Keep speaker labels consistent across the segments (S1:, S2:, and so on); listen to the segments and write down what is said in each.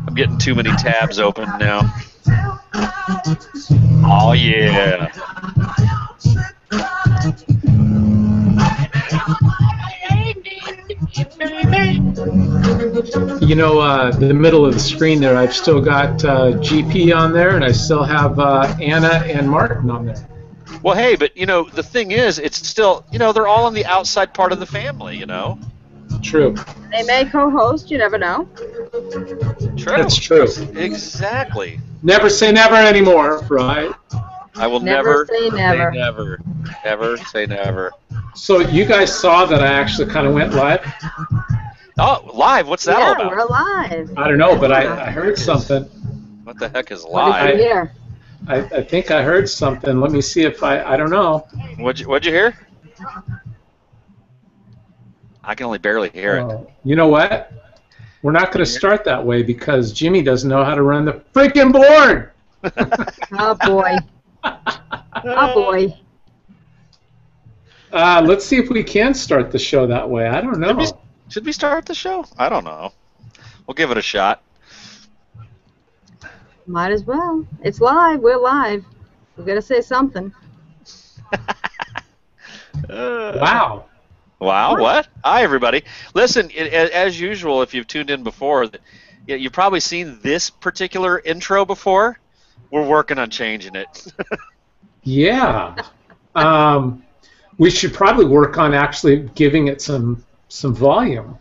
S1: I'm getting too many tabs open now. Oh, yeah.
S2: You know, the middle of the screen there, I've still got GP on there, and I still have Anna and Martin on there.
S1: Well, hey, but, the thing is, it's still, they're all on the outside part of the family,
S2: True.
S3: They may co-host, you never know.
S1: True.
S2: That's true.
S1: Exactly.
S2: Never say never anymore, right?
S1: I will
S3: Never say never.
S1: never. Never say never.
S2: So you guys saw that I actually kind of went live?
S1: Oh, live? What's that all about?
S3: We're live.
S2: I don't know, but I heard something.
S1: What the heck is
S3: What
S1: live?
S3: did you hear?
S2: I think I heard something. Let me see if I don't know.
S1: What'd you hear? I can only barely hear it.
S2: You know what? We're not going to start that way because Jimmy doesn't know how to run the freaking board.
S3: Oh, boy. Oh, boy.
S2: Let's see if we can start the show that way. I don't know.
S1: Should we start the show? I don't know. We'll give it a shot.
S3: Might as well. It's live. We're live. We've got to say something.
S2: Wow.
S1: Wow, what? Hi, everybody. Listen, as usual, if you've tuned in before, you've probably seen this particular intro before. We're working on changing it.
S2: Yeah. We should probably work on actually giving it some volume.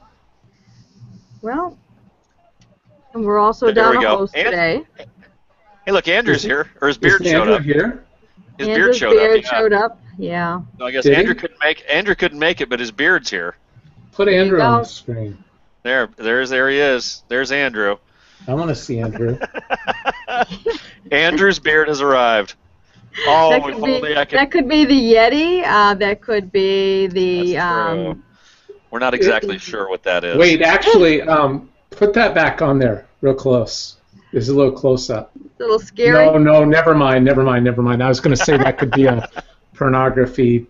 S3: Well, and we're also down a host today.
S1: Hey, look, Andrew's here. Or his beard showed up.
S2: Here?
S1: His
S3: Andrew's
S1: beard
S3: showed up. Yeah.
S1: So I guess Andrew couldn't make it, but his beard's here.
S2: Put Andrew on the screen.
S1: There he is. There's Andrew.
S2: I want to see Andrew.
S1: Andrew's beard has arrived. Oh,
S3: that could be the Yeti. That could be the.
S1: We're not exactly sure what that is.
S2: Wait, actually, put that back on there, real close. It's a little close up.
S3: A little scary.
S2: No, never mind. I was going to say that could be a pornography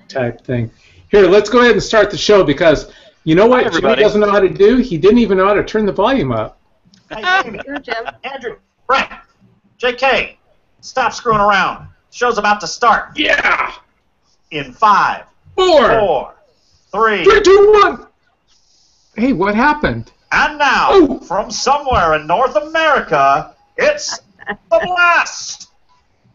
S2: type thing. Here, let's go ahead and start the show because you know what Jimmy doesn't know how to do? He didn't even know how to turn the volume up.
S4: Hey, Jamie. Andrew, Brent, JK, stop screwing around. Show's about to start.
S2: Yeah.
S4: In 5,
S2: 4,
S4: 3,
S2: 2, 1. Hey, what happened?
S4: And now, from somewhere in North America, it's The Blast!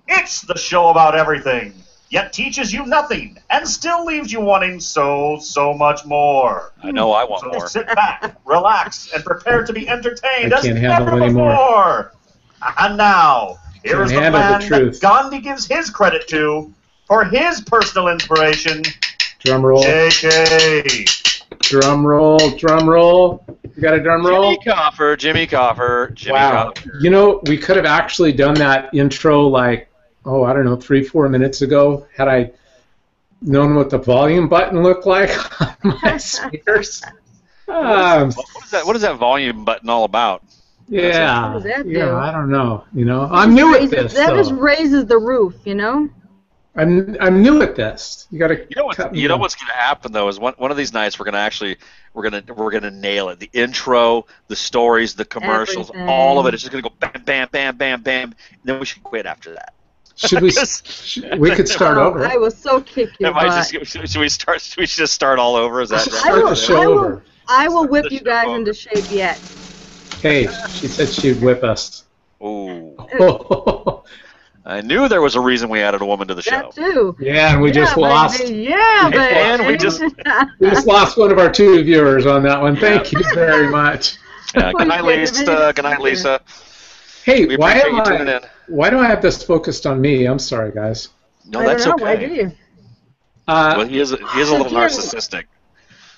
S4: It's the show about everything, yet teaches you nothing, and still leaves you wanting so much more.
S1: I know I want more.
S4: So sit back, relax, and prepare to be entertained as
S2: never
S4: before. And now, here's the man that Gandhi gives his credit to for his personal inspiration,
S2: drum roll.
S4: JK.
S2: Drum roll. You got a drum roll?
S1: Jimmy Coffer.
S2: Wow.
S1: Coffer.
S2: You know, we could have actually done that intro like, I don't know, 3-4 minutes ago had I known what the volume button looked like on my speakers.
S1: What is that volume button all about?
S2: Yeah.
S3: What does that do?
S2: Yeah, I don't know. I'm new at this.
S3: That just raises the roof,
S2: I'm new at this. You know
S1: what's going to happen though is one of these nights we're gonna nail it. The intro, the stories, the commercials, all of it. It's just gonna go bam, bam, bam, bam, bam. And then we should quit after that.
S2: Should we? We could start over.
S3: I will so kick you.
S1: Should we start? Should we just start all over? Is that?
S2: Start the show over.
S3: I will whip you guys into shape yet.
S2: Hey, she said she'd whip us.
S1: Ooh. I knew there was a reason we added a woman to the show.
S3: That too.
S2: Yeah, and we just lost.
S3: Yeah, baby.
S1: And we
S2: just lost one of our 2 viewers on that one. Thank you very much.
S1: Yeah, good night, Lisa. Good night, Lisa.
S2: Hey, why do I have this focused on me? I'm sorry, guys.
S1: No, that's okay.
S3: Why do you?
S1: Well, he is a little narcissistic.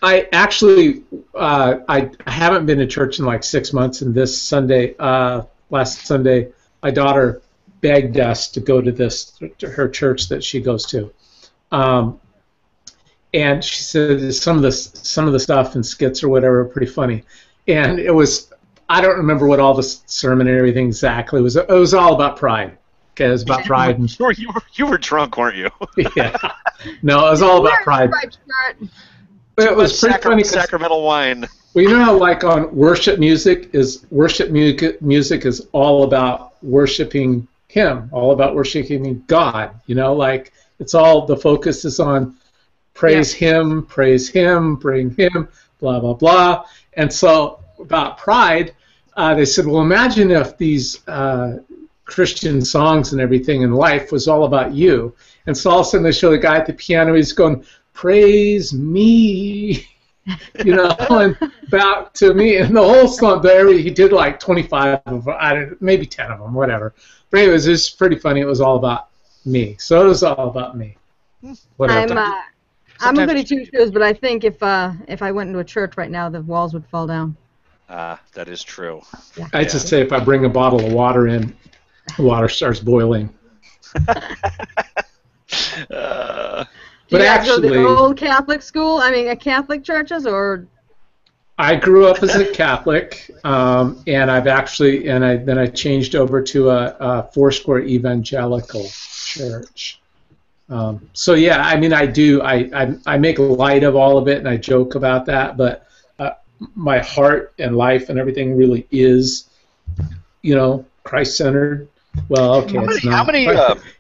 S2: I actually, I haven't been to church in like 6 months, and this Sunday, last Sunday, my daughter begged us to go to her church that she goes to, and she said some of the stuff and skits or whatever are pretty funny, and it was, I don't remember what all the sermon and everything exactly was. It was all about pride. Okay, it was about pride. And,
S1: you were drunk, weren't you?
S2: Yeah. No, it was all about pride. It was pretty funny.
S1: Sacramental wine.
S2: Well, you know how like on worship music is all about worshiping Him, all about worshiping God. You know, like it's all the focus is on praise Him, bring Him, blah blah blah. And so about pride, they said, well, imagine if these Christian songs and everything in life was all about you. And so all of a sudden they show the guy at the piano, he's going, praise me. You know, and back to me, and the whole song there, he did like 25 of them, maybe 10 of them, whatever. But anyways, it was pretty funny. It was all about me. So it was all about me.
S3: I'm a goody two shoes, but I think if I went into a church right now, the walls would fall down.
S1: That is true.
S2: Yeah. I just say if I bring a bottle of water in, the water starts boiling.
S3: But actually, go to the old Catholic school? I mean, Catholic churches, or?
S2: I grew up as a Catholic, and then I changed over to a Foursquare evangelical church. So yeah, I mean, I make light of all of it, and I joke about that, but my heart and life and everything really is, Christ-centered. Well, okay,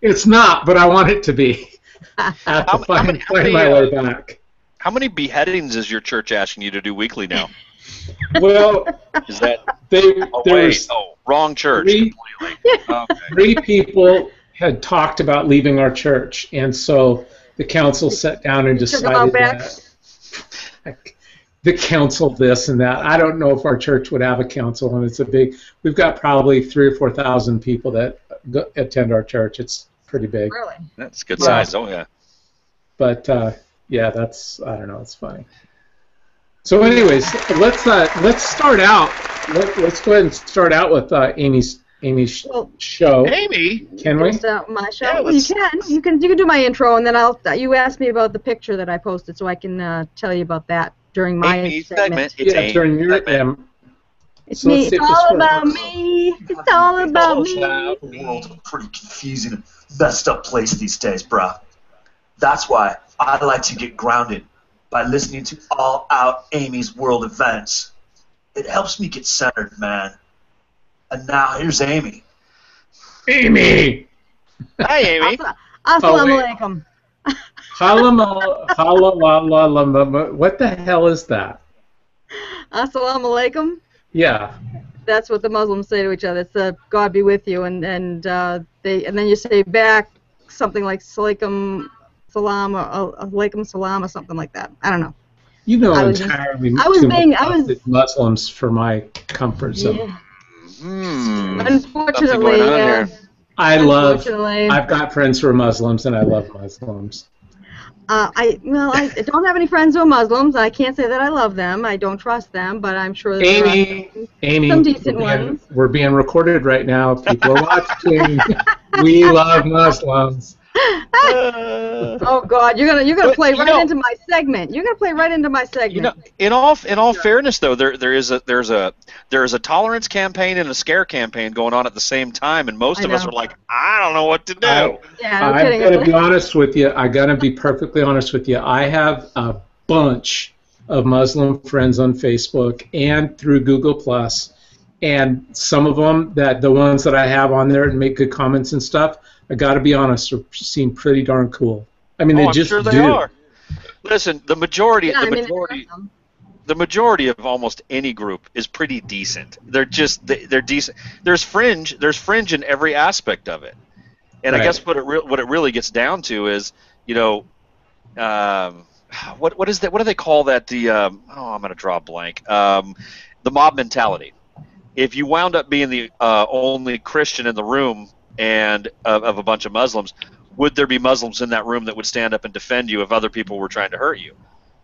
S2: it's not, but I want it to be. I have to find my way back.
S1: How many beheadings is your church asking you to do weekly now?
S2: Well,
S1: is that wrong church completely.
S2: Three people had talked about leaving our church, and so the council sat down and decided that the council this and that. I don't know if our church would have a council, and we've got probably 3,000 or 4,000 people that attend our church. It's pretty big.
S3: Really?
S1: That's good size. Oh yeah.
S2: But I don't know. It's funny. So, anyways, let's start out. Let's go ahead and start out with Amy's show.
S1: Amy,
S2: can we?
S3: My show. Yeah, you can do my intro, and then you ask me about the picture that I posted, so I can tell you about that during my segment.
S2: During your segment.
S3: It's me. It's all about me. It's all about me.
S4: The world's a pretty confusing and messed up place these days, bruh. That's why I like to get grounded by listening to All Out Amy's World Events. It helps me get centered, man. And now here's Amy.
S2: Amy!
S1: Hi, Amy.
S3: Assalamu
S2: alaikum. What the hell is that?
S3: Assalamu alaikum?
S2: Yeah.
S3: That's what the Muslims say to each other. It's God be with you, and then you say back something like alaikum salam or alaikum salam or something like that. I don't know.
S2: You know entirely Muslims for my comfort zone.
S3: Yeah. Unfortunately,
S2: I've got friends who are Muslims, and I love Muslims.
S3: I don't have any friends who are Muslims. I can't say that I love them. I don't trust them, but I'm sure
S2: Amy,
S3: some decent ones.
S2: We're being recorded right now. People are watching. We love Muslims.
S3: Oh God, you're gonna play into my segment. You're gonna play right into my segment.
S1: In all fairness, though, there's a tolerance campaign and a scare campaign going on at the same time, and most of us are like, I don't know what to do.
S2: I'm gonna be honest with you. I gotta be perfectly honest with you. I have a bunch of Muslim friends on Facebook and through Google+, and some of them the ones that I have on there and make good comments and stuff, I got to be honest, seem pretty darn cool. I mean, they just
S1: sure they are. Listen, the majority of almost any group is pretty decent. They're decent. There's fringe in every aspect of it. And right. I guess what it really gets down to is, what is that? What do they call that? I'm going to draw a blank. The mob mentality. If you wound up being the only Christian in the room and of a bunch of Muslims, would there be Muslims in that room that would stand up and defend you if other people were trying to hurt you?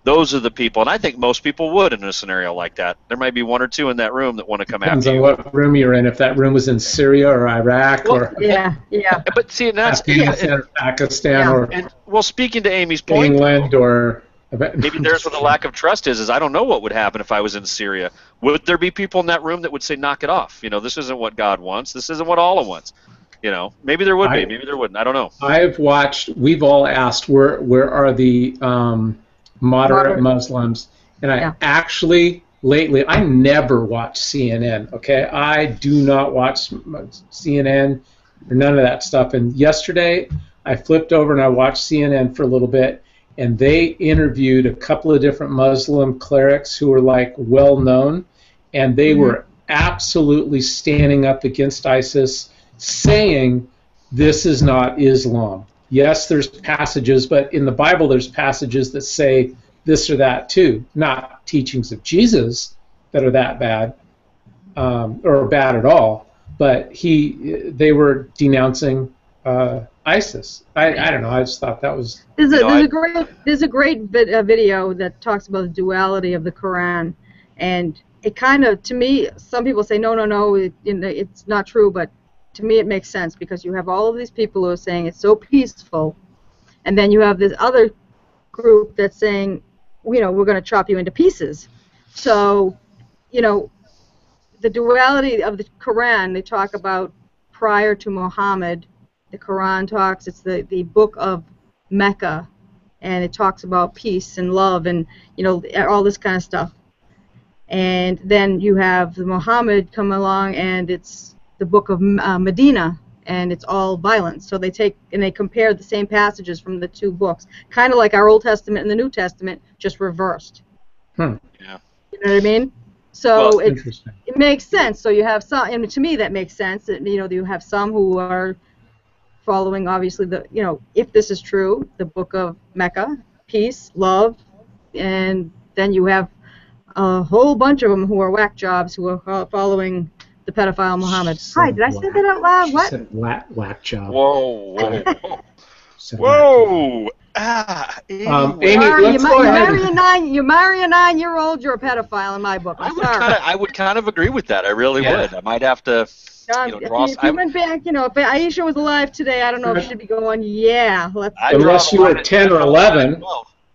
S1: Those are the people, and I think most people would in a scenario like that. There might be one or two in that room that want to come after you.
S2: Depends on what room you're in. If that room was in Syria or Iraq
S3: yeah.
S1: But see, that's
S2: Afghanistan or Pakistan or
S1: speaking to Amy's point,
S2: England or
S1: maybe there's where the lack of trust is I don't know what would happen if I was in Syria. Would there be people in that room that would say, knock it off? This isn't what God wants. This isn't what Allah wants. Maybe there would be. Maybe there wouldn't. I don't know.
S2: We've all asked, where are the moderate Muslims? And I actually lately, I never watch CNN, okay? I do not watch CNN or none of that stuff. And yesterday, I flipped over and I watched CNN for a little bit, and they interviewed a couple of different Muslim clerics who were like well known, and they were absolutely standing up against ISIS, saying this is not Islam. Yes, there's passages, but in the Bible there's passages that say this or that too, not teachings of Jesus that are that bad or bad at all, but they were denouncing ISIS. I don't know. I just thought that was.
S3: There's a great video that talks about the duality of the Quran, and it kind of, to me, some people say no, it's not true, but to me it makes sense, because you have all of these people who are saying it's so peaceful, and then you have this other group that's saying, we're going to chop you into pieces. So, the duality of the Quran, they talk about prior to Muhammad. The Quran talks, it's the book of Mecca, and it talks about peace and love and, all this kind of stuff. And then you have Muhammad come along, and it's the book of Medina, and it's all violence. So they take and they compare the same passages from the two books, kind of like our Old Testament and the New Testament, just reversed.
S1: Yeah.
S3: You know what I mean? So it makes sense. So you have some, and to me that makes sense. That, you have some who are following, obviously, if this is true, the book of Mecca, peace, love, and then you have a whole bunch of them who are whack jobs who are following the pedophile Muhammad. Hi, did I say that out loud? What?
S2: She said whack job.
S1: Whoa. Whoa.
S2: Amy, let's go ahead.
S3: You marry a 9-year-old, you're a pedophile in my book.
S1: I would kind of agree with that. I really would. I might have to.
S3: If you went back, if Aisha was alive today, I don't know if she'd be going, let's.
S2: Unless you were 10 or 11.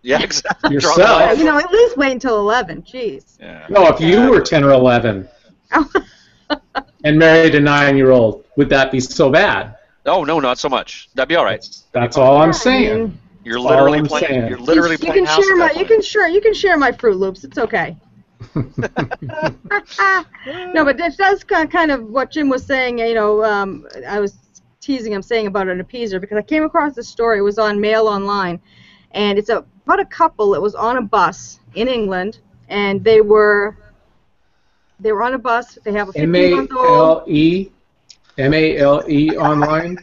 S1: Yeah, exactly.
S2: Yourself.
S3: At least wait until 11. Jeez.
S1: Yeah.
S2: No, if you were 10 or 11 and married a 9-year-old, would that be so bad?
S1: Oh no, not so much. That'd be all right.
S2: That's all I'm saying.
S1: You're literally playing. You're literally playing house.
S3: You can share my Fruit Loops. It's okay. No, but it does kind of what Jim was saying. I was teasing him, saying about an appeaser, because I came across this story. It was on Mail Online, and it's about a couple that was on a bus in England, and they were on a bus. They have a 15-month-old.
S2: MALE online.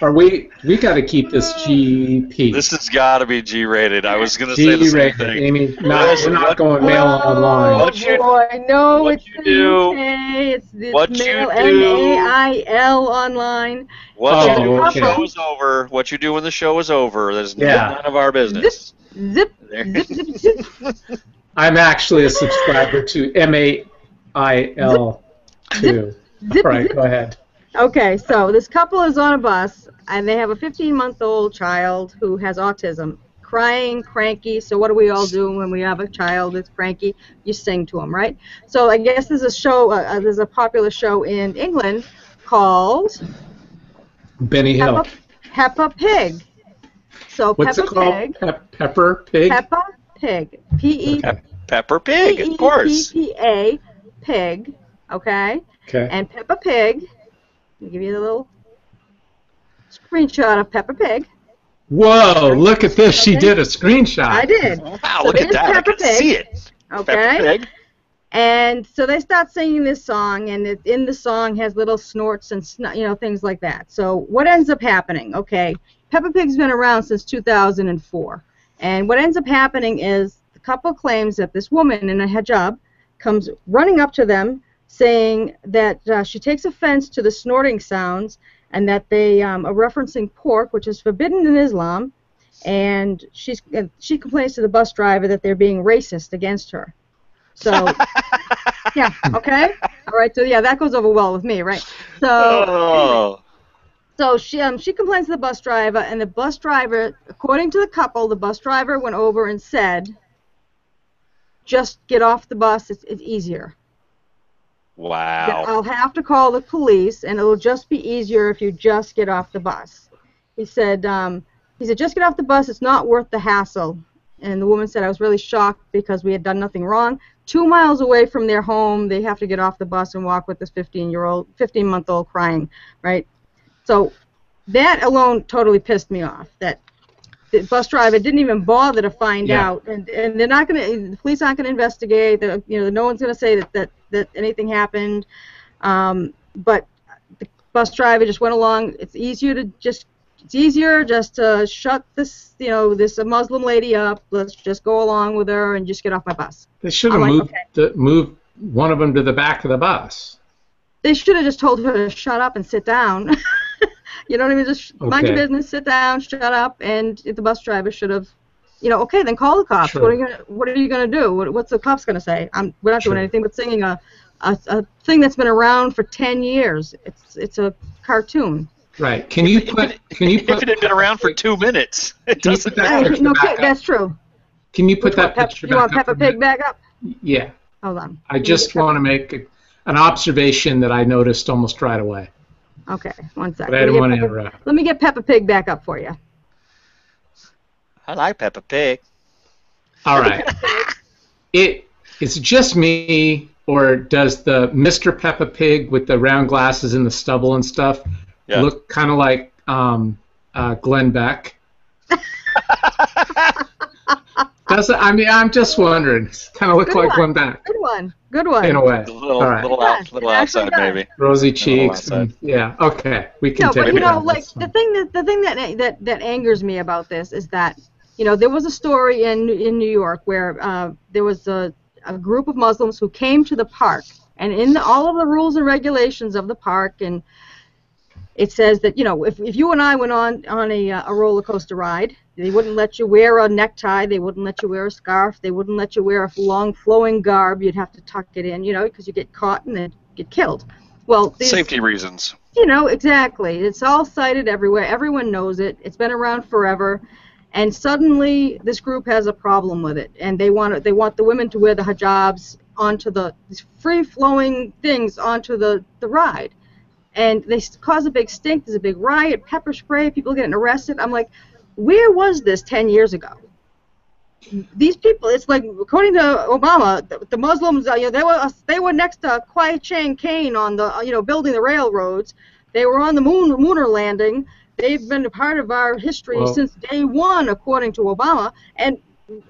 S2: Or we got to keep this GP.
S1: This has got to be G-rated. I was going to say the same thing.
S2: Amy, we're not going Mail Online.
S3: What you do? It's Mail MAIL online.
S1: What you do when the show is over? What you do when the show is over? There's none of our business.
S3: Zip.
S2: I'm actually a subscriber to MAIL too. All right, go ahead.
S3: Okay, so this couple is on a bus, and they have a 15-month-old child who has autism, crying, cranky. So what do we all do when we have a child that's cranky? You sing to them, right? So I guess there's a show, there's a popular show in England called
S2: Benny Hill.
S3: Peppa Pig. So
S2: what's
S3: Peppa
S2: it called?
S3: Pig.
S2: Pepper Pig.
S3: Peppa Pig.
S1: Pepper Pig, of course.
S3: P-E-P-P-A Pig. Okay.
S2: Okay.
S3: And Peppa Pig. Let me give you a little screenshot of Peppa Pig.
S2: Whoa, look at this. She did a screenshot.
S3: I did.
S1: Wow, look at that. I can see it.
S3: Okay.
S1: Peppa Pig.
S3: And so they start singing this song, and in the song has little snorts and things like that. So what ends up happening? Okay, Peppa Pig's been around since 2004. And what ends up happening is the couple claims that this woman in a hijab comes running up to them, saying that she takes offense to the snorting sounds, and that they are referencing pork, which is forbidden in Islam, and she complains to the bus driver that they're being racist against her. So, yeah, okay, all right. So yeah, that goes over well with me, right? So, so she complains to the bus driver, and the bus driver, according to the couple, the bus driver went over and said, "Just get off the bus. It's easier."
S1: Wow.
S3: I'll have to call the police, and it'll just be easier if you just get off the bus. He said, just get off the bus. It's not worth the hassle. And the woman said, I was really shocked because we had done nothing wrong. 2 miles away from their home. They have to get off the bus and walk with this 15-month-old crying, right? So that alone totally pissed me off. That the bus driver didn't even bother to find out, and they're not going to. The police aren't going to investigate. No one's going to say that anything happened. But the bus driver just went along. It's easier just to shut this this Muslim lady up. Let's just go along with her and just get off my bus.
S2: They should have moved one of them to the back of the bus.
S3: They should have just told her to shut up and sit down. You know what I mean? Just mind your business, sit down, shut up, and the bus driver should have, okay, then call the cops. Sure. What are you gonna do? What's the cops gonna say? We're not doing anything but singing a thing that's been around for 10 years. It's a cartoon.
S2: Right. Can you put
S1: if it had been around for 2 minutes, it doesn't matter.
S3: No, that's true.
S2: Can you put that picture back up?
S3: You want Peppa Pig back up?
S2: Yeah.
S3: Hold on.
S2: I just want to make an observation that I noticed almost right away.
S3: Okay, one second.
S2: But I didn't want to interrupt.
S3: Let me get Peppa Pig back up for you.
S1: I like Peppa Pig.
S2: All right. Is it just me, or does the Mr. Peppa Pig with the round glasses and the stubble and stuff look kind of like Glenn Beck? Does it? I mean, I'm just wondering. Kind of look like Glenn Beck.
S3: Good one.
S2: In a way.
S1: Little outside, maybe.
S2: Rosy cheeks. Okay. We can take it.
S3: But like the thing that angers me about this is that there was a story in New York where there was a group of Muslims who came to the park, and in all of the rules and regulations of the park, and it says that if you and I went on a roller coaster ride, they wouldn't let you wear a necktie, they wouldn't let you wear a scarf, they wouldn't let you wear a long flowing garb. You'd have to tuck it in, because you get caught and then get killed. Well,
S1: safety reasons.
S3: Exactly. It's all cited everywhere. Everyone knows it. It's been around forever. And suddenly this group has a problem with it, and they want the women to wear the hijabs onto these free-flowing things onto the ride. And they cause a big stink. There's a big riot, pepper spray, people getting arrested. I'm like, where was this 10 years ago? These people, it's like, according to Obama, the Muslims, they were next to Kwai Chang Caine on the, building the railroads. They were on the lunar landing. They've been a part of our history since day one, according to Obama. And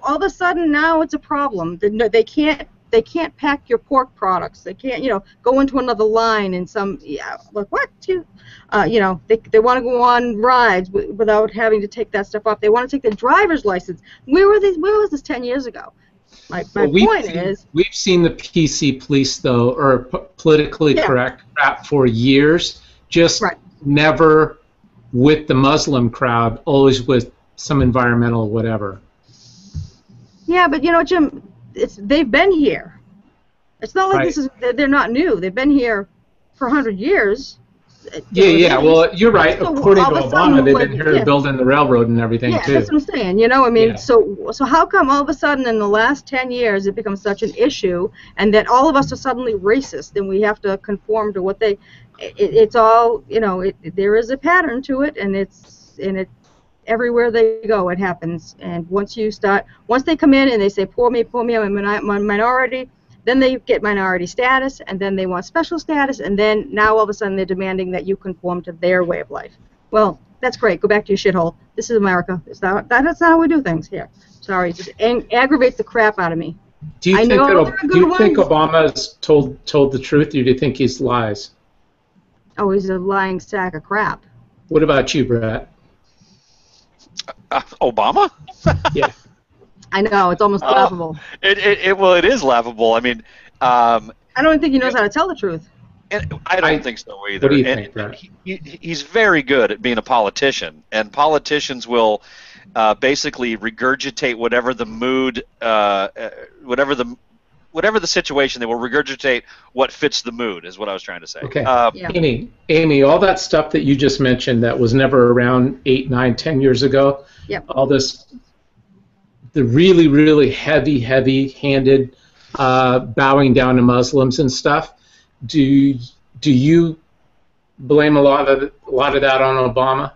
S3: all of a sudden now it's a problem. They can't pack your pork products. They can't, go into another line in some, like what? They want to go on rides without having to take that stuff off. They want to take their driver's license. Where was this 10 years ago? My point is,
S2: we've seen the PC police though, or politically correct crap for years. Just never with the Muslim crowd. Always with some environmental whatever.
S3: Yeah, but Jim. They've been here. It's not like they're not new. They've been here for 100 years.
S2: Yeah. Well, you're right. According to Obama, they've been here building the railroad and everything too.
S3: Yeah, that's what I'm saying. So how come all of a sudden in the last 10 years it becomes such an issue, and that all of us are suddenly racist and we have to conform to what they? It's all there is a pattern to it, and it's everywhere they go, it happens. And once they come in and they say, poor me, I'm a minority, then they get minority status, and then they want special status, and then now all of a sudden they're demanding that you conform to their way of life. Well, that's great. Go back to your shithole. This is America. That's not how we do things here. Sorry, it just aggravates the crap out of me.
S2: Do you think Obama's told the truth, or do you think he's lies?
S3: Oh, he's a lying sack of crap.
S2: What about you, Brett?
S1: Obama?
S2: Yeah.
S3: I know, it's almost laughable.
S1: It is laughable. I mean,
S3: I don't think he knows how to tell the truth.
S1: And I don't think so either.
S2: What do you think, Brett?
S1: He's very good at being a politician, and politicians will basically regurgitate whatever the mood, whatever the situation, they will regurgitate what fits the mood, is what I was trying to say.
S2: Okay. Amy, all that stuff that you just mentioned that was never around 8, 9, 10 years ago, all this, the really, really heavy-handed bowing down to Muslims and stuff, do you blame a lot of that on Obama?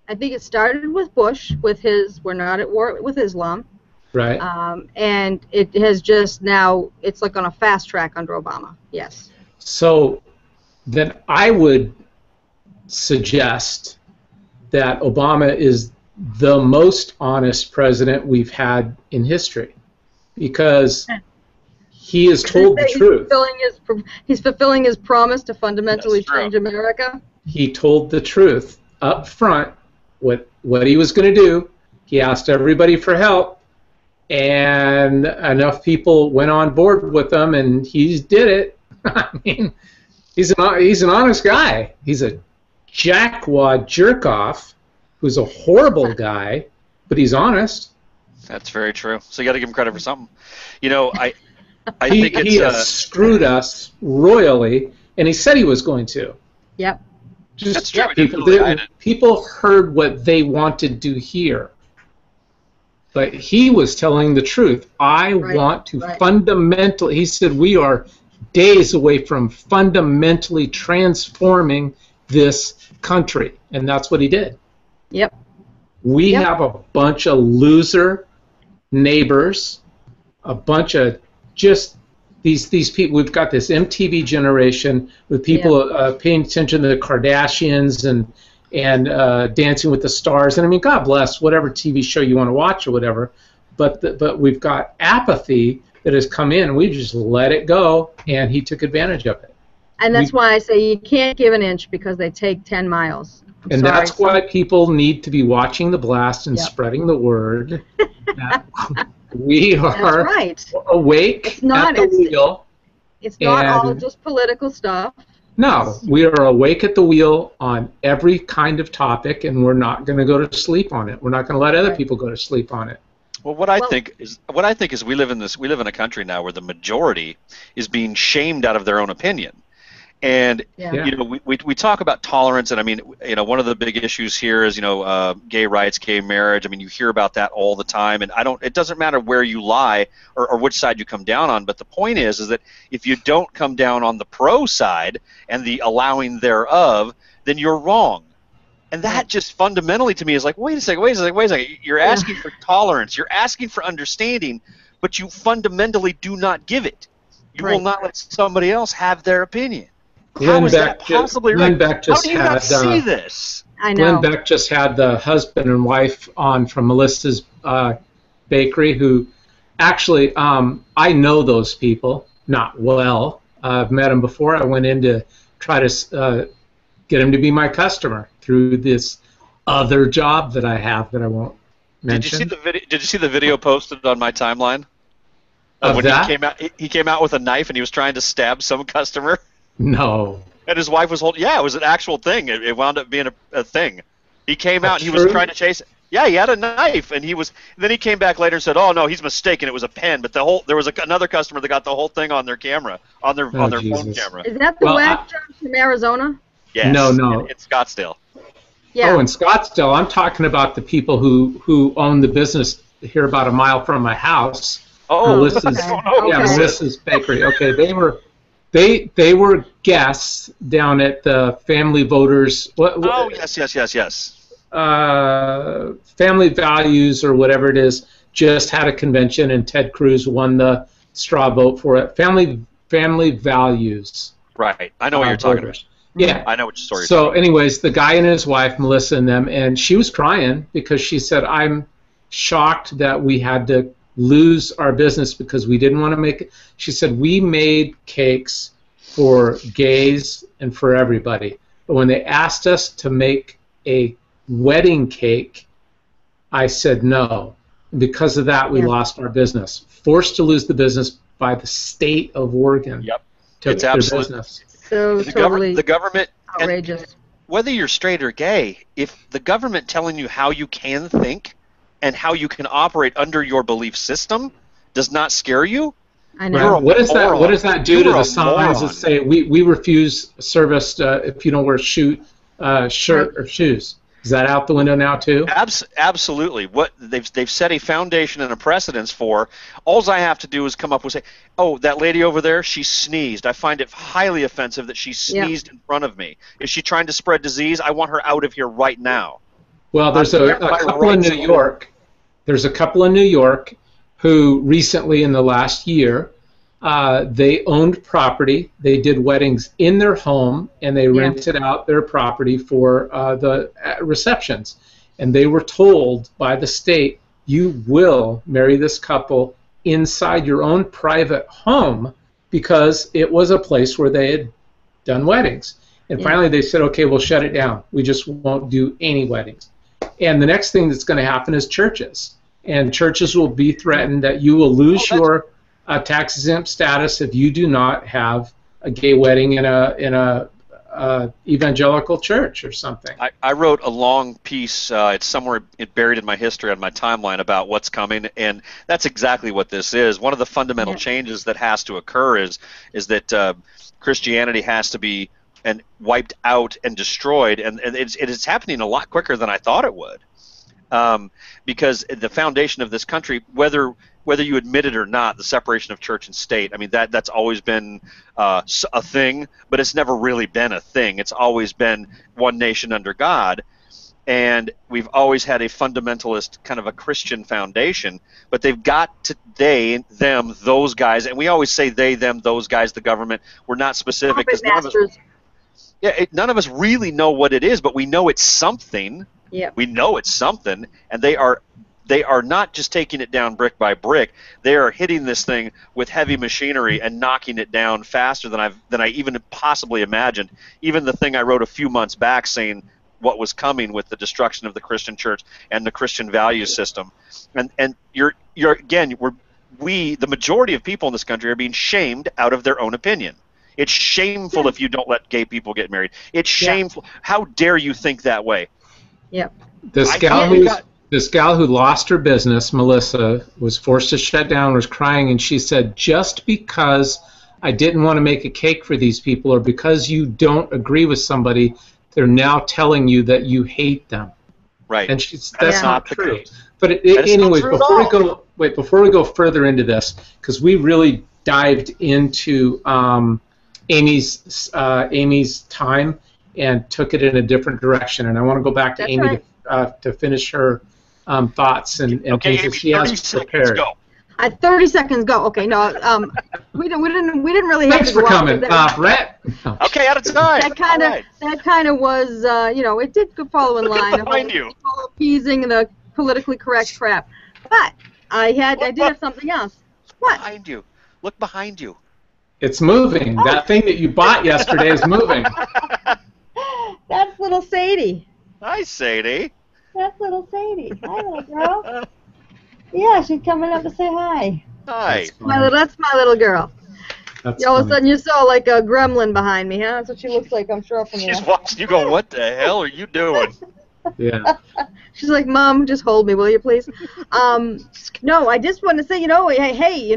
S3: I think it started with Bush, with his "we're not at war with Islam."
S2: Right.
S3: And it has just now, it's like on a fast track under Obama. Yes.
S2: So then I would suggest that Obama is the most honest president we've had in history, because he has told the truth.
S3: He's fulfilling his promise to fundamentally change America.
S2: He told the truth up front, what he was going to do. He asked everybody for help, and enough people went on board with him, and he did it. I mean, he's an honest guy. He's a jackwad jerk-off who's a horrible guy, but he's honest.
S1: That's very true. So you got to give him credit for something. You know, I
S2: think he has screwed us royally, and he said he was going to.
S3: Yep.
S1: That's true.
S2: People heard what they wanted to hear. But he was telling the truth. I want to fundamentally, he said, we are days away from fundamentally transforming this country. And that's what he did.
S3: Yep.
S2: We have a bunch of loser neighbors, a bunch of just these people. We've got this MTV generation with people paying attention to the Kardashians and Dancing with the Stars. And I mean, God bless whatever TV show you want to watch or whatever. But we've got apathy that has come in. We just let it go, and he took advantage of it.
S3: And that's why I say you can't give an inch because they take 10 miles.
S2: That's why people need to be watching the blast and spreading the word. That we are awake at the wheel.
S3: It's not all just political stuff.
S2: No, we are awake at the wheel on every kind of topic, and we're not going to go to sleep on it. We're not going to let other people go to sleep on it.
S1: Well, what I think is we live in a country now where the majority is being shamed out of their own opinion. And you know, we talk about tolerance, and I mean, you know, one of the big issues here is, you know, gay rights, gay marriage. I mean, you hear about that all the time, and it doesn't matter where you lie or which side you come down on. But the point is that if you don't come down on the pro side and the allowing thereof, then you're wrong. And that just fundamentally to me is like, wait a second. You're asking for tolerance, you're asking for understanding, but you fundamentally do not give it. You will not let somebody else have their opinion. How is that possibly right? How do you not see this?
S3: I know.
S2: Glenn Beck just had the husband and wife on from Melissa's Bakery, who actually, I know those people, not well. I've met them before. I went in to try to get them to be my customer through this other job that I have that I won't mention.
S1: Did you see the video posted on my timeline? When he came out with a knife and he was trying to stab some customer.
S2: No.
S1: And his wife was holding. Yeah, it was an actual thing. It wound up being a thing. He came out and he was trying to chase it. Yeah, he had a knife, and then he came back later and said, "Oh no, he's mistaken. It was a pen." But there was another customer that got the whole thing on their camera, on their phone camera.
S3: Is that the whack job from Arizona?
S2: Yes. No.
S1: In Scottsdale.
S3: Yeah.
S2: Oh, in Scottsdale. I'm talking about the people who own the business here about a mile from my house.
S1: Oh,
S2: Melissa's Bakery. Okay, they were guests down at the Family Voters.
S1: Yes.
S2: Family Values or whatever it is just had a convention, and Ted Cruz won the straw vote for it. Family Values.
S1: Right. I know what you're talking about.
S2: Yeah.
S1: I know what story.
S2: So, anyways, the guy and his wife, Melissa, and them, and she was crying because she said, "I'm shocked that we had to lose our business because we didn't want to make it." She said, "We made cakes for gays and for everybody, but when they asked us to make a wedding cake, I said no. Because of that, we lost our business. Forced to lose the business by the state of Oregon."
S1: Yep.
S2: It's absolutely
S3: so
S1: the government
S3: outrageous.
S1: Whether you're straight or gay, if the government telling you how you can think and how you can operate under your belief system does not scare you,
S3: I know.
S2: What does that do to the signs that say we refuse service if you don't wear shirt or shoes? Is that out the window now too?
S1: Absolutely. What they've set a foundation and a precedence for. All I have to do is come up with say, "Oh, that lady over there, she sneezed. I find it highly offensive that she sneezed in front of me. Is she trying to spread disease? I want her out of here right now."
S2: Well, there's a couple in New York. There's a couple in New York, who recently in the last year, they owned property. They did weddings in their home, and they rented out their property for the receptions. And they were told by the state, you will marry this couple inside your own private home, because it was a place where they had done weddings. And finally they said, okay, we'll shut it down. We just won't do any weddings. And the next thing that's going to happen is churches. And churches will be threatened that you will lose your tax-exempt status if you do not have a gay wedding in a evangelical church or something.
S1: I wrote a long piece, it's somewhere buried in my history on my timeline, about what's coming, and that's exactly what this is. One of the fundamental changes that has to occur is that Christianity has to be wiped out and destroyed, and it's happening a lot quicker than I thought it would. Because the foundation of this country, whether you admit it or not, the separation of church and state, I mean, that's always been a thing, but it's never really been a thing. It's always been one nation under God, and we've always had a fundamentalist kind of a Christian foundation, but they've got to they, them, those guys, and we always say they, them, those guys, the government. We're not specific because none of us really know what it is, but we know it's something.
S3: Yeah.
S1: We know it's something, and they are not just taking it down brick by brick. They are hitting this thing with heavy machinery and knocking it down faster than I even possibly imagined. Even the thing I wrote a few months back saying what was coming with the destruction of the Christian church and the Christian value system. And you're again, the majority of people in this country are being shamed out of their own opinion. It's shameful if you don't let gay people get married. It's shameful. How dare you think that way?
S3: Yep.
S2: This gal who lost her business, Melissa, was forced to shut down, was crying, and she said, just because I didn't want to make a cake for these people, or because you don't agree with somebody, they're now telling you that you hate them.
S1: Right.
S2: And that's not true. But
S1: anyways,
S2: before we go further into this, because we really dived into Amy's time and took it in a different direction, and I want to go back to Amy to finish her thoughts and things that she has prepared.
S1: Go.
S3: 30 seconds go. Okay, no, we didn't really have
S2: Thanks
S3: to go
S2: for coming, Brett.
S1: Okay, out of time.
S3: That kind of was, it did follow in line of people appeasing the politically correct crap. But I did have something else. What?
S1: Behind you. Look behind you.
S2: It's moving. Oh. That thing that you bought yesterday is moving.
S3: That's little Sadie.
S1: Hi, Sadie.
S3: That's little Sadie. Hi, little girl. Yeah, she's coming up to say hi.
S1: Hi.
S3: That's my little girl.
S2: That's
S3: all of a sudden you saw like a gremlin behind me, huh? That's what she looks like, I'm sure.
S1: She's watching you go, what the hell are you doing?
S2: Yeah.
S3: She's like, Mom, just hold me, will you please? No, I just want to say, hey,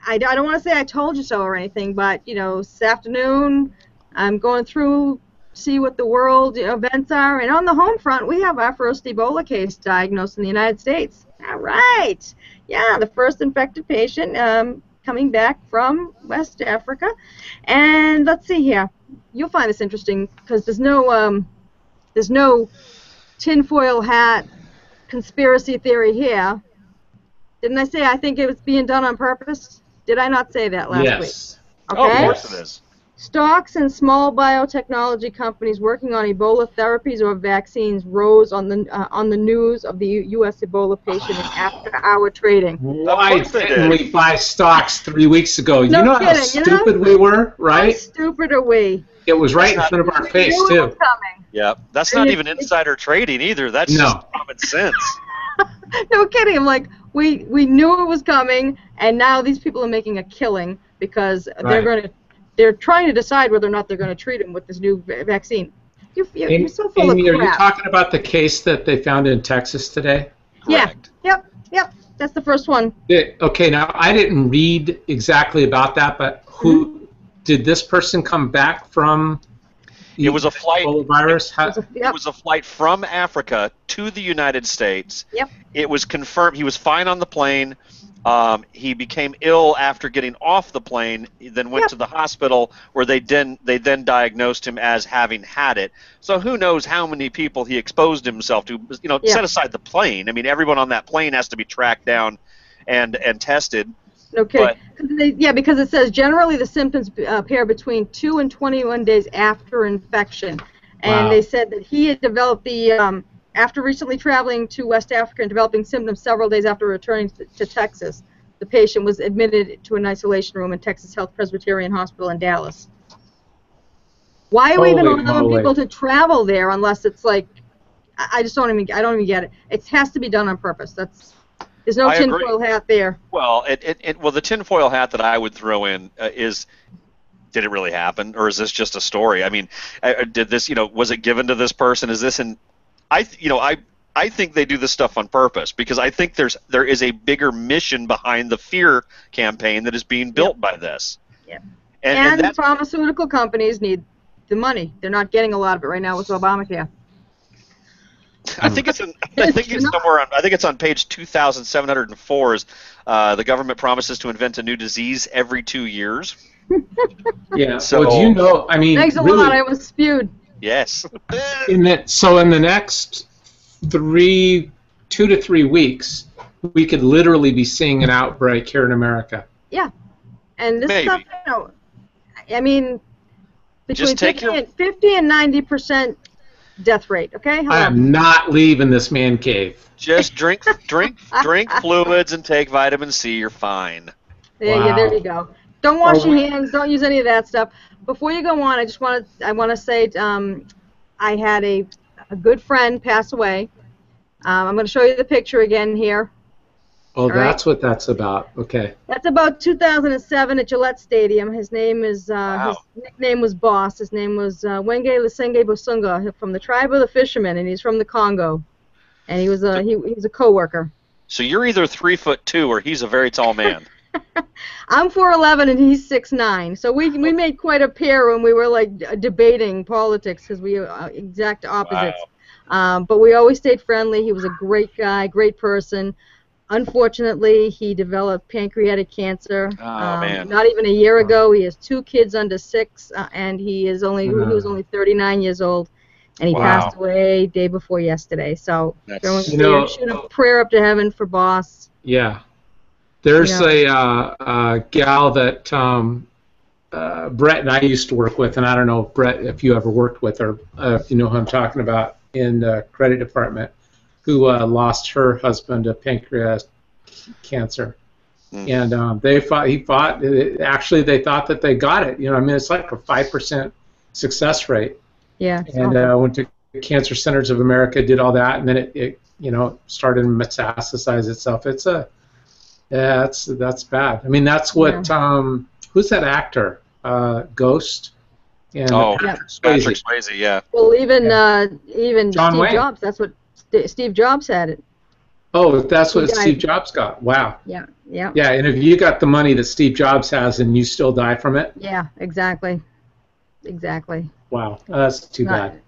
S3: I don't want to say I told you so or anything, but, this afternoon I'm going through, see what the world events are, and on the home front, we have our first Ebola case diagnosed in the United States. All right. Yeah, the first infected patient coming back from West Africa. And let's see here. You'll find this interesting because there's no tinfoil hat conspiracy theory here. Didn't I say I think it was being done on purpose? Did I not say that last week?
S2: Yes.
S3: Okay.
S1: Oh, of course it is.
S3: Stocks and small biotechnology companies working on Ebola therapies or vaccines rose on the news of the U.S. Ebola patient in after-hour trading.
S2: Why didn't we buy stocks 3 weeks ago? You know how stupid we were, right?
S3: How stupid are we?
S2: It was right in front of our face, too.
S1: Yeah, that's not even insider trading either. That's just common sense.
S3: No kidding. I'm like, we knew it was coming, and now these people are making a killing because they're trying to decide whether or not they're going to treat him with this new vaccine. You're so full
S2: Amy,
S3: of crap.
S2: are you talking about the case that they found in Texas today?
S1: Correct.
S3: Yeah. Yep. That's the first one.
S2: Okay, now I didn't read exactly about that, but did this person come back from?
S1: It was a flight.
S2: Virus?
S1: It was a flight from Africa to the United States.
S3: Yep.
S1: It was confirmed he was fine on the plane. He became ill after getting off the plane. He then went to the hospital where they then diagnosed him as having had it. So who knows how many people he exposed himself to? Set aside the plane. I mean, everyone on that plane has to be tracked down and tested.
S3: No kidding. Yeah, because it says generally the symptoms appear between 2 and 21 days after infection. And they said that he had developed the, after recently traveling to West Africa and developing symptoms several days after returning to Texas, the patient was admitted to an isolation room in Texas Health Presbyterian Hospital in Dallas. Why are we even allowing people to travel there unless it's like, I don't even get it. It has to be done on purpose. There's no tinfoil hat there.
S1: Well, the tinfoil hat that I would throw in is, did it really happen, or is this just a story? I mean, did this, was it given to this person? Is this I think they do this stuff on purpose because I think there is a bigger mission behind the fear campaign that is being built by this.
S3: Yeah. And pharmaceutical companies need the money. They're not getting a lot of it right now with Obamacare.
S1: I think it's somewhere on. I think it's on page 2,704. The government promises to invent a new disease every 2 years.
S2: Yeah. So do you know? I mean,
S3: thanks a lot. I was spewed.
S1: Yes.
S2: In the next 2 to 3 weeks, we could literally be seeing an outbreak here in America.
S3: Yeah, and this stuff, I mean, between 50 and 90% death rate. Okay.
S2: I am not leaving this man cave.
S1: Just drink fluids and take vitamin C. You're fine.
S3: There you go. Don't wash your hands. Don't use any of that stuff. Before you go on, I want to say I had a good friend pass away. I'm going to show you the picture again here.
S2: Oh, that's what that's about. Okay.
S3: That's about 2007 at Gillette Stadium. His name is his nickname was Boss. His name was Wenge Lusenge Bosunga from the tribe of the fishermen, and he's from the Congo. And he was a coworker.
S1: So you're either 3'2" or he's a very tall man.
S3: I'm 4'11" and he's 6'9". So we made quite a pair when we were like debating politics because we are exact opposites. Wow. But we always stayed friendly. He was a great guy, great person. Unfortunately, he developed pancreatic cancer.
S1: Oh, man.
S3: Not even a year ago. He has 2 kids under 6, and he was only 39 years old, and he passed away day before yesterday. So everyone shoot a prayer up to heaven for Boss.
S2: Yeah. There's a gal that Brett and I used to work with, and I don't know, Brett, if you ever worked with her, if you know who I'm talking about, in the credit department, who lost her husband to pancreatic cancer. And they thought that they got it. I mean, it's like a 5% success rate.
S3: Yeah.
S2: And went to Cancer Centers of America, did all that, and then it started to metastasize itself. That's bad. I mean, that's what who's that actor? Ghost. And
S1: Patrick Swayze, yeah.
S3: Well, even
S2: John
S3: Steve
S2: Wayne.
S3: Jobs. That's what Steve Jobs had it.
S2: Oh, that's what Steve Jobs got. Wow.
S3: Yeah.
S2: Yeah, and if you got the money that Steve Jobs has and you still die from it?
S3: Yeah, exactly.
S2: Wow, that's too bad.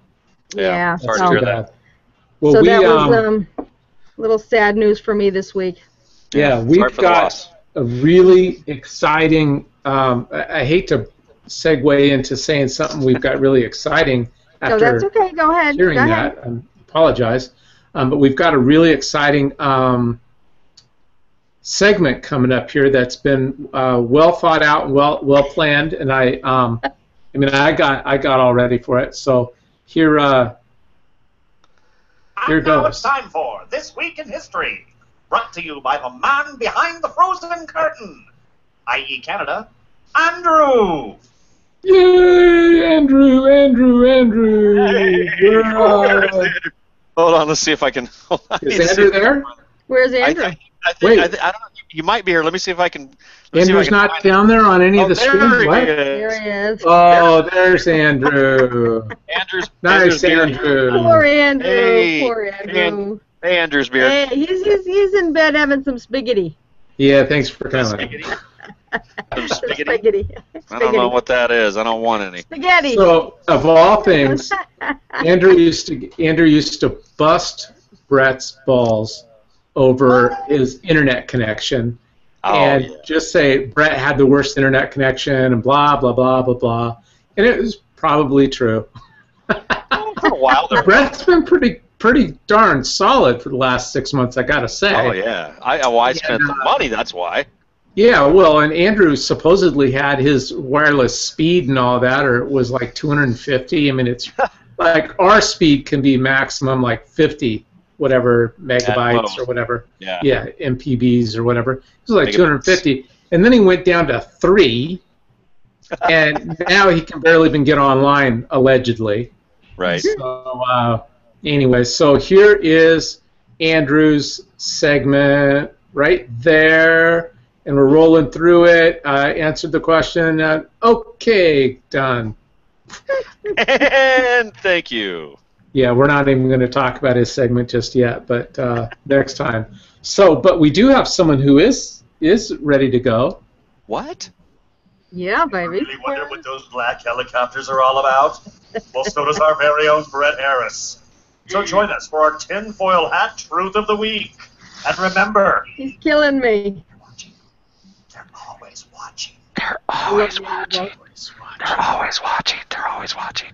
S3: Yeah.
S1: Sorry to hear that.
S2: Well,
S3: so that was a little sad news for me this week.
S2: Yeah, we've got a really exciting, I hate to segue into saying something we've got really exciting after
S3: that's okay. Go ahead.
S2: hearing that. I apologize. But we've got a really exciting segment coming up here that's been well thought out and well planned, and I got all ready for it. So here goes.
S4: Now it's time for This Week in History, brought to you by the man behind the frozen curtain, i.e. Canada, Andrew.
S2: Yay, Andrew!
S1: Hey, hold on, let's see if I can.
S2: Is Andrew there?
S3: Where's Andrew?
S1: I don't know. You might be here. Let me see if I can.
S2: Andrew's not down there on any of the screens.
S3: There he is.
S2: Oh, there's Andrew. Nice, Andrew.
S3: Poor Andrew.
S1: Hey,
S3: Poor Andrew.
S1: Hey, Andrew's beard.
S3: Hey, he's in bed having some spaghetti.
S2: Yeah, thanks for coming.
S3: Spaghetti.
S1: I don't know what that is. I don't want any.
S3: Spaghetti.
S2: So, of all things, Andrew used to bust Brett's balls over his internet connection, just say Brett had the worst internet connection and blah blah blah blah blah, and it was probably true.
S1: For a while there.
S2: Brett's been pretty pretty darn solid for the last 6 months, I gotta say.
S1: Oh yeah, I spent the money. That's why.
S2: Yeah, well, and Andrew supposedly had his wireless speed and all that, or it was like 250. I mean, it's like our speed can be maximum like 50, whatever megabytes or whatever. Yeah, MPBs or whatever. It was like 250, and then he went down to 3, and now he can barely even get online, allegedly.
S1: Right.
S2: So anyway, so here is Andrew's segment right there. And we're rolling through it. I answered the question. Okay, done.
S1: And thank you.
S2: Yeah, we're not even going to talk about his segment just yet, but next time. So, but we do have someone who is ready to go.
S1: What?
S3: Yeah, baby.
S4: I really wonder what those black helicopters are all about. Well, so does our very own Brett Harris. So join us for our tinfoil hat truth of the week. And remember,
S3: he's killing me.
S4: They're always watching.
S1: They're always watching. They're always watching. They're always watching.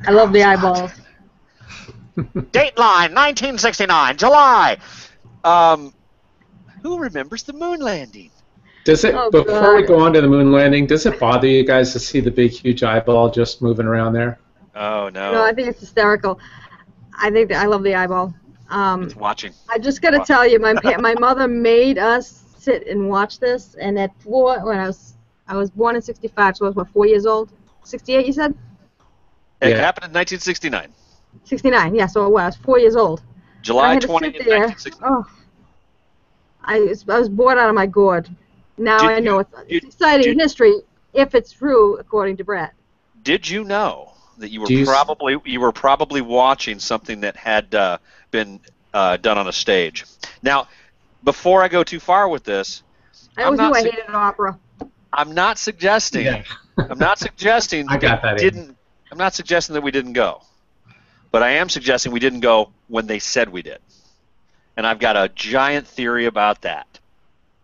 S3: I love the eyeballs.
S1: Dateline, 1969, July. Who remembers the moon landing?
S2: Does it, before we go on to the moon landing, does it bother you guys to see the big, huge eyeball just moving around there?
S1: Oh, no.
S3: No, I think it's hysterical. I love the eyeball.
S1: It's watching.
S3: I just got to tell you, my mother made us sit and watch this, and at 4, when I was born in 65, so I was, what, 4 years old? 68, you said?
S1: It happened in 1969.
S3: 69, yeah, so I was 4 years old.
S1: July 20th, 1969.
S3: Oh, I was bored out of my gourd. Now I know it's exciting history, if it's true, according to Brett.
S1: Did you know that you were probably watching something that had been done on a stage? Now, before I go too far with this,
S3: I always knew I hated opera.
S1: I'm not suggesting.
S2: Yeah.
S1: I'm not suggesting.
S2: I got that.
S1: I'm not suggesting that we didn't go, but I am suggesting we didn't go when they said we did, and I've got a giant theory about that.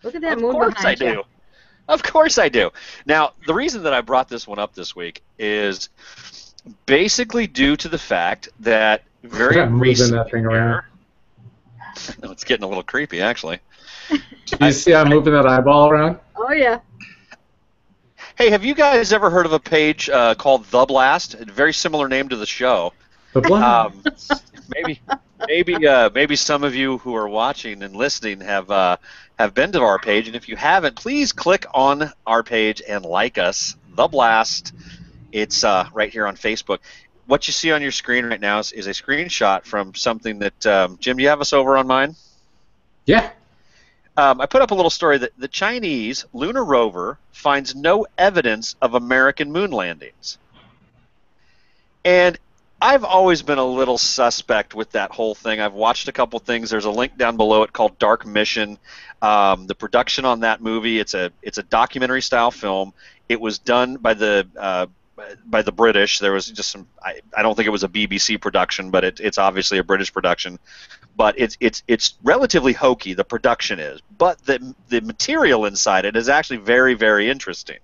S3: Look at that moon behind you.
S1: Of course I do. Now, the reason that I brought this one up this week is basically due to the fact that very recently.
S2: That thing around.
S1: No, it's getting a little creepy, actually.
S2: Do you see I'm moving that eyeball around?
S3: Oh, yeah.
S1: Hey, have you guys ever heard of a page called The Blast? A very similar name to the show.
S2: The Blast.
S1: Maybe some of you who are watching and listening have been to our page, and if you haven't, please click on our page and like us. The Blast. It's right here on Facebook. What you see on your screen right now is a screenshot from something that Jim. Do you have us over on mine?
S2: Yeah.
S1: I put up a little story that the Chinese lunar rover finds no evidence of American moon landings. And I've always been a little suspect with that whole thing. I've watched a couple things. There's a link down below it called Dark Mission. The production on that movie, it's a documentary style film. It was done by the British. There was just some. I don't think it was a BBC production, but it's obviously a British production. But it's relatively hokey. The production is, but the material inside it is actually very, very interesting.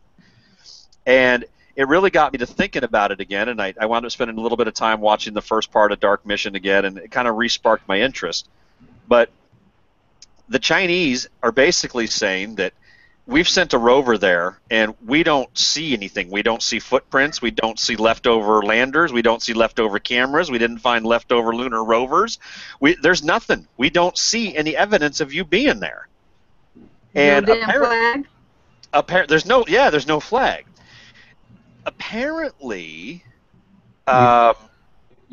S1: And it really got me to thinking about it again, and I wound up spending a little bit of time watching the first part of Dark Mission again, and it kind of re-sparked my interest. But the Chinese are basically saying that we've sent a rover there, and we don't see anything. We don't see footprints. We don't see leftover landers. We don't see leftover cameras. We didn't find leftover lunar rovers. There's nothing. We don't see any evidence of you being there. And
S3: no damn flag?
S1: There's no flag. Apparently,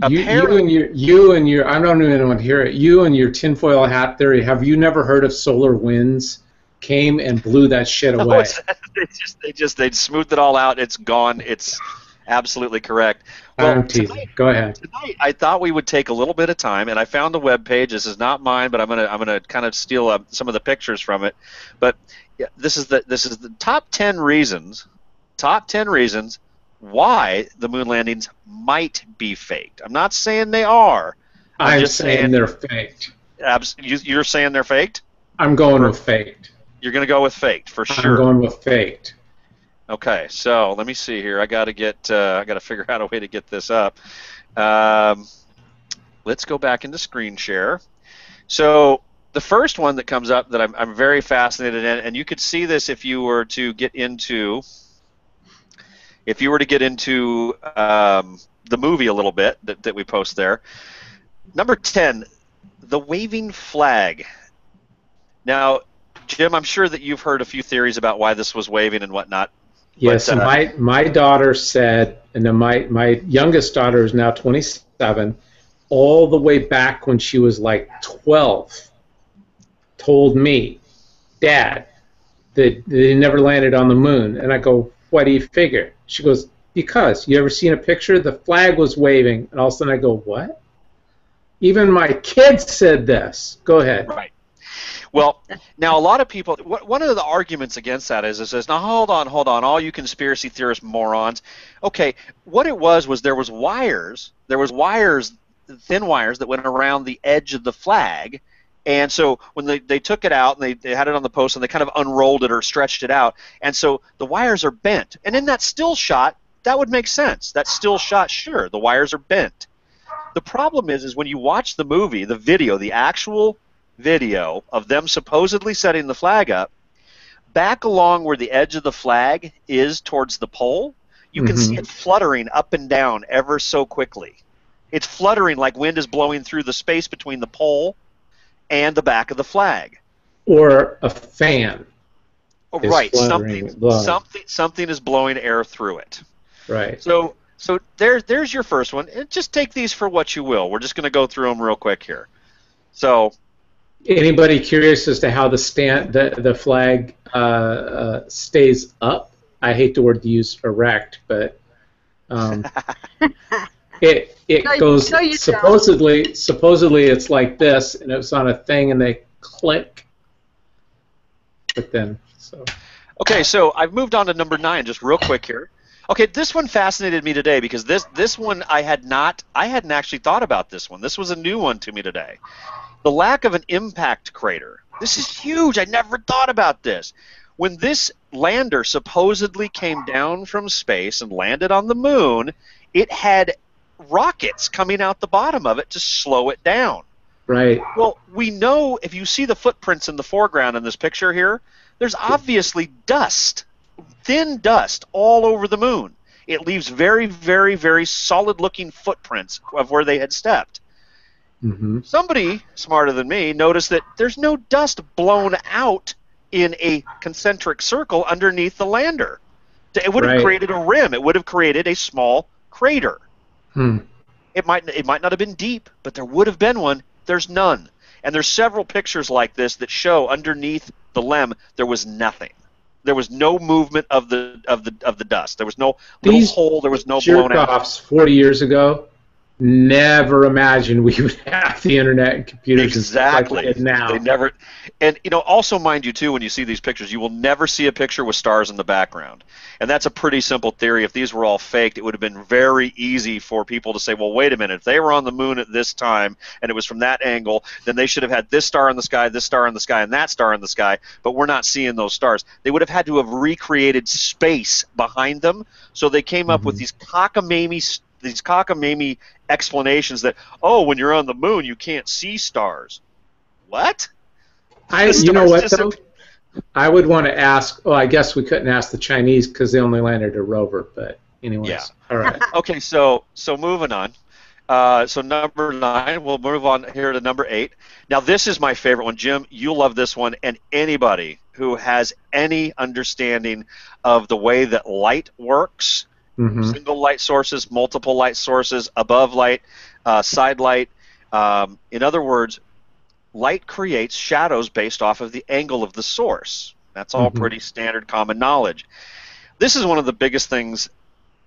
S2: you and your I don't even want to hear it. You and your tinfoil hat theory. Have you never heard of solar winds? Came and blew that shit away.
S1: They smoothed it all out. It's gone. It's absolutely correct. Well,
S2: I'm teasing. Go ahead.
S1: Tonight, I thought we would take a little bit of time, and I found a web page. This is not mine, but I'm gonna kind of steal some of the pictures from it. But yeah, this is the top 10 reasons. Top 10 reasons why the moon landings might be faked. I'm not saying they are.
S2: I'm just saying they're faked.
S1: You're saying they're faked?
S2: I'm going with faked.
S1: You're going to go with faked for sure.
S2: I'm going with faked.
S1: Okay, so let me see here. I got to figure out a way to get this up. let's go back into screen share. So the first one that comes up that I'm very fascinated in, and you could see this if you were to get into the movie a little bit that we post there. Number 10, the waving flag. Now, Jim, I'm sure that you've heard a few theories about why this was waving and whatnot.
S2: Yes, but, my daughter said, and then my youngest daughter is now 27, all the way back when she was like 12, told me, Dad, that they never landed on the moon. And I go, why do you figure? She goes, because. You ever seen a picture? The flag was waving. And all of a sudden I go, what? Even my kids said this. Go ahead.
S1: Right. Well, now a lot of people, one of the arguments against that is it says, now hold on, all you conspiracy theorist morons. Okay, what it was there was wires, thin wires that went around the edge of the flag, and so when they took it out and they had it on the post and they kind of unrolled it or stretched it out, and so the wires are bent. And in that still shot, that would make sense. That still shot, sure, the wires are bent. The problem is when you watch the movie, the video, the actual video of them supposedly setting the flag up, back along where the edge of the flag is towards the pole, you can see it fluttering up and down ever so quickly. It's fluttering like wind is blowing through the space between the pole and the back of the flag.
S2: Or a fan.
S1: Right, something is blowing air through it.
S2: Right.
S1: So there's your first one. And just take these for what you will. We're just going to go through them real quick here. So,
S2: anybody curious as to how the flag stays up? I hate the word to use erect, but it goes supposedly it's like this, and it's on a thing, and they click. But then
S1: okay, so I've moved on to number 9, just real quick here. Okay, this one fascinated me today because this one I hadn't actually thought about this one. This was a new one to me today. The lack of an impact crater. This is huge. I never thought about this. When this lander supposedly came down from space and landed on the moon, it had rockets coming out the bottom of it to slow it down.
S2: Right.
S1: Well, we know if you see the footprints in the foreground in this picture here, there's obviously dust, thin dust all over the moon. It leaves very, very, very solid-looking footprints of where they had stepped. Somebody smarter than me noticed that there's no dust blown out in a concentric circle underneath the lander. It would have created a rim. It would have created a small crater. It might not have been deep, but there would have been one. There's none. And there's several pictures like this that show underneath the LEM there was nothing. There was no movement of the dust. There was no little hole. There was no blown out.
S2: Jerk-offs 40 years ago never imagined we would have the internet and computers
S1: exactly
S2: like now.
S1: They never, and also mind you too, when you see these pictures, you will never see a picture with stars in the background, and that's a pretty simple theory. If these were all faked, it would have been very easy for people to say, well, wait a minute, if they were on the moon at this time and it was from that angle, then they should have had this star in the sky, this star in the sky, and that star in the sky, but we're not seeing those stars. They would have had to have recreated space behind them, so they came up with these cockamamie explanations that, oh, when you're on the moon, you can't see stars. What?
S2: You know what, though? I would want to ask, I guess we couldn't ask the Chinese because they only landed a rover, but anyways.
S1: Yeah.
S2: All right.
S1: Okay, so moving on. So number 9, we'll move on here to number 8. Now, this is my favorite one. Jim, you'll love this one, and anybody who has any understanding of the way that light works, single light sources, multiple light sources, above light, side light. In other words, light creates shadows based off of the angle of the source. That's all pretty standard common knowledge. This is one of the biggest things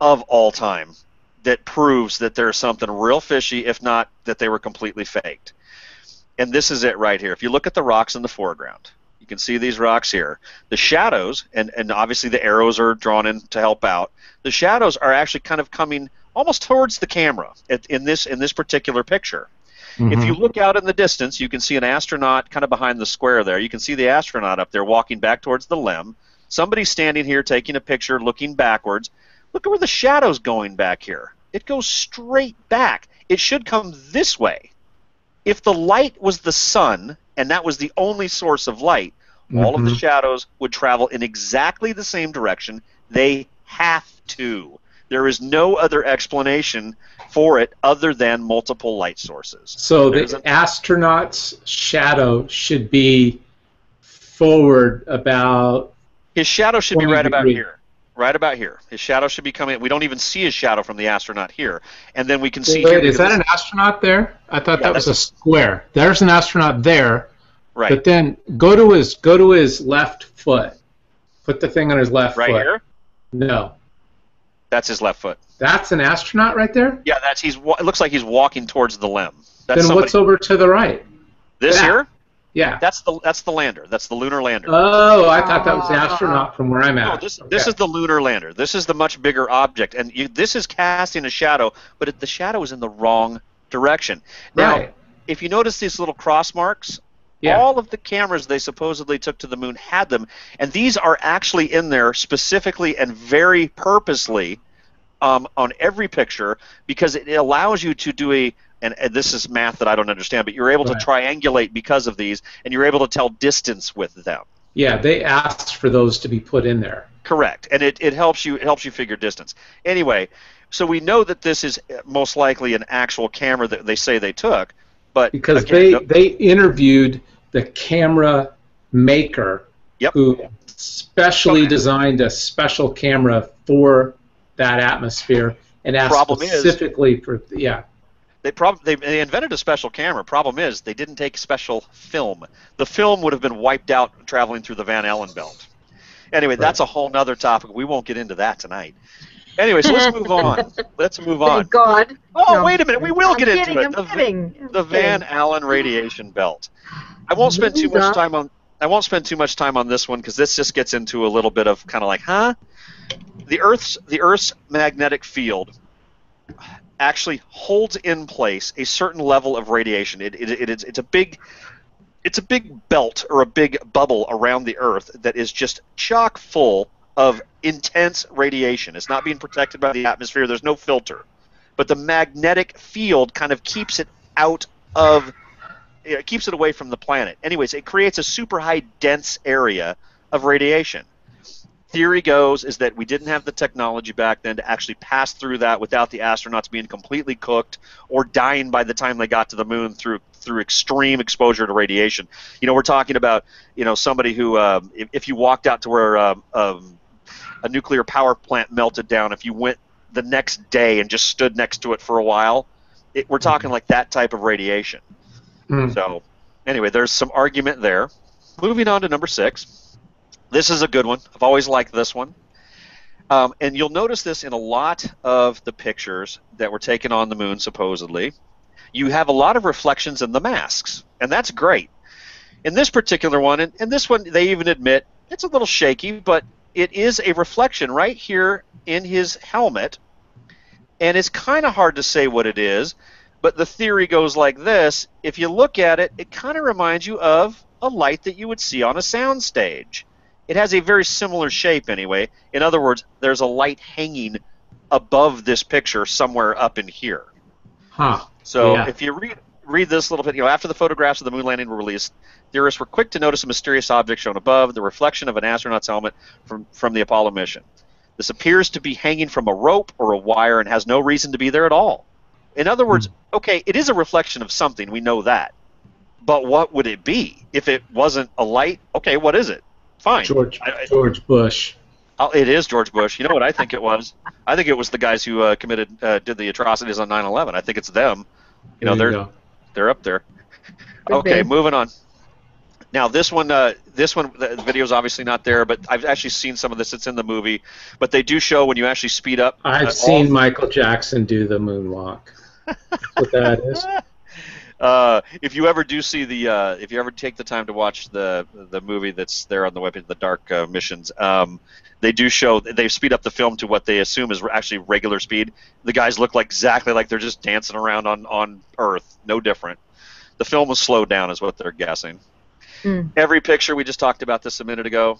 S1: of all time that proves that there's something real fishy, if not that they were completely faked. And this is it right here. If you look at the rocks in the foreground, you can see these rocks here. The shadows, and obviously the arrows are drawn in to help out, the shadows are actually kind of coming almost towards the camera in this particular picture. If you look out in the distance, you can see an astronaut kind of behind the square there. You can see the astronaut up there walking back towards the LEM. Somebody's standing here taking a picture looking backwards. Look at where the shadow's going back here. It goes straight back. It should come this way. If the light was the sun, and that was the only source of light, all of the shadows would travel in exactly the same direction. They have to. There is no other explanation for it other than multiple light sources.
S2: So the astronaut's shadow should be forward about...
S1: His shadow should be right about
S2: degrees.
S1: here. Right about here. His shadow should be coming. We don't even see his shadow from the astronaut here. And then we can see...
S2: Wait, is that an astronaut there? I thought that was a square. There's an astronaut there.
S1: Right.
S2: But then go to his left foot. Put the thing on his left foot.
S1: Right here?
S2: No.
S1: That's his left foot.
S2: That's an astronaut right there?
S1: Yeah, it looks like he's walking towards the limb.
S2: Then what's over to the right?
S1: This here?
S2: Yeah.
S1: That's the lander. That's the lunar lander.
S2: Oh, I thought that was the astronaut from where I'm at.
S1: No, this is the lunar lander. This is the much bigger object, and this is casting a shadow, but the shadow is in the wrong direction. Now, if you notice these little cross marks, all of the cameras they supposedly took to the moon had them, and these are actually in there specifically and very purposely on every picture, because it allows you to do and this is math that I don't understand, but you're able to triangulate because of these, and you're able to tell distance with them.
S2: Yeah, they asked for those to be put in there.
S1: Correct, and it helps you figure distance. Anyway, so we know that this is most likely an actual camera that they say they took, but
S2: because
S1: again,
S2: they interviewed the camera maker who specially designed a special camera for that atmosphere and asked specifically for
S1: They invented a special camera. Problem is, they didn't take special film. The film would have been wiped out traveling through the Van Allen belt. Anyway, that's a whole nother topic. We won't get into that tonight. Anyway, so let's move on. Let's move on.
S3: Thank God.
S1: Oh, wait a minute. We will get into it.
S3: I'm kidding.
S1: The Van Allen radiation belt. I won't spend too much time on. I won't spend too much time on this one because this just gets into a little bit of kind of like, the Earth's magnetic field actually holds in place a certain level of radiation. It's a big belt or a big bubble around the Earth that is just chock full of intense radiation. It's not being protected by the atmosphere. There's no filter. But the magnetic field kind of keeps it it keeps it away from the planet. Anyways, it creates a super high dense area of radiation. Theory goes is that we didn't have the technology back then to actually pass through that without the astronauts being completely cooked or dying by the time they got to the moon through extreme exposure to radiation. You know, we're talking about, somebody who, if you walked out to where a nuclear power plant melted down, if you went the next day and just stood next to it for a while, we're talking like that type of radiation. So, anyway, there's some argument there. Moving on to number 6. This is a good one. I've always liked this one. And you'll notice this in a lot of the pictures that were taken on the moon, supposedly. You have a lot of reflections in the masks, and that's great. In this particular one, and this one they even admit, it's a little shaky, but it is a reflection right here in his helmet, and it's kind of hard to say what it is, but the theory goes like this. If you look at it, it kind of reminds you of a light that you would see on a sound stage. It has a very similar shape anyway. In other words, there's a light hanging above this picture somewhere up in here. So if you read this little bit, after the photographs of the moon landing were released, theorists were quick to notice a mysterious object shown above, the reflection of an astronaut's helmet from the Apollo mission. This appears to be hanging from a rope or a wire and has no reason to be there at all. In other words, okay, it is a reflection of something, we know that. But what would it be? If it wasn't a light, okay, what is it? Fine.
S2: George Bush.
S1: It is George Bush. You know what I think it was? I think it was the guys who did the atrocities on 9/11. I think it's them. They're up there. Okay, moving on. Now this one, the video's obviously not there, but I've actually seen some of this. It's in the movie, but they do show when you actually speed up.
S2: I've seen Michael Jackson do the moonwalk. That's what that is.
S1: If you ever do see if you ever take the time to watch the movie that's there on the web, the Dark Missions, they do show they speed up the film to what they assume is actually regular speed. The guys look exactly like they're just dancing around on Earth, no different. The film was slowed down, is what they're guessing. Every picture, we just talked about this a minute ago.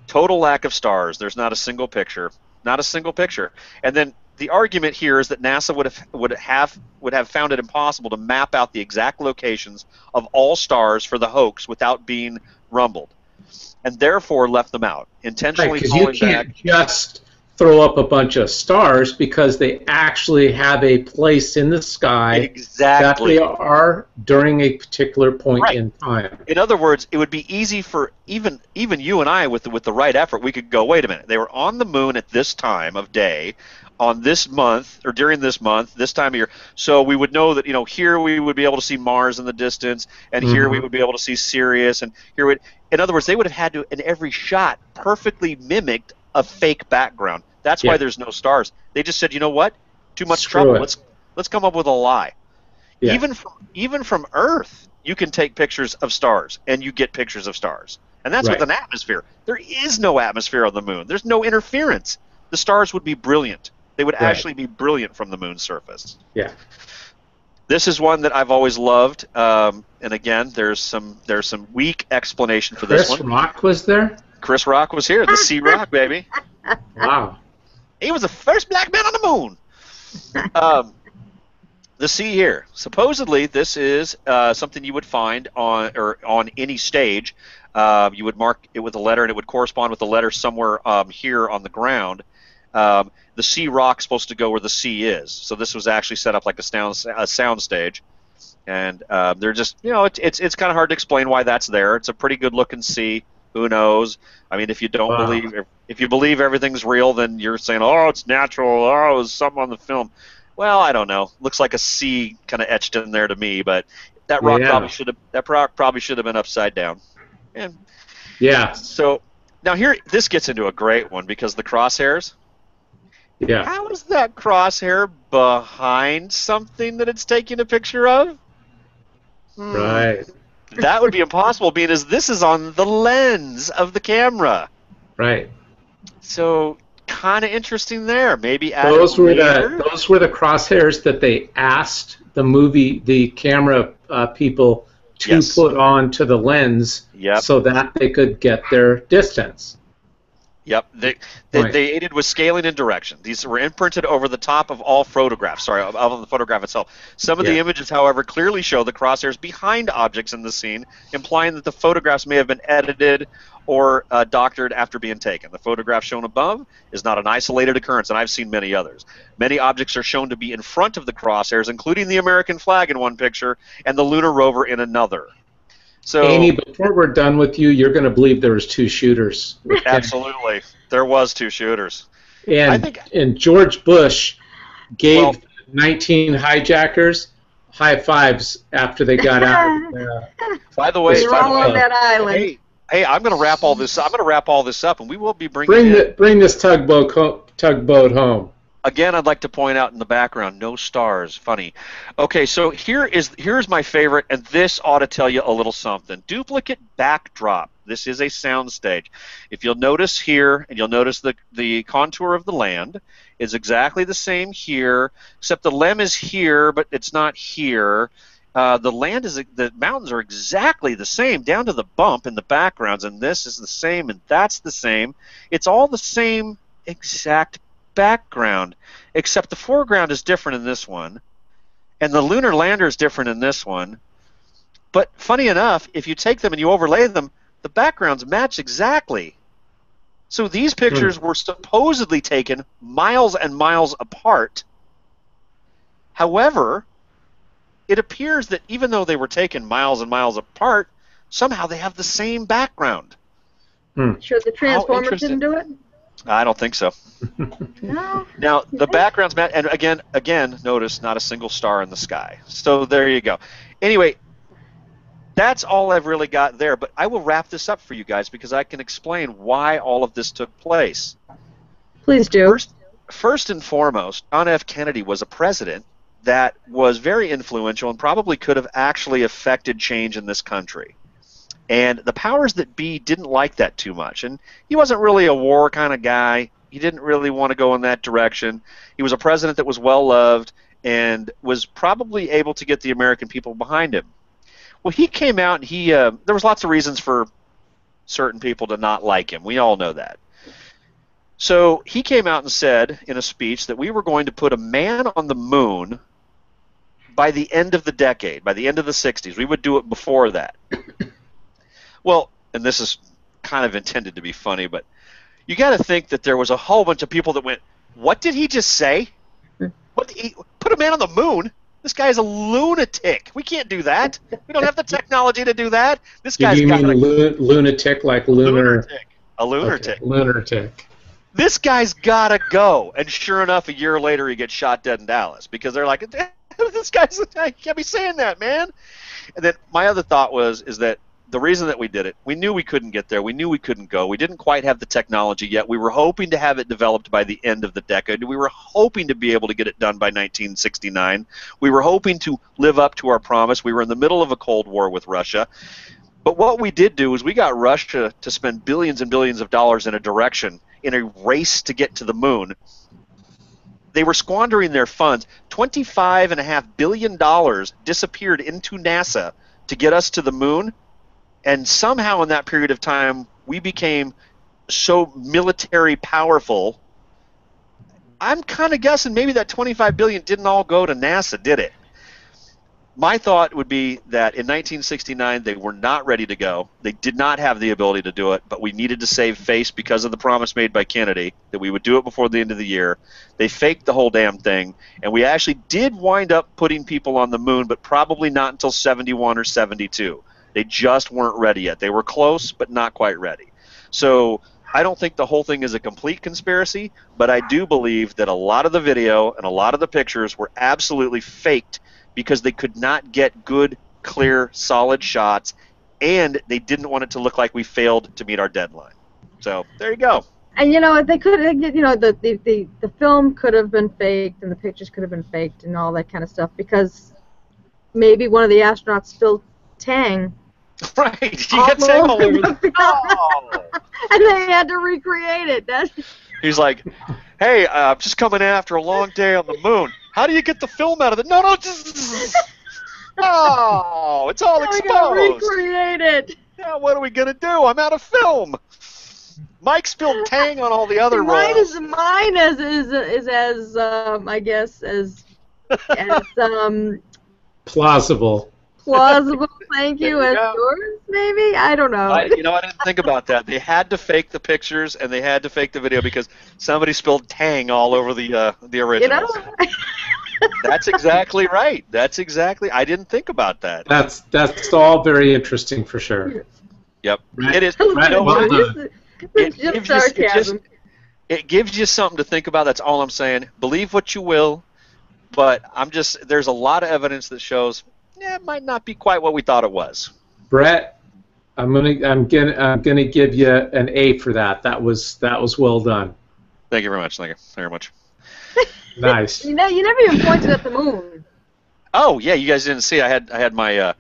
S1: Total lack of stars. There's not a single picture. Not a single picture. And then the argument here is that NASA would have found it impossible to map out the exact locations of all stars for the hoax without being rumbled, and therefore left them out, intentionally
S2: because you can't just throw up a bunch of stars because they actually have a place in the sky that they are during a particular point in time.
S1: In other words, it would be easy for even you and I with the right effort. We could go, wait a minute, they were on the moon at this time of day, on this month or during this month, this time of year. So we would know that here we would be able to see Mars in the distance, and here we would be able to see Sirius, and here would. In other words, they would have had to in every shot perfectly mimicked a fake background. That's why there's no stars. They just said, you know what? Too much trouble. Let's come up with a lie. Yeah. Even from Earth, you can take pictures of stars, and you get pictures of stars. And that's with an atmosphere. There is no atmosphere on the moon. There's no interference. The stars would be brilliant. They would actually be brilliant from the moon's surface.
S2: Yeah.
S1: This is one that I've always loved. And again, there's some weak explanation for this one.
S2: Chris Rock was there?
S1: Chris Rock was here. The Sea Rock, baby.
S2: Wow.
S1: He was the first black man on the moon. The sea here. Supposedly, this is something you would find on any stage. You would mark it with a letter, and it would correspond with a letter somewhere here on the ground. The sea rock's supposed to go where the sea is. So this was actually set up like a sound stage. And they're just, it's kind of hard to explain why that's there. It's a pretty good-looking sea. Who knows? I mean, if you don't believe everything's real, then you're saying, oh, it's natural. Oh, it was something on the film. Well, I don't know. Looks like a C kind of etched in there to me, but that rock probably should have been upside down. And so now here, this gets into a great one because the crosshairs.
S2: Yeah.
S1: How is that crosshair behind something that it's taking a picture of?
S2: Right.
S1: That would be impossible, being as this is on the lens of the camera.
S2: Right.
S1: So kind of interesting there. Maybe
S2: those were the crosshairs that they asked the camera people to put onto the lens so that they could get their distance.
S1: Yep, they aided with scaling and direction. These were imprinted over the top of all photographs, of the photograph itself. Some of the images, however, clearly show the crosshairs behind objects in the scene, implying that the photographs may have been edited or doctored after being taken. The photograph shown above is not an isolated occurrence, and I've seen many others. Many objects are shown to be in front of the crosshairs, including the American flag in one picture and the lunar rover in another. So,
S2: Amy, before we're done with you, you're going to believe there was 2 shooters.
S1: Absolutely. There was 2 shooters.
S2: And George Bush gave 19 hijackers high fives after they got out.
S1: By the way,
S3: on that island.
S1: Hey, I'm going to wrap all this up, and we will be bringing
S2: bring this tugboat home.
S1: Again, I'd like to point out in the background, no stars. Funny. Okay, so here's my favorite, and this ought to tell you a little something. Duplicate backdrop. This is a sound stage. If you'll notice here, and you'll notice the contour of the land is exactly the same here, except the lem is here, but it's not here. The mountains are exactly the same, down to the bump in the backgrounds, and this is the same, and that's the same. It's all the same exact background, except the foreground is different in this one, and the lunar lander is different in this one. But funny enough, if you take them and you overlay them, the backgrounds match exactly. So these pictures were supposedly taken miles and miles apart. However, it appears that even though they were taken miles and miles apart, somehow they have the same background.
S3: Sure the Transformers didn't do it?
S1: I don't think so.
S3: No.
S1: Now, the background's match, and again, notice not a single star in the sky. So there you go. Anyway, that's all I've really got there, but I will wrap this up for you guys because I can explain why all of this took place.
S3: Please do.
S1: First and foremost, John F. Kennedy was a president that was very influential and probably could have actually affected change in this country. And the powers that be didn't like that too much. And he wasn't really a war kind of guy. He didn't really want to go in that direction. He was a president that was well-loved and was probably able to get the American people behind him. Well, he came out and there was lots of reasons for certain people to not like him. We all know that. So he came out and said in a speech that we were going to put a man on the moon by the end of the decade, by the end of the 60s. We would do it before that. Well, and this is kind of intended to be funny, but you got to think that there was a whole bunch of people that went, "What did he just say? Put a man on the moon? This guy's a lunatic. We can't do that. We don't have the technology to do that. This guy's
S2: got a lunatic, like lunar.
S1: A lunatic.
S2: Okay, lunatic.
S1: This guy's gotta go." And sure enough, a year later, he gets shot dead in Dallas because they're like, "This guy's, I can't be saying that, man." And then my other thought is that the reason that we did it, we knew we couldn't get there. We knew we couldn't go. We didn't quite have the technology yet. We were hoping to have it developed by the end of the decade. We were hoping to be able to get it done by 1969. We were hoping to live up to our promise. We were in the middle of a Cold War with Russia. But what we did do is we got Russia to spend billions and billions of dollars in a direction, in a race to get to the moon. They were squandering their funds. $25.5 billion disappeared into NASA to get us to the moon. And somehow in that period of time, we became so military powerful. I'm kind of guessing maybe that $25 billion didn't all go to NASA, did it? My thought would be that in 1969, they were not ready to go. They did not have the ability to do it, but we needed to save face because of the promise made by Kennedy that we would do it before the end of the year. They faked the whole damn thing, and we actually did wind up putting people on the moon, but probably not until 71 or 72. They just weren't ready yet. They were close, but not quite ready. So I don't think the whole thing is a complete conspiracy, but I do believe that a lot of the video and a lot of the pictures were absolutely faked because they could not get good, clear, solid shots, and they didn't want it to look like we failed to meet our deadline. So there you go.
S3: And they could, the film could have been faked, and the pictures could have been faked, and all that kind of stuff, because maybe one of the astronauts spilled Tang.
S1: Right, you got Tang all over the
S3: and they had to recreate it.
S1: He's like, "Hey, I'm just coming after a long day on the moon. How do you get the film out of it?" No, just oh, it's all exposed.
S3: We gotta recreate it.
S1: Yeah, what are we gonna do? I'm out of film. Mike spilled Tang on all the other rolls.
S3: Mine is as I guess as
S2: plausible.
S3: Plausible, thank you. As yours, maybe? I don't know.
S1: I didn't think about that. They had to fake the pictures and they had to fake the video because somebody spilled Tang all over the original. That's exactly right. I didn't think about that.
S2: That's all very interesting for sure.
S1: Yep.
S2: Right.
S1: It is. It gives you something to think about. That's all I'm saying. Believe what you will, but there's a lot of evidence that shows it might not be quite what we thought it was.
S2: Brett, I'm gonna give you an A for that. That was well done.
S1: Thank you very much. Thank you very much.
S2: Nice.
S3: You never even pointed at the moon.
S1: Oh yeah, you guys didn't see. I had my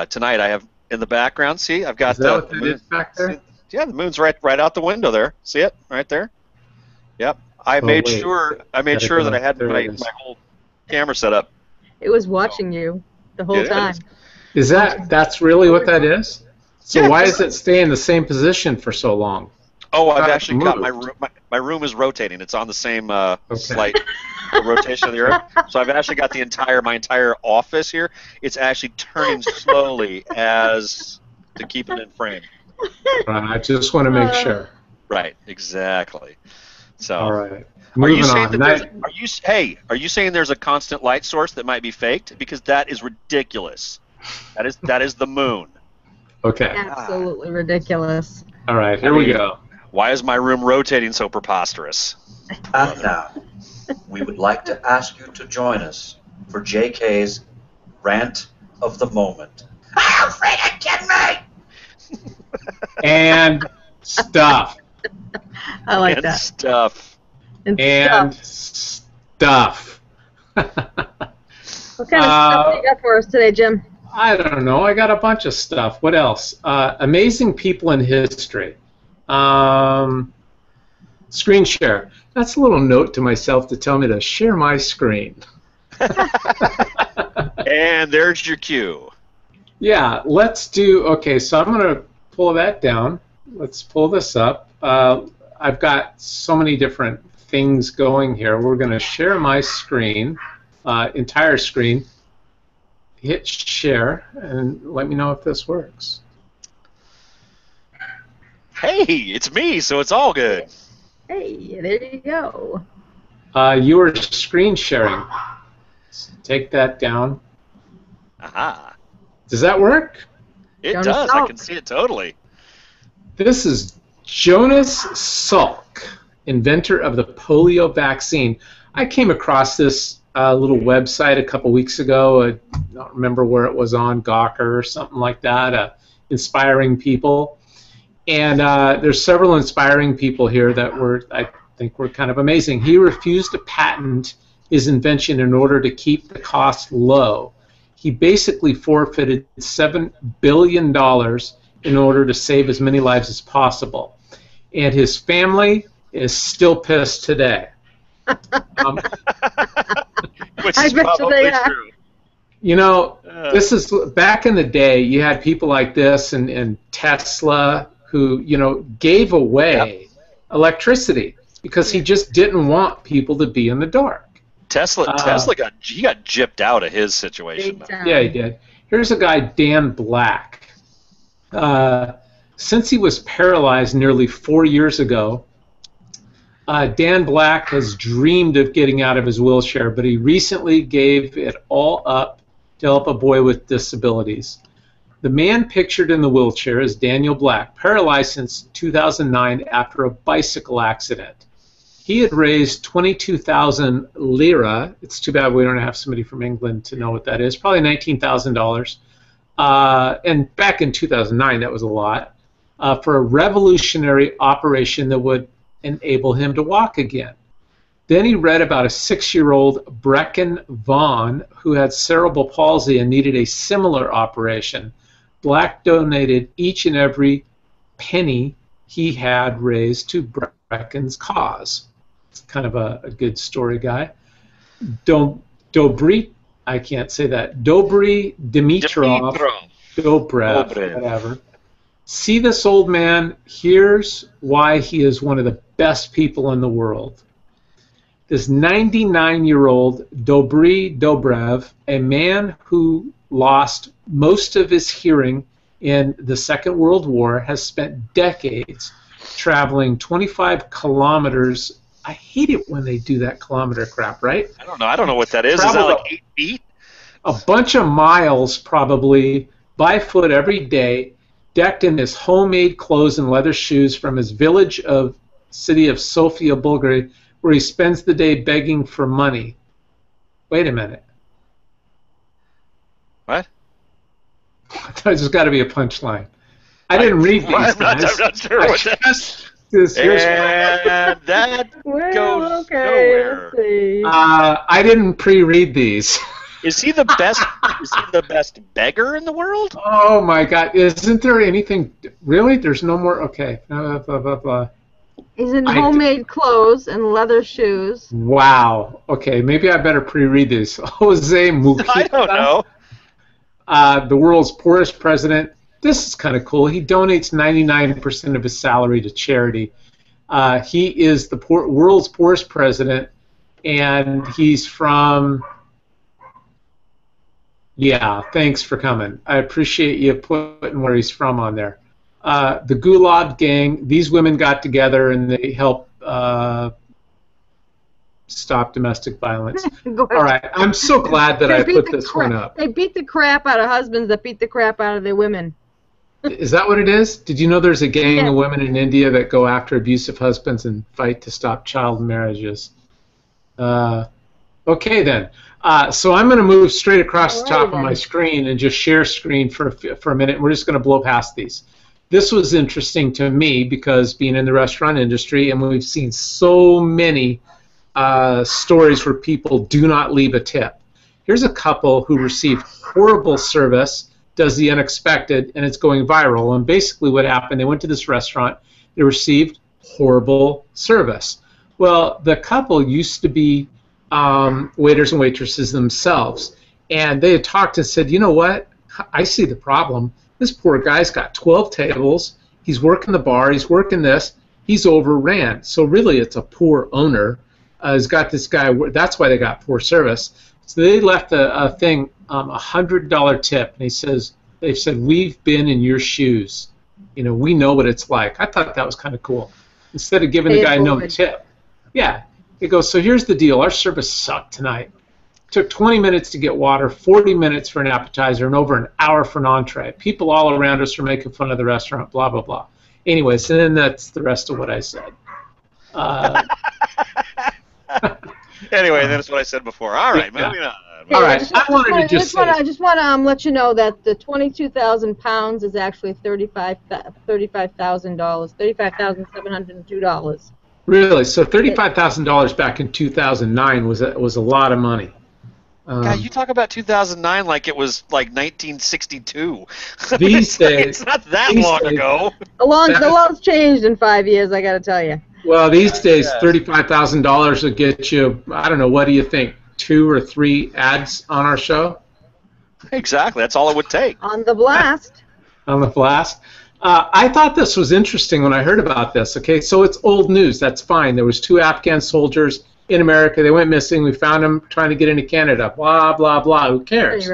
S1: tonight. I have in the background. See, I've got
S2: is that what that is back there?
S1: See, yeah, the moon's right out the window there. See it right there? Yep. I made sure that I had my whole camera set up.
S3: It was watching you the whole time.
S2: Is that's really what that is? So yeah, why does it stay in the same position for so long?
S1: Oh, I've actually got my room is rotating. It's on the same slight rotation of the Earth. So I've actually got my entire office here. It's actually turning slowly to keep it in frame.
S2: Right, I just want to make sure.
S1: Right, exactly. So.
S2: All right.
S1: Are you saying there's a constant light source that might be faked? Because that is ridiculous. That is the moon.
S2: Okay.
S3: Absolutely ridiculous.
S2: All right, here we go.
S1: Why is my room rotating so preposterous?
S4: And now, we would like to ask you to join us for JK's rant of the moment. Are you freaking kidding me?
S2: And stuff.
S3: I like that.
S1: Stuff.
S2: And stuff.
S3: What kind of stuff do you got for us today, Jim?
S2: I don't know. I got a bunch of stuff. What else? Amazing people in history. Screen share. That's a little note to myself to tell me to share my screen.
S1: And there's your cue.
S2: Yeah, let's do. Okay, so I'm going to pull that down. Let's pull this up. I've got so many different things going here. We're going to share my screen, entire screen. Hit share, and let me know if this works.
S1: Hey, it's me, so it's all good.
S3: Hey, there you go.
S2: You are screen sharing. Take that down.
S1: Aha.
S2: Does that work?
S1: It does. I can see it totally.
S2: This is Jonas Salk, inventor of the polio vaccine. I came across this little website a couple weeks ago. I don't remember where it was on, Gawker or something like that, inspiring people. And there's several inspiring people here that I think were kind of amazing. He refused to patent his invention in order to keep the cost low. He basically forfeited $7 billion in order to save as many lives as possible. And his family is still pissed today.
S1: Which is probably true.
S2: You know, this is back in the day, you had people like this and Tesla who, you know, gave away electricity because he just didn't want people to be in the dark.
S1: Tesla got gypped out of his situation.
S2: Yeah, he did. Here's a guy, Dan Black. Since he was paralyzed nearly 4 years ago, Dan Black has dreamed of getting out of his wheelchair, but he recently gave it all up to help a boy with disabilities. The man pictured in the wheelchair is Daniel Black, paralyzed since 2009 after a bicycle accident. He had raised 22,000 lira. It's too bad we don't have somebody from England to know what that is. Probably $19,000. And back in 2009, that was a lot. For a revolutionary operation that would enable him to walk again. Then he read about a 6-year-old Brecken Vaughn who had cerebral palsy and needed a similar operation. Black donated each and every penny he had raised to Brecken's cause. It's kind of a good story guy. Dobry, I can't say that. Dobry Dimitrov, Dobrev, whatever. See this old man? Here's why he is one of the best people in the world. This 99-year-old Dobry Dobrev, a man who lost most of his hearing in the Second World War, has spent decades traveling 25 kilometers. I hate it when they do that kilometer crap, right?
S1: I don't know. I don't know what that is. Is that like 8 feet?
S2: A bunch of miles, probably, by foot every day, decked in his homemade clothes and leather shoes from his city of Sofia, Bulgaria, where he spends the day begging for money. Wait a minute.
S1: What?
S2: There's got to be a punchline. I didn't read these,
S1: I'm not sure what that is. And that goes nowhere.
S2: I didn't pre-read these.
S1: Is he the best? Is he the best beggar in the world?
S2: Oh my God! Isn't there anything? Really? There's no more. Okay. Blah, blah, blah.
S3: He's in homemade clothes and leather shoes.
S2: Wow. Okay. Maybe I better pre-read these. Jose Mujica.
S1: I don't know.
S2: The world's poorest president. This is kind of cool. He donates 99% of his salary to charity. He is the world's poorest president, and he's from. Yeah, thanks for coming. I appreciate you putting where he's from on there. The Gulag Gang, these women got together and they helped stop domestic violence. All right, I'm so glad that I put this one up.
S3: They beat the crap out of husbands that beat the crap out of their women.
S2: Is that what it is? Did you know there's a gang of women in India that go after abusive husbands and fight to stop child marriages? Okay then. So I'm going to move straight across the top of my screen and just share screen for a minute. We're just going to blow past these. This was interesting to me because being in the restaurant industry, and we've seen so many stories where people do not leave a tip. Here's a couple who received horrible service, does the unexpected, and it's going viral. And basically what happened, they went to this restaurant, they received horrible service. Well, the couple used to be waiters and waitresses themselves. And they had talked and said, you know what? I see the problem. This poor guy's got 12 tables. He's working the bar. He's working this. he's overran. So really, it's a poor owner. Has got this guy. That's why they got poor service. So they left a thing, $100 tip, and they've said, we've been in your shoes. We know what it's like. I thought that was kind of cool. Instead of giving the guy no tip. Yeah. It goes, so here's the deal. Our service sucked tonight. Took 20 minutes to get water, 40 minutes for an appetizer, and over an hour for an entree. People all around us were making fun of the restaurant, blah, blah, blah. Anyways, and then that's the rest of what I said.
S1: Anyway, that's what I said before. All right, moving on.
S2: All right, I just
S3: want to let you know that the 22,000 pounds is actually $35,000, $35,702.
S2: Really? So $35,000 back in 2009 was a lot of money.
S1: God, you talk about 2009 like it was like 1962.
S2: These days,
S1: it's not that long ago.
S3: The law's changed in 5 years, I got to tell you.
S2: Well, these days, $35,000 will get you, I don't know, what do you think, 2 or 3 ads on our show?
S1: Exactly, that's all it would take.
S3: On the blast.
S2: On the blast. I thought this was interesting when I heard about this. Okay, so it's old news. That's fine. There was 2 Afghan soldiers in America. They went missing. We found them trying to get into Canada. Blah, blah, blah. Who cares?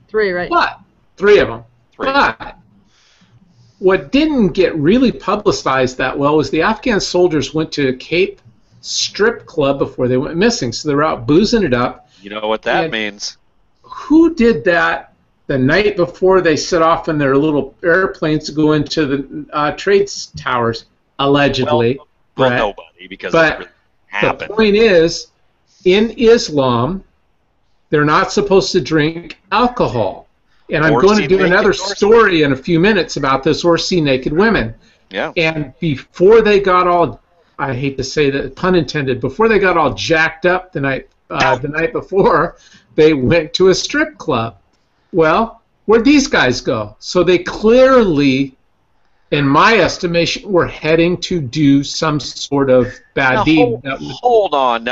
S3: 3, right?
S2: What? 3 of them. 3. But what didn't get really publicized that well was the Afghan soldiers went to a Cape strip club before they went missing. So they were out boozing it up.
S1: You know what that means.
S2: Who did that the night before they set off in their little airplanes to go into the trade towers, allegedly?
S1: Well, nobody, because it really happened.
S2: The point is, in Islam, they're not supposed to drink alcohol. And I'm going to do another story in a few minutes about this, or see naked women.
S1: Yeah.
S2: And before they got all, I hate to say that, pun intended, before they got all jacked up the night before, they went to a strip club. Well, where'd these guys go? So they clearly, in my estimation, were heading to do some sort of bad deed.
S1: Hold on.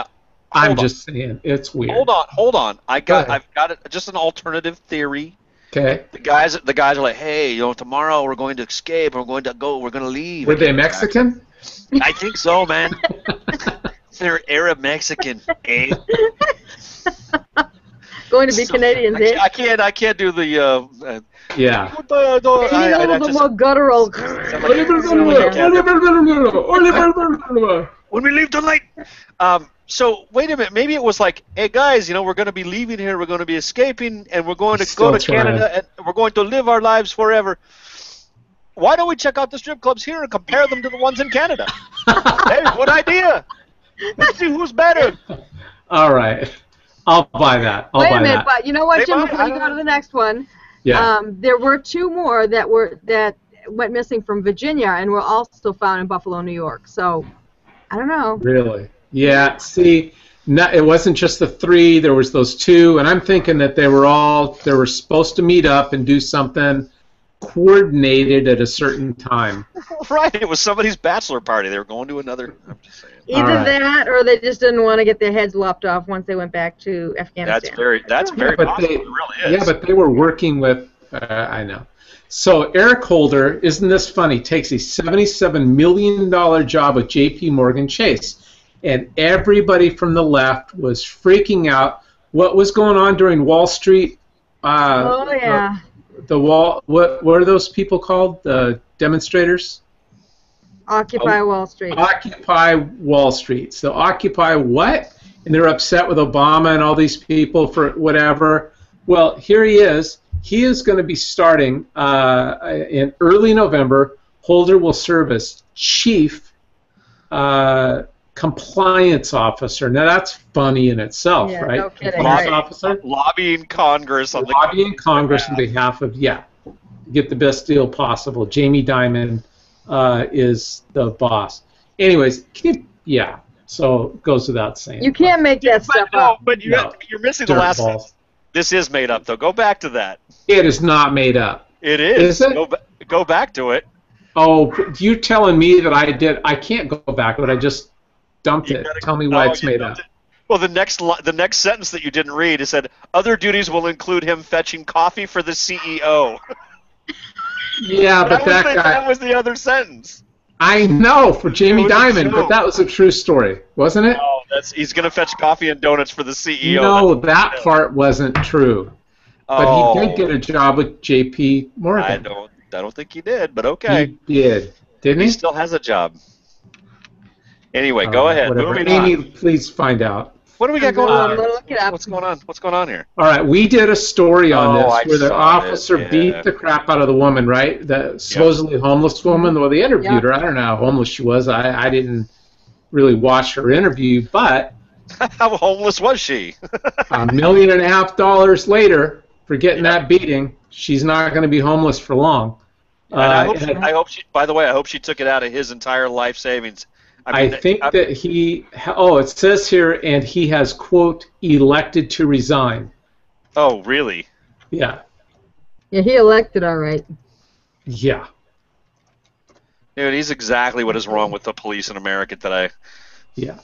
S2: I'm just saying, it's weird.
S1: Hold on. I've got just an alternative theory.
S2: Okay.
S1: The guys are like, hey, tomorrow we're going to escape. We're going to leave.
S2: Were they Mexican?
S1: I think so, man. They're Arab Mexican, eh?
S3: Going to be Canadians, eh?
S1: I can't do the.
S2: Yeah.
S3: More guttural.
S1: When we leave tonight. So wait a minute. Maybe it was like, hey guys, we're going to be leaving here. We're going to be escaping, and we're going to go to Canada, and we're going to live our lives forever. Why don't we check out the strip clubs here and compare them to the ones in Canada? Hey, what idea? Let's see who's better.
S2: All right. I'll buy that.
S3: Wait a minute, but you know what, Jim? Before you go to the next one, there were 2 more that went missing from Virginia and were also found in Buffalo, New York. So, I don't know.
S2: Really? Yeah. See, it wasn't just the 3. There was those 2, and I'm thinking that they were supposed to meet up and do something coordinated at a certain time.
S1: Right. It was somebody's bachelor party. They were going to another. I'm just saying.
S3: Either that, or they just didn't want to get their heads lopped off once they went back to Afghanistan.
S1: That's very possible. It really is.
S2: Yeah, but they were working with. I know. So Eric Holder, isn't this funny? Takes a $77 million job with J.P. Morgan Chase, and everybody from the left was freaking out. What was going on during Wall Street? The wall. What are those people called? The demonstrators.
S3: Occupy Wall Street.
S2: Occupy Wall Street. So Occupy what? And they're upset with Obama and all these people for whatever. Well, here he is. He is going to be starting in early November. Holder will serve as chief compliance officer. Now that's funny in itself, right?
S3: No kidding.
S2: Compliance officer.
S1: Lobbying Congress on
S2: Congress on behalf of get the best deal possible. Jamie Dimon is the boss. Anyways, so it goes without saying.
S3: You can't make that stuff up.
S1: But you're missing the last sentence. This is made up, though. Go back to that.
S2: It is not made up.
S1: It is.
S2: Is it?
S1: Go back to it.
S2: Oh, you telling me that I did? I can't go back, but I just dumped it. Tell me why it's made up.
S1: Well, the next sentence that you didn't read, it said, other duties will include him fetching coffee for the CEO.
S2: Yeah, but that guy...
S1: That was the other sentence.
S2: I know, for Jamie Dimon, but that was a true story, wasn't it?
S1: No, he's going to fetch coffee and donuts for the CEO.
S2: No, that part wasn't true. But he did get a job with J.P. Morgan.
S1: I don't think he did, but okay.
S2: He did, didn't he?
S1: He still has a job. Anyway, go ahead. Moving
S2: Amy,
S1: on.
S2: Please find out.
S1: What do we got going on?
S3: Look it up.
S1: What's going on? What's going on here?
S2: All right, we did a story on this where the
S1: saw
S2: officer
S1: it,
S2: beat the crap out of the woman, right? The supposedly homeless woman. Well, they interviewed her. I don't know how homeless she was. I didn't really watch her interview, but
S1: how homeless was she?
S2: $1.5 million later for getting that beating, she's not going to be homeless for long.
S1: I hope she. By the way, I hope she took it out of his entire life savings.
S2: I think that he. Oh, it says here, and he has, quote, elected to resign.
S1: Oh, really?
S2: Yeah.
S3: Yeah, he elected, all right.
S2: Yeah.
S1: Dude, he's exactly what is wrong with the police in America today.
S2: Yeah.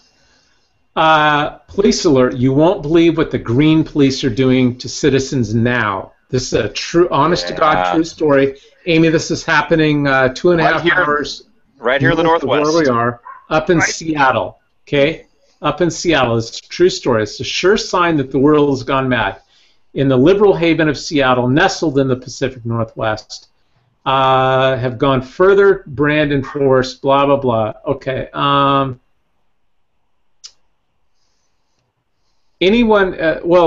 S2: Police alert, you won't believe what the green police are doing to citizens now. This is a true, honest-to-God true story. Amy, this is happening 2.5 hours.
S1: Right here in the Northwest.
S2: Where we are. Up in Seattle, okay? Up in Seattle. It's a true story. It's a sure sign that the world has gone mad. In the liberal haven of Seattle, nestled in the Pacific Northwest, have gone further, brand enforced, blah, blah, blah. Okay. Well,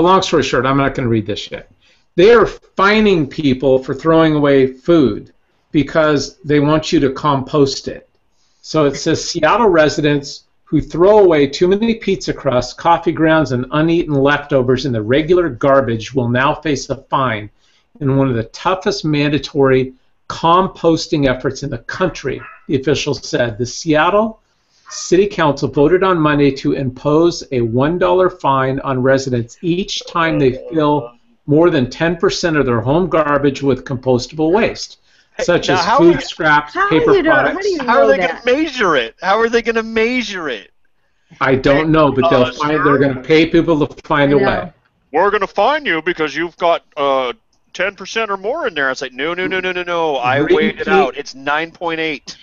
S2: long story short, I'm not going to read this yet. They are fining people for throwing away food because they want you to compost it. So it says Seattle residents who throw away too many pizza crusts, coffee grounds, and uneaten leftovers in the regular garbage will now face a fine in one of the toughest mandatory composting efforts in the country, the official said. The Seattle City Council voted on Monday to impose a $1 fine on residents each time they fill more than 10% of their home garbage with compostable waste, such as food scraps, paper products.
S1: How are they going to measure it? How are they going to measure it?
S2: I don't know, but they're going to pay people to find a way.
S1: We're going to fine you because you've got 10% or more in there. It's like, no. I weighed it out. It's 9.8.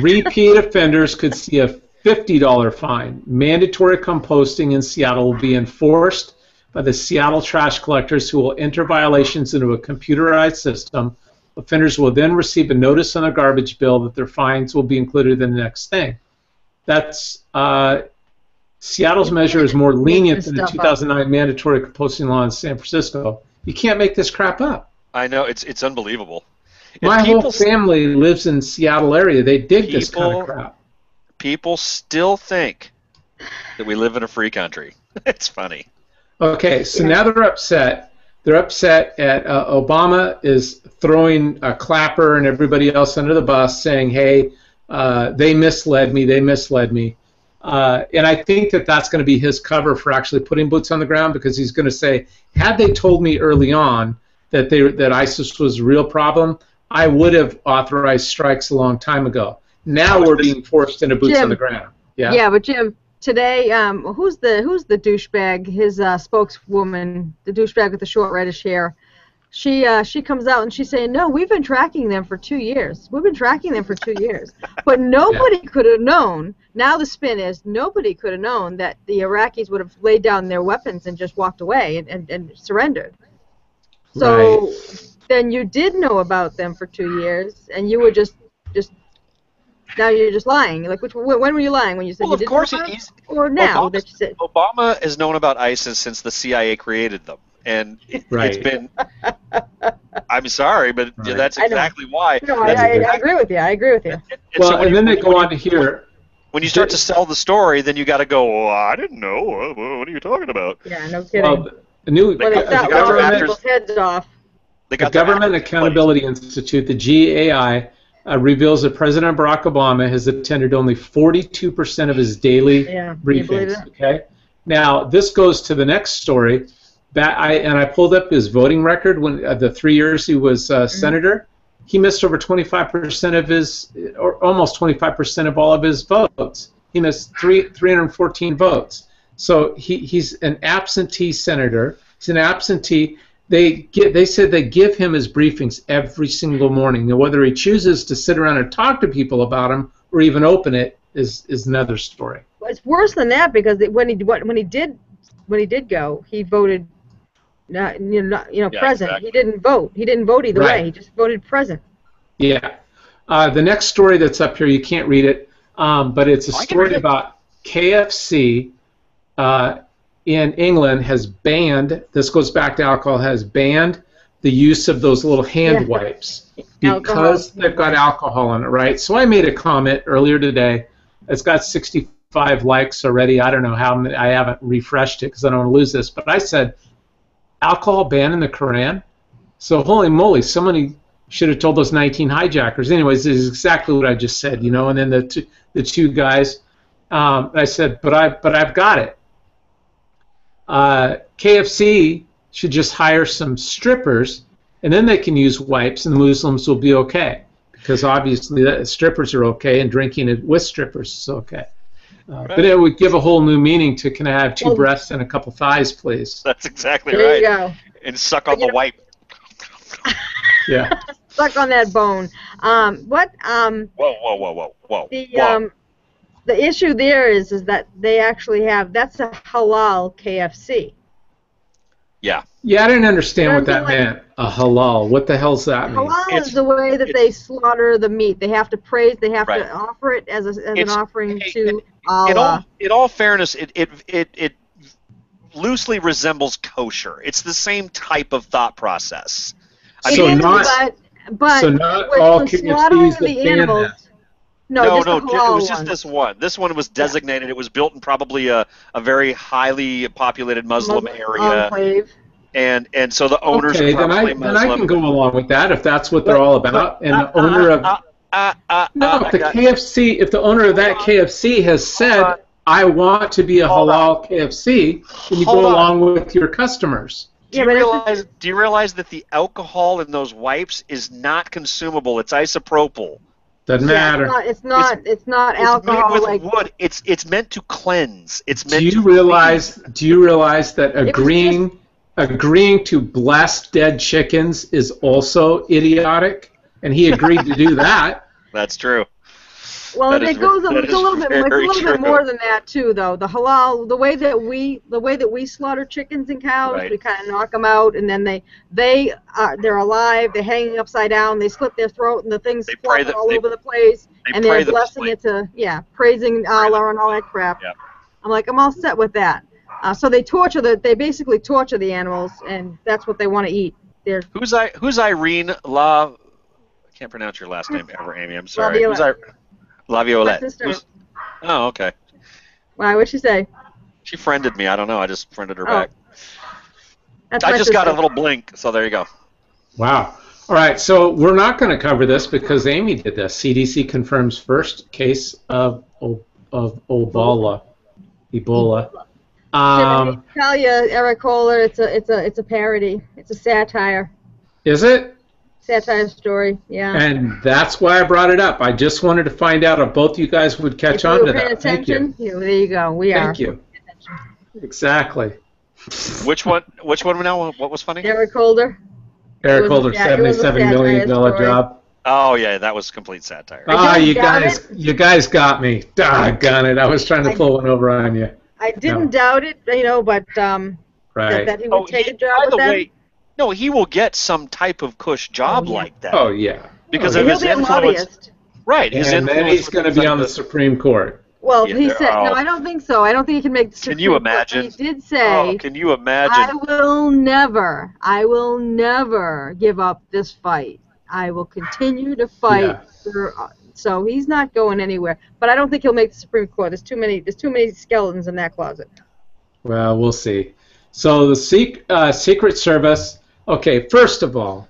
S2: Repeat offenders could see a $50 fine. Mandatory composting in Seattle will be enforced by the Seattle trash collectors, who will enter violations into a computerized system. Offenders will then receive a notice on a garbage bill that their fines will be included in the next thing. That's Seattle's measure is more lenient than the 2009 mandatory composting law in San Francisco. You can't make this crap up.
S1: I know, it's unbelievable.
S2: My whole family lives in Seattle area. They dig this kind of crap.
S1: People still think that we live in a free country. It's funny.
S2: Okay, so now they're upset. They're upset at Obama is throwing Clapper and everybody else under the bus, saying, hey, they misled me. And I think that that's going to be his cover for actually putting boots on the ground, because he's going to say, had they told me early on that ISIS was a real problem, I would have authorized strikes a long time ago. Now we're being forced into boots on the ground.
S3: Yeah, but Jim, today, who's the douchebag? His spokeswoman, the douchebag with the short reddish hair. She comes out and she's saying, no, we've been tracking them for 2 years. We've been tracking them for 2 years. But nobody could have known. Now the spin is nobody could have known that the Iraqis would have laid down their weapons and just walked away and surrendered. So then you did know about them for 2 years, and you were just now you're just lying. Like, when were you lying? When you said you didn't know about them? Or now that you said
S1: Obama has known about ISIS since the CIA created them. And it's been, I'm sorry, but that's exactly why.
S3: No, I agree with you.
S2: And then they go on to here.
S1: When you start to sell the story, then you got to go, I didn't know. What are you talking about?
S3: Yeah, no kidding.
S2: The Government Accountability Institute, the GAI, reveals that President Barack Obama has attended only 42% of his daily briefings. Okay. Now, this goes to the next story. I pulled up his voting record when the 3 years he was senator. He missed over 25% of his, or almost 25% of all of his votes. He missed 314 votes. So he's an absentee senator. He's an absentee. They said they give him his briefings every single morning. Now, whether he chooses to sit around and talk to people about them or even open it is another story.
S3: Well, it's worse than that because when he did go, he voted present.
S1: Exactly.
S3: He didn't vote. He didn't vote either way. He just voted present.
S2: Yeah. The next story that's up here, you can't read it, but it's a story about KFC in England has banned, this goes back to alcohol, has banned the use of those little hand wipes because they've got alcohol in it, right? So I made a comment earlier today. It's got 65 likes already. I don't know how many. I haven't refreshed it because I don't want to lose this. But I said, alcohol ban in the Quran? So holy moly, somebody should have told those 19 hijackers. Anyways, this is exactly what I just said, you know. And then the two guys, I said, but I've got it. KFC should just hire some strippers, and then they can use wipes, and the Muslims will be okay. Because obviously strippers are okay, and drinking it with strippers is okay. But it would give a whole new meaning to, can I have two breasts and a couple thighs, please?
S1: That's exactly
S3: there
S1: right.
S3: You go.
S1: And suck on the wipe.
S2: Yeah.
S3: Suck on that bone.
S1: Whoa.
S3: The issue there is that they actually have, that's a halal KFC.
S1: Yeah.
S2: Yeah, I didn't understand what that meant. A halal. What the hell's that mean?
S3: Halal is the way that they slaughter the meat. They have to praise. They have to offer it as an offering to Allah.
S1: In all fairness, it loosely resembles kosher. It's the same type of thought process.
S2: So not all KFCs that ban that.
S1: No, it was just this one. This one was designated. It was built in probably a very highly populated Muslim area.
S3: Enclave.
S1: And so the owners are probably Muslim.
S2: Then I can go along with that if that's what they're all about. And the owner of if the owner of that KFC has said, I want to be a halal KFC, then you go along with your customers.
S1: Do you realize that the alcohol in those wipes is not consumable? It's isopropyl.
S2: Doesn't matter.
S3: It's not alcohol.
S1: Made with wood. It's meant to cleanse. It's meant
S2: do you realize that agreeing to bless dead chickens is also idiotic? And he agreed to do that.
S1: That's true.
S3: Well, it goes a little bit more than that too, though. The halal, the way that we slaughter chickens and cows, we kind of knock them out, and then they're alive, they're hanging upside down, they slit their throat, and the thing's flying all over the place, and they're blessing it to praising Allah and all that crap. Yep. I'm like, I'm all set with that. So they basically torture the animals, and that's what they want to eat.
S1: Who's Irene La? I can't pronounce your last name ever, Amy. I'm sorry. La Violette.
S3: My sister.
S1: Oh, okay.
S3: Why? What'd she say?
S1: She friended me. I don't know. I just friended her back.
S3: I just
S1: got a little blink, so there you go.
S2: Wow. All right, so we're not going to cover this because Amy did this. CDC confirms first case of Ebola.
S3: Tell you, Eric Kohler, it's a parody. It's a satire.
S2: Is it?
S3: Satire story, yeah.
S2: And that's why I brought it up. I just wanted to find out if both you guys would catch on to that.
S3: Thank you. There you go. We are.
S2: Thank you. Exactly.
S1: Which one now? What was funny?
S3: Eric Holder.
S2: Eric Holder, $77 million job.
S1: Oh yeah, that was complete satire.
S2: You guys got me. Doggone it! I was trying to pull one over on you.
S3: I didn't doubt it, but that he would take a job with them.
S1: No, he will get some type of cush job like that.
S2: Oh, yeah.
S1: Because of his influence. Right.
S2: And then he's going to be on the Supreme Court.
S3: Well, he said, no, I don't think so. I don't think he can make the Supreme Court. Can you imagine? He did say,
S1: can you imagine?
S3: I will never give up this fight. I will continue to fight. So he's not going anywhere. But I don't think he'll make the Supreme Court. There's too many skeletons in that closet.
S2: Well, we'll see. So the Secret Service. Okay, first of all,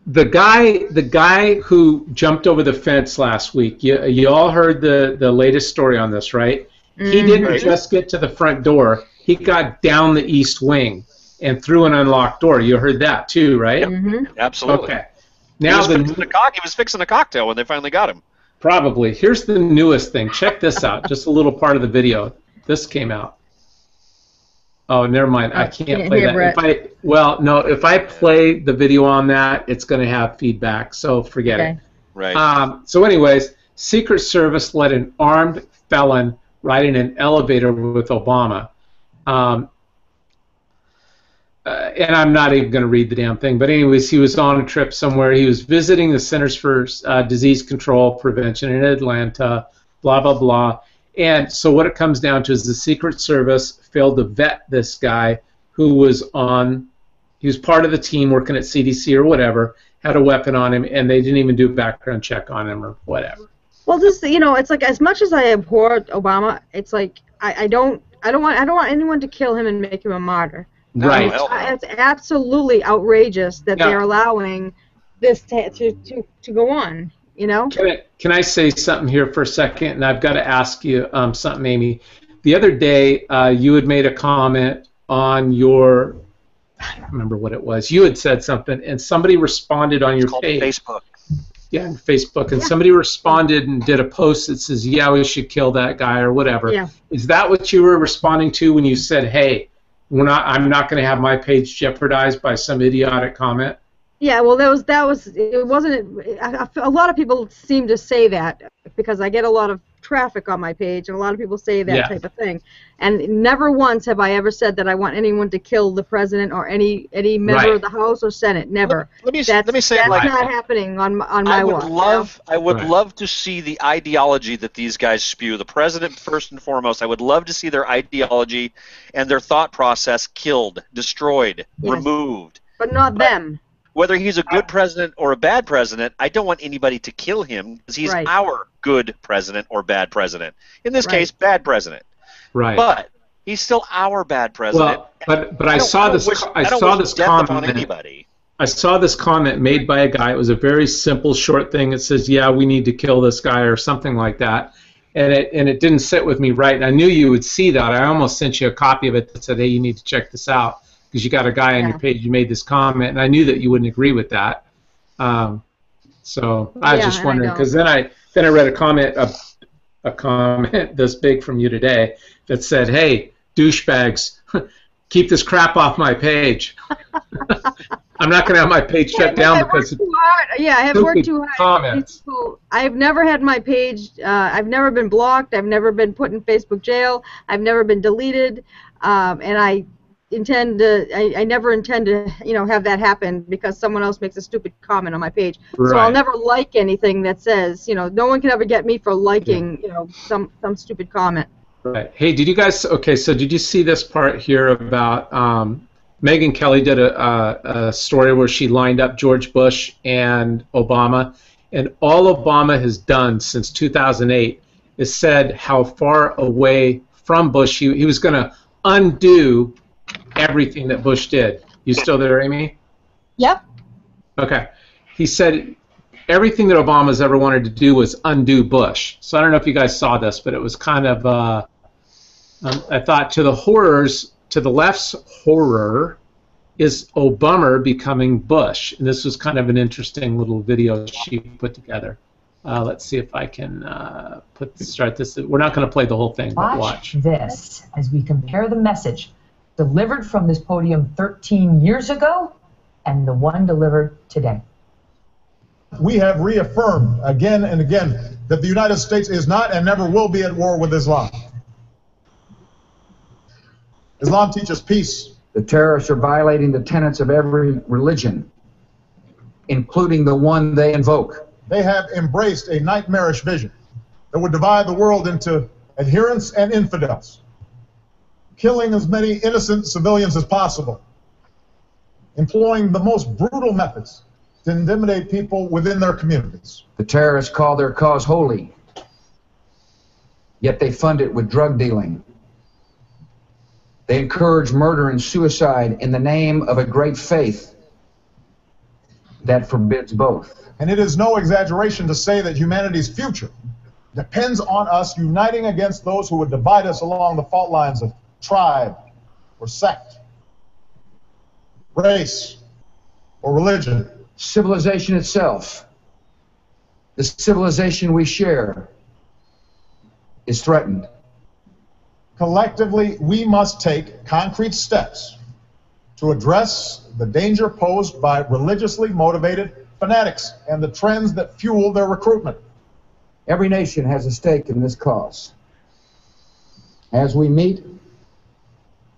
S2: the guy who jumped over the fence last week. You all heard the latest story on this, right? Mm-hmm. He didn't just get to the front door. He got down the east wing and through an unlocked door. You heard that too, right?
S1: Yep. Mm-hmm. Absolutely.
S2: Okay. Now
S1: he was fixing a cocktail when they finally got him.
S2: Probably. Here's the newest thing. Check this out. Just a little part of the video. This came out. Oh, never mind. I can't play that. If I play the video on that, it's going to have feedback. So forget it.
S1: Right.
S2: So anyways, Secret Service let an armed felon ride in an elevator with Obama. And I'm not even going to read the damn thing. But anyways, he was on a trip somewhere. He was visiting the Centers for Disease Control Prevention in Atlanta, blah, blah, blah. And so what it comes down to is the Secret Service failed to vet this guy who was he was part of the team working at CDC or whatever, had a weapon on him, and they didn't even do a background check on him or whatever.
S3: Well, this, it's like, as much as I abhor Obama, it's like I don't want anyone to kill him and make him a martyr.
S2: Right.
S3: It's absolutely outrageous that they're allowing this to go on.
S2: Can I say something here for a second? And I've got to ask you something, Amy. The other day, you had made a comment on your, I don't remember what it was. You had said something, and somebody responded on your page.
S1: Facebook.
S2: Yeah, on Facebook, and somebody responded and did a post that says, "Yeah, we should kill that guy" or whatever. Yeah. Is that what you were responding to when you said, "Hey, I'm not going to have my page jeopardized by some idiotic comment"?
S3: Yeah, well, it wasn't. A lot of people seem to say that because I get a lot of traffic on my page, and a lot of people say that type of thing. And never once have I ever said that I want anyone to kill the president or any member of the House or Senate. Never.
S1: Let me say that's
S3: not happening on my watch.
S1: I would love to see the ideology that these guys spew. The president, first and foremost, I would love to see their ideology and their thought process killed, destroyed, removed.
S3: But not them.
S1: Whether he's a good president or a bad president, I don't want anybody to kill him because he's our good president or bad president. In this case, bad president.
S2: Right.
S1: But he's still our bad president.
S2: Well, but I saw this comment on anybody. I saw this comment made by a guy. It was a very simple, short thing. It says, "Yeah, we need to kill this guy," or something like that. And it didn't sit with me right. And I knew you would see that. I almost sent you a copy of it that said, "Hey, you need to check this out." Because you got a guy on your page, you made this comment, and I knew that you wouldn't agree with that. So I was just wondering, because then I read a comment this big from you today that said, "Hey, douchebags, keep this crap off my page." I'm not going to have my page shut down because
S3: I have worked too hard. Comments. I've never had my page. I've never been blocked. I've never been put in Facebook jail. I've never been deleted, and I never intend to have that happen because someone else makes a stupid comment on my page. So I'll never like anything that says no one can ever get me for liking some stupid comment.
S2: Right. Hey, did you guys? So did you see this part here about Megyn Kelly did a story where she lined up George Bush and Obama, and all Obama has done since 2008 is said how far away from Bush he was going to undo everything that Bush did. You still there, Amy?
S5: Yep.
S2: Okay. He said everything that Obama's ever wanted to do was undo Bush. So I don't know if you guys saw this, but it was kind of, I thought, to the left's horror is Obama becoming Bush. And this was kind of an interesting little video she put together. Let's see if I can start this. We're not going to play the whole thing, but watch
S6: this as we compare the message delivered from this podium 13 years ago and the one delivered today.
S7: We have reaffirmed again and again that the United States is not and never will be at war with Islam. Islam teaches peace.
S8: The terrorists are violating the tenets of every religion, including the one they invoke.
S7: They have embraced a nightmarish vision that would divide the world into adherents and infidels, killing as many innocent civilians as possible, employing the most brutal methods to intimidate people within their communities.
S8: The terrorists call their cause holy, yet they fund it with drug dealing. They encourage murder and suicide in the name of a great faith that forbids both.
S7: And it is no exaggeration to say that humanity's future depends on us uniting against those who would divide us along the fault lines of tribe or sect, race or religion.
S8: Civilization itself, the civilization we share, is threatened.
S7: Collectively, we must take concrete steps to address the danger posed by religiously motivated fanatics and the trends that fuel their recruitment.
S8: Every nation has a stake in this cause. As we meet,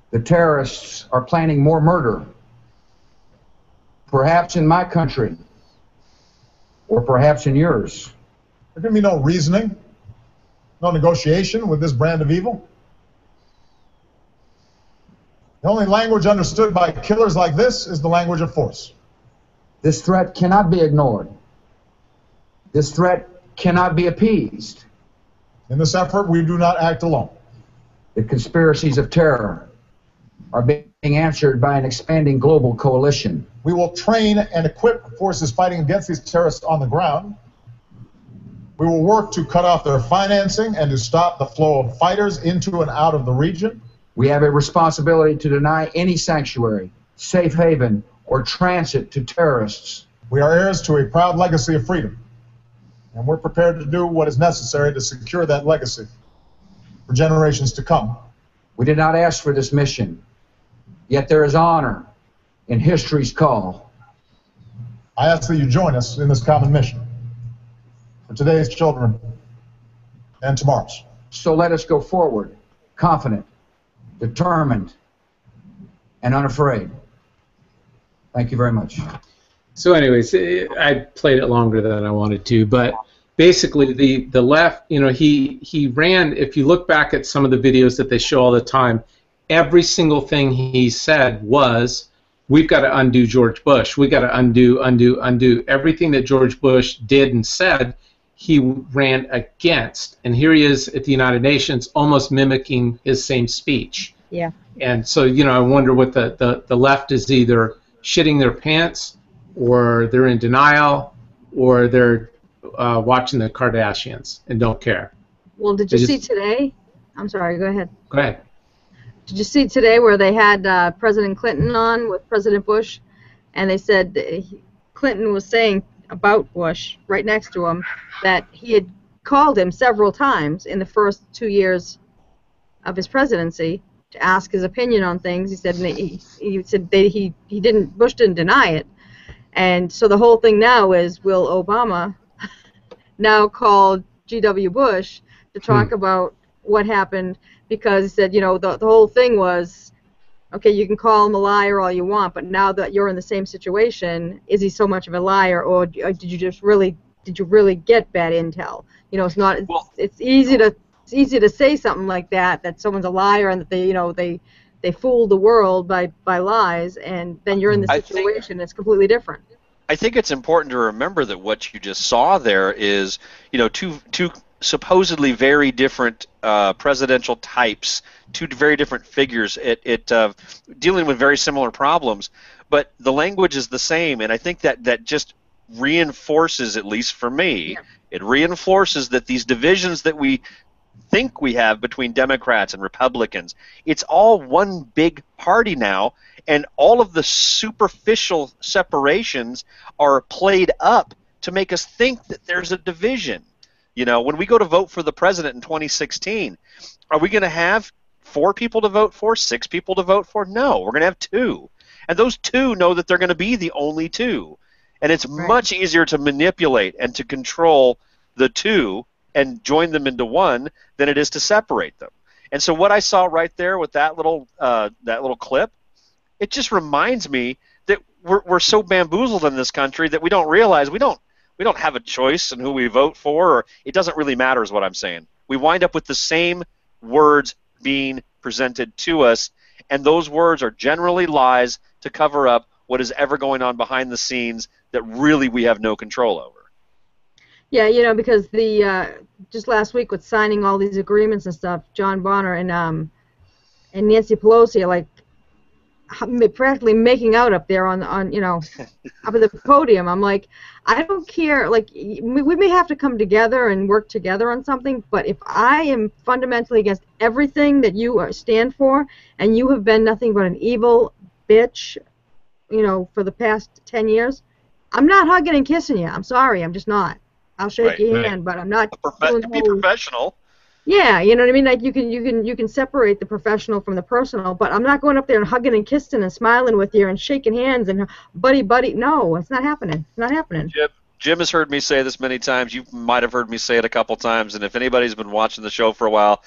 S8: the terrorists are planning more murder, perhaps in my country, or perhaps in yours.
S7: There can be no reasoning, no negotiation with this brand of evil. The only language understood by killers like this is the language of force.
S8: This threat cannot be ignored. This threat cannot be appeased.
S7: In this effort, we do not act alone.
S8: The conspiracies of terror are being answered by an expanding global coalition.
S7: We will train and equip forces fighting against these terrorists on the ground. We will work to cut off their financing and to stop the flow of fighters into and out of the region.
S8: We have a responsibility to deny any sanctuary, safe haven, or transit to terrorists.
S7: We are heirs to a proud legacy of freedom, and we're prepared to do what is necessary to secure that legacy for generations to come.
S8: We did not ask for this mission, yet there is honor in history's call.
S7: I ask that you join us in this common mission for today's children and tomorrow's.
S8: So let us go forward, confident, determined, and unafraid. Thank you very much.
S2: So anyways, I played it longer than I wanted to, but basically the left, you know, he ran, if you look back at some of the videos that they show all the time, every single thing he said was, we've got to undo George Bush. We've got to undo. Everything that George Bush did and said, he ran against. And here he is at the United Nations almost mimicking his same speech.
S3: Yeah.
S2: And so, you know, I wonder what the left is either shitting their pants, or they're in denial, or they're watching the Kardashians and don't care.
S3: Well, did you see today? I'm sorry, go ahead.
S2: Go ahead.
S3: Did you see today where they had President Clinton on with President Bush, and they said Clinton was saying about Bush right next to him that he had called him several times in the first 2 years of his presidency to ask his opinion on things. He said Bush didn't deny it, and so the whole thing now is, will Obama now call G.W. Bush to talk about what happened? Because he said, you know, the whole thing was, okay, you can call him a liar all you want, but now that you're in the same situation, is he so much of a liar, or did you really get bad intel? You know, it's not. It's easy to say something like that someone's a liar and that they fooled the world by lies, and then you're in the situation. It's completely different.
S1: I think it's important to remember that what you just saw there is, you know, two supposedly very different presidential types, two very different figures dealing with very similar problems, but the language is the same, and I think that just reinforces, at least for me, it reinforces that these divisions that we think we have between Democrats and Republicans, it's all one big party now, and all of the superficial separations are played up to make us think that there's a division. You know, when we go to vote for the president in 2016, are we going to have 4 people to vote for, 6 people to vote for? No, we're going to have 2. And those 2 know that they're going to be the only 2. And it's much easier to manipulate and to control the 2 and join them into one than it is to separate them. And so what I saw right there with that little clip, it just reminds me that we're so bamboozled in this country that we don't realize we don't have a choice in who we vote for, or it doesn't really matter is what I'm saying. We wind up with the same words being presented to us, and those words are generally lies to cover up what is ever going on behind the scenes that really we have no control over.
S3: Yeah, you know, because just last week with signing all these agreements and stuff, John Bonner and Nancy Pelosi are like practically making out up there on you know, up at the podium. I'm like, I don't care. Like, we may have to come together and work together on something, but if I am fundamentally against everything that you stand for, and you have been nothing but an evil bitch, you know, for the past 10 years, I'm not hugging and kissing you. I'm sorry, I'm just not. I'll shake your hand, but I'm not.
S1: Be professional.
S3: Yeah, you know what I mean. Like you can separate the professional from the personal, but I'm not going up there and hugging and kissing and smiling with you and shaking hands and buddy. No, it's not happening. It's not happening.
S1: Jim has heard me say this many times. You might have heard me say it a couple times. And if anybody's been watching the show for a while,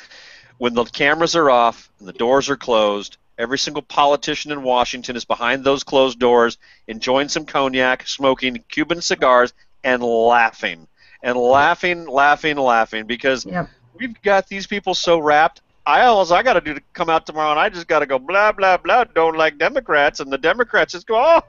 S1: when the cameras are off and the doors are closed, every single politician in Washington is behind those closed doors, enjoying some cognac, smoking Cuban cigars, and laughing. And laughing, because we've got these people so wrapped. All I got to do to come out tomorrow, and I just got to go, blah, blah, blah, don't like Democrats. And the Democrats just go, oh,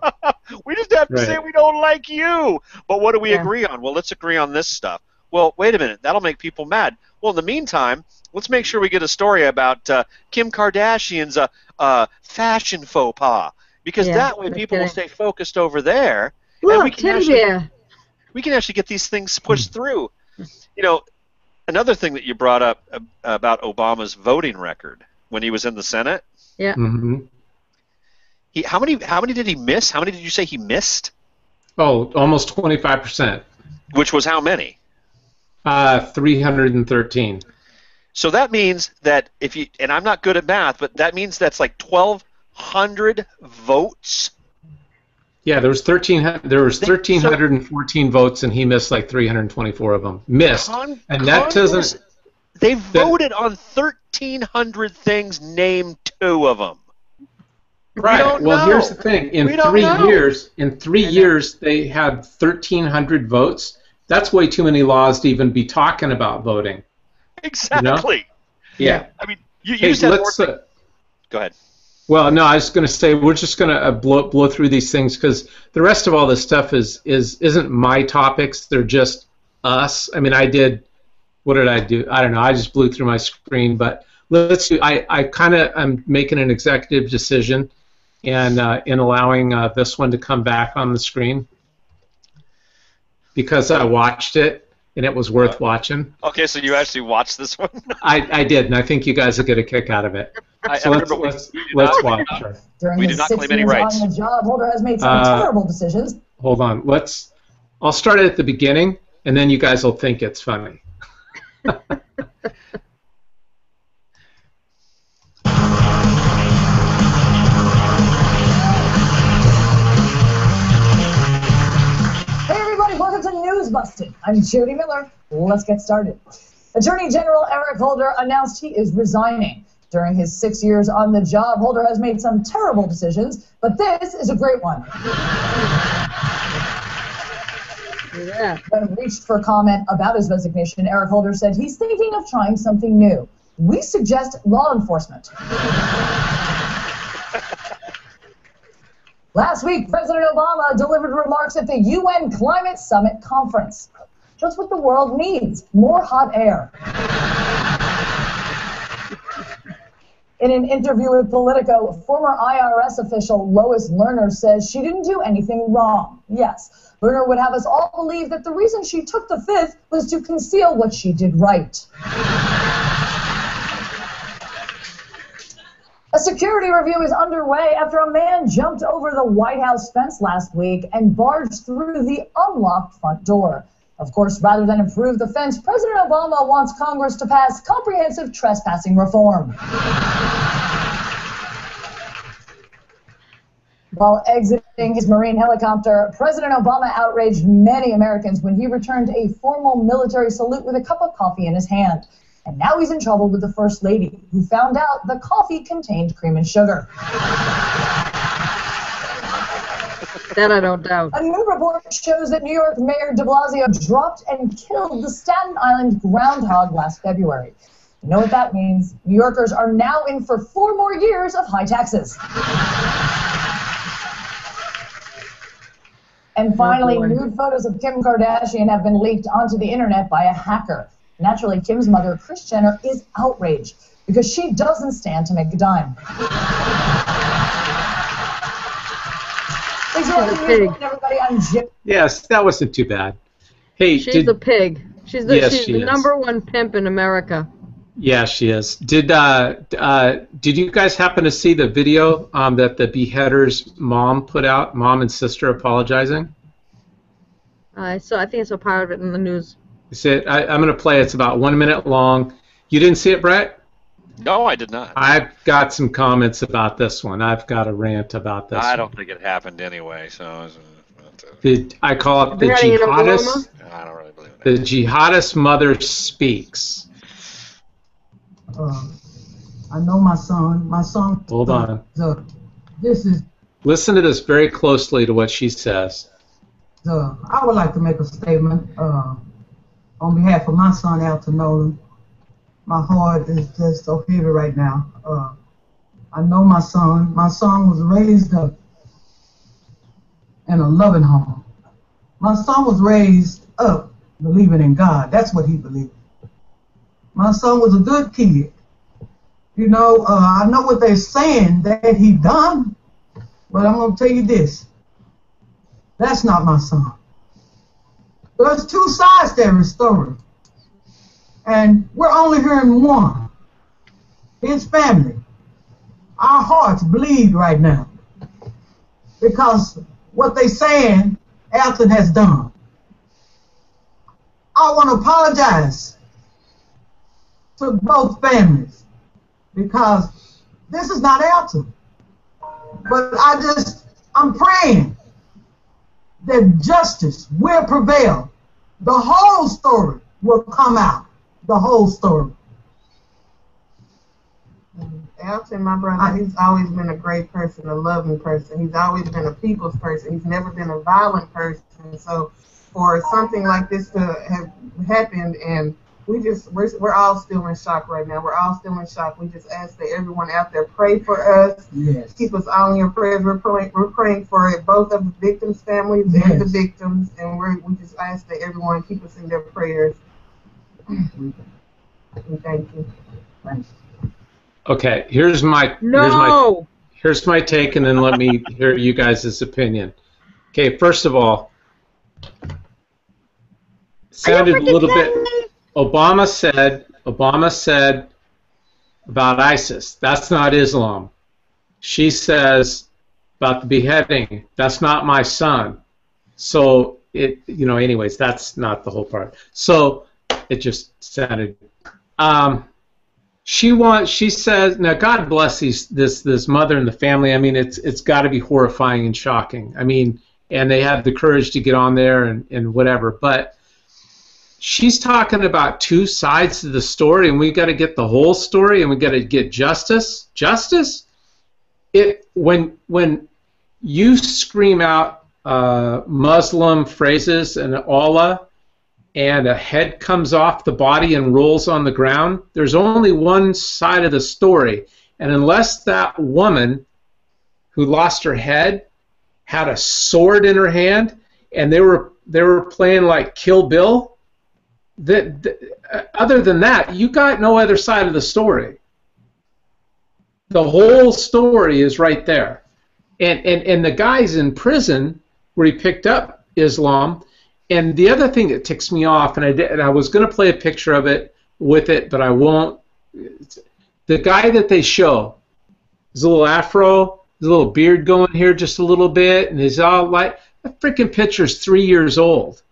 S1: we just have to say we don't like you. But what do we agree on? Well, let's agree on this stuff. Well, wait a minute. That'll make people mad. Well, in the meantime, let's make sure we get a story about Kim Kardashian's fashion faux pas. Because that way people will stay focused over there.
S3: Look,
S1: and we can actually get these things pushed through. You know, another thing that you brought up about Obama's voting record when he was in the Senate.
S3: Yeah.
S2: Mm-hmm.
S1: How many did he miss? How many did you say he missed?
S2: Oh, almost 25%.
S1: Which was how many?
S2: 313.
S1: So that means that if you, and I'm not good at math, but that means that's like 1,200 votes.
S2: Yeah, there was 1,314 votes, and he missed like 324 of them. Missed, and that doesn't.
S1: They voted on 1,300 things. Name 2 of them.
S2: Right. Well, here's the thing. In 3 years, they had 1,300 votes. That's way too many laws to even be talking about voting.
S1: Exactly.
S2: You know? Yeah.
S1: I mean, you said more. Go ahead.
S2: Well, no, I was going to say we're just going to blow through these things because the rest of all this stuff isn't my topics. They're just us. I mean, what did I do? I don't know. I just blew through my screen. But let's do. I'm making an executive decision, and in allowing this one to come back on the screen because I watched it. And it was worth watching.
S1: Okay, so you actually watched this one?
S2: I did, and I think you guys will get a kick out of it. So let's watch her.
S6: During his 6 years on the job, Holder has made some terrible decisions.
S2: Hold on. I'll start it at the beginning, and then you guys will think it's funny.
S6: Welcome to News Busted. I'm Jody Miller. Let's get started. Attorney General Eric Holder announced he is resigning. During his 6 years on the job, Holder has made some terrible decisions, but this is a great one. When reached for comment about his resignation, Eric Holder said he's thinking of trying something new. We suggest law enforcement. Last week, President Obama delivered remarks at the UN Climate Summit Conference. Just what the world needs, more hot air. In an interview with Politico, former IRS official Lois Lerner says she didn't do anything wrong. Yes, Lerner would have us all believe that the reason she took the fifth was to conceal what she did right. A security review is underway after a man jumped over the White House fence last week and barged through the unlocked front door. Of course, rather than improve the fence, President Obama wants Congress to pass comprehensive trespassing reform. While exiting his Marine helicopter, President Obama outraged many Americans when he returned a formal military salute with a cup of coffee in his hand. And now he's in trouble with the First Lady, who found out the coffee contained cream and sugar.
S3: That I don't doubt.
S6: A new report shows that New York Mayor de Blasio dropped and killed the Staten Island groundhog last February. You know what that means? New Yorkers are now in for 4 more years of high taxes. And finally, nude photos of Kim Kardashian have been leaked onto the internet by a hacker. Naturally, Kim's mother, Kris Jenner, is outraged because she doesn't stand to make a dime. Thanks for watching, everybody. I'm Jim.
S2: Yes, that wasn't too bad. Hey,
S3: she's a pig. She's the #1 pimp in America.
S2: Yeah, she is. Did you guys happen to see the video that the beheader's mom put out? Mom and sister apologizing.
S3: I think I saw part of it in the news.
S2: I'm going to play it. It's about 1 minute long. You didn't see it, Brett?
S1: No, I did not.
S2: I've got some comments about this one. I've got a rant about this.
S1: I don't think it happened anyway. So.
S2: I call it the jihadist. I don't really believe that. The jihadist mother speaks.
S5: I know my son. My son.
S2: Hold on.
S5: This is.
S2: Listen to this very closely to what she says.
S5: I would like to make a statement on behalf of my son, Alton Nolan. My heart is just so heavy right now. I know my son. My son was raised up in a loving home. My son was raised up believing in God. That's what he believed. My son was a good kid. You know, I know what they're saying that he done, but I'm going to tell you this. That's not my son. There's two sides to every story. And we're only hearing one. His family. Our hearts bleed right now. Because what they saying, Alton has done. I want to apologize to both families. Because this is not Alton. But I'm praying that justice will prevail. The whole story will come out. The whole story.
S9: Alton, my brother, he's always been a great person, a loving person. He's always been a people's person. He's never been a violent person. So for something like this to have happened, and we're all still in shock right now. We're all still in shock. We just ask that everyone out there pray for us.
S5: Yes.
S9: Keep us all in your prayers. We're praying for both of the victims' families and the victims, and we just ask that everyone keep us in their prayers. And thank you.
S5: Thanks.
S2: Okay, here's my take, and then let me hear you guys' opinion. Okay, first of all, sounded a little bit. Obama said about ISIS, that's not Islam. She says about the beheading, that's not my son. So anyways, that's not the whole part. So it just sounded. She says, now God bless this mother and the family. I mean, it's got to be horrifying and shocking. I mean, and they had the courage to get on there and whatever, but. She's talking about two sides to the story, and we got to get the whole story, and we got to get justice. Justice. When you scream out Muslim phrases and Allah, and a head comes off the body and rolls on the ground, there's only one side of the story, and unless that woman who lost her head had a sword in her hand, and they were playing like Kill Bill. Other than that, you got no other side of the story. The whole story is right there. And the guy's in prison where he picked up Islam. And the other thing that ticks me off, and I was going to play a picture of it with it, but I won't. The guy that they show, his little afro, his little beard going here just a little bit, and he's all like, that freaking picture's 3 years old.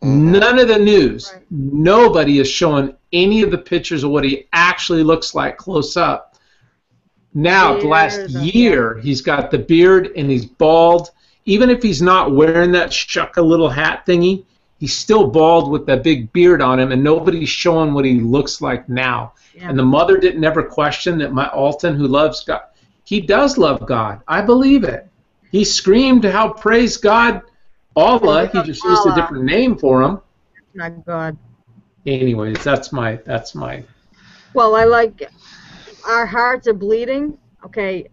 S2: None of the news, nobody is showing any of the pictures of what he actually looks like close up. Now, the last year, he's got the beard and he's bald. Even if he's not wearing that shucka little hat thingy, he's still bald with that big beard on him, and nobody's showing what he looks like now. Yeah. And the mother didn't ever question that my Alton, who loves God, he does love God. I believe it. He screamed how praise God. Allah, he just used a different name for him.
S3: Not God.
S2: Anyways, that's my.
S3: Well, I like our hearts are bleeding. Okay,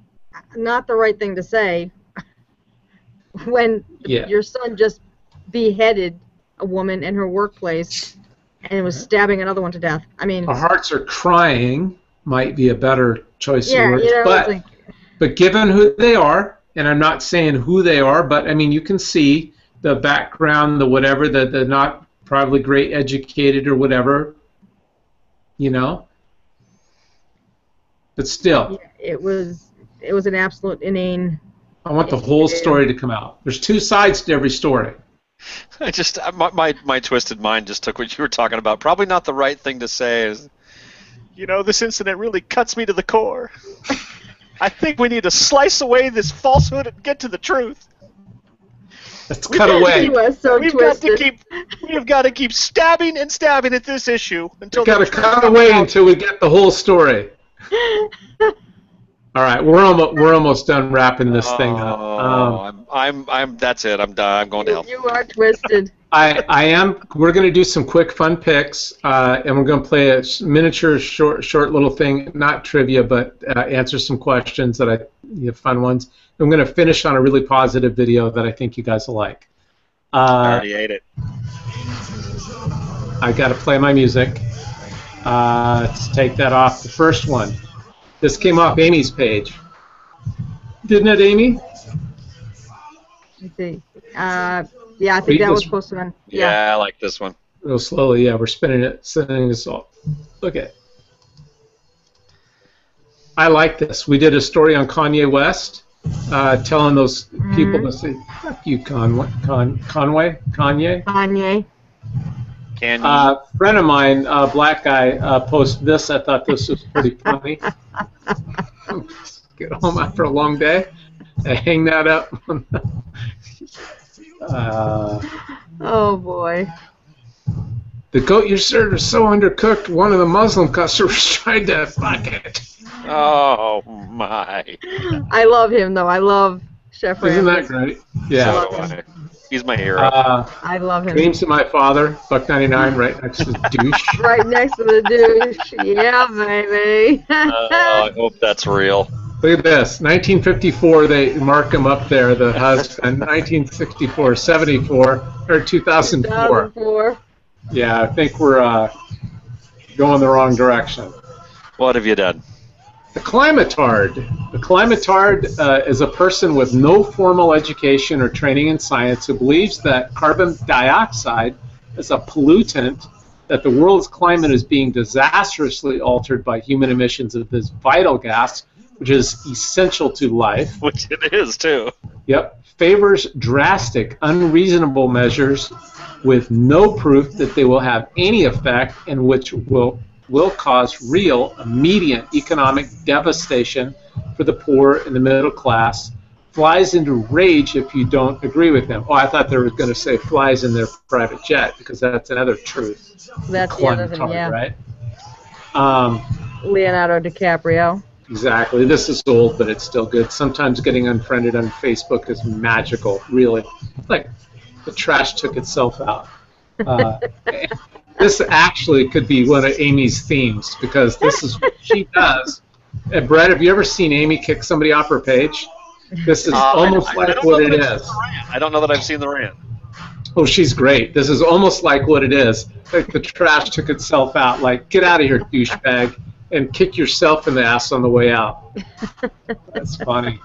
S3: not the right thing to say. When your son just beheaded a woman in her workplace and was stabbing another one to death. I mean,
S2: our hearts are crying might be a better choice of words, but given who they are, and I'm not saying who they are, but I mean you can see. The background, the whatever, the not probably great educated or whatever, but still.
S3: Yeah, it was an absolute inane.
S2: I want the whole story to come out. There's two sides to every story.
S1: My twisted mind just took what you were talking about. Probably not the right thing to say is, this incident really cuts me to the core. I think we need to slice away this falsehood and get to the truth.
S2: Let's cut away.
S3: He was so twisted.
S1: We've got to keep stabbing and stabbing at this issue until.
S2: We've got to cut away until we get the whole story. All right, we're almost done wrapping this thing up.
S1: That's it. I'm done. I'm going to hell.
S3: You are twisted.
S2: I am. We're going to do some quick fun picks, and we're going to play a miniature, short little thing, not trivia, but answer some questions that fun ones. I'm going to finish on a really positive video that I think you guys will like.
S1: I already ate it.
S2: I got to play my music. Let's take that off. The first one. This came off Amy's page. Didn't it, Amy?
S3: Let's see. Yeah, I think that was supposed to run.
S1: Yeah, I like this one.
S2: Real slowly, yeah. We're spinning this all. Look at it. I like this. We did a story on Kanye West, telling those people to say, "Fuck you, Kanye."
S1: Can
S2: friend of mine, black guy, posted this. I thought this was pretty funny. Get home after a long day, and hang that up.
S3: Oh boy.
S2: The goat you served is so undercooked, one of the Muslim customers tried to fuck it.
S1: Oh my.
S3: I love him though. I love Chef Ramsay.
S2: Isn't that great? Yeah.
S1: He's my hero.
S3: I love him.
S2: Dreams of my father, $1.99, right next to the douche.
S3: Right next to the douche. Yeah, baby.
S1: I hope that's real.
S2: Look at this. 1954, they mark him up there, the husband. 1964, 74, or 2004.
S3: 2004.
S2: Yeah, I think we're going the wrong direction.
S1: What have you done?
S2: The climatard. The climatard is a person with no formal education or training in science who believes that carbon dioxide is a pollutant, that the world's climate is being disastrously altered by human emissions of this vital gas, which is essential to life.
S1: Which it is, too.
S2: Yep. Favors drastic, unreasonable measures with no proof that they will have any effect and which will cause real, immediate economic devastation for the poor and the middle class. Flies into rage if you don't agree with them. Oh, I thought they were going to say flies in their private jet, because that's another truth.
S3: That's the other thing, yeah.
S2: Right?
S3: Leonardo DiCaprio.
S2: Exactly. This is old, but it's still good. Sometimes getting unfriended on Facebook is magical, really. Like the trash took itself out. This actually could be one of Amy's themes, because this is what she does. And Brett, have you ever seen Amy kick somebody off her page? This is almost like what it is.
S1: I don't know that I've seen the rant.
S2: Oh, she's great. This is almost like what it is. Like the trash took itself out. Like, get out of here, douchebag, and kick yourself in the ass on the way out. That's funny.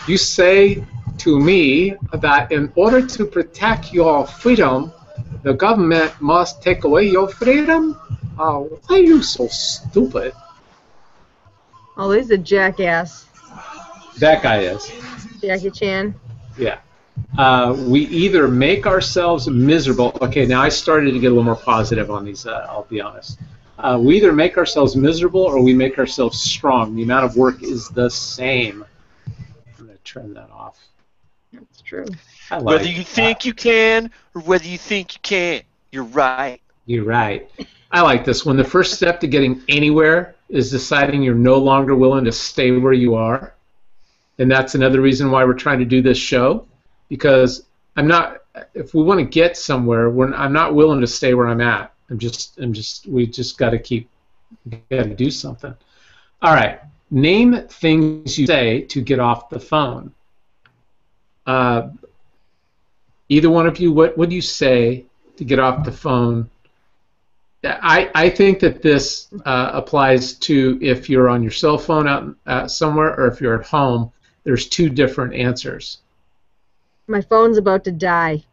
S2: You say to me that in order to protect your freedom, the government must take away your freedom? Why are you so stupid?
S3: Oh, he's a jackass.
S2: That guy is.
S3: Jackie Chan.
S2: Yeah. We either make ourselves miserable. Okay, now I started to get a little more positive on these, I'll be honest. We either make ourselves miserable or we make ourselves strong. The amount of work is the same. I'm going to turn that off.
S3: That's true.
S1: Whether you think you can or whether you think you can't, you're right.
S2: You're right. I like this one. The first step to getting anywhere is deciding you're no longer willing to stay where you are. And that's another reason why we're trying to do this show, because if we want to get somewhere, I'm not willing to stay where I'm at. We just got to do something. All right. Name things you say to get off the phone. Either one of you, what would you say to get off the phone? I think that this applies to if you're on your cell phone out somewhere or if you're at home. There's two different answers.
S3: My phone's about to die.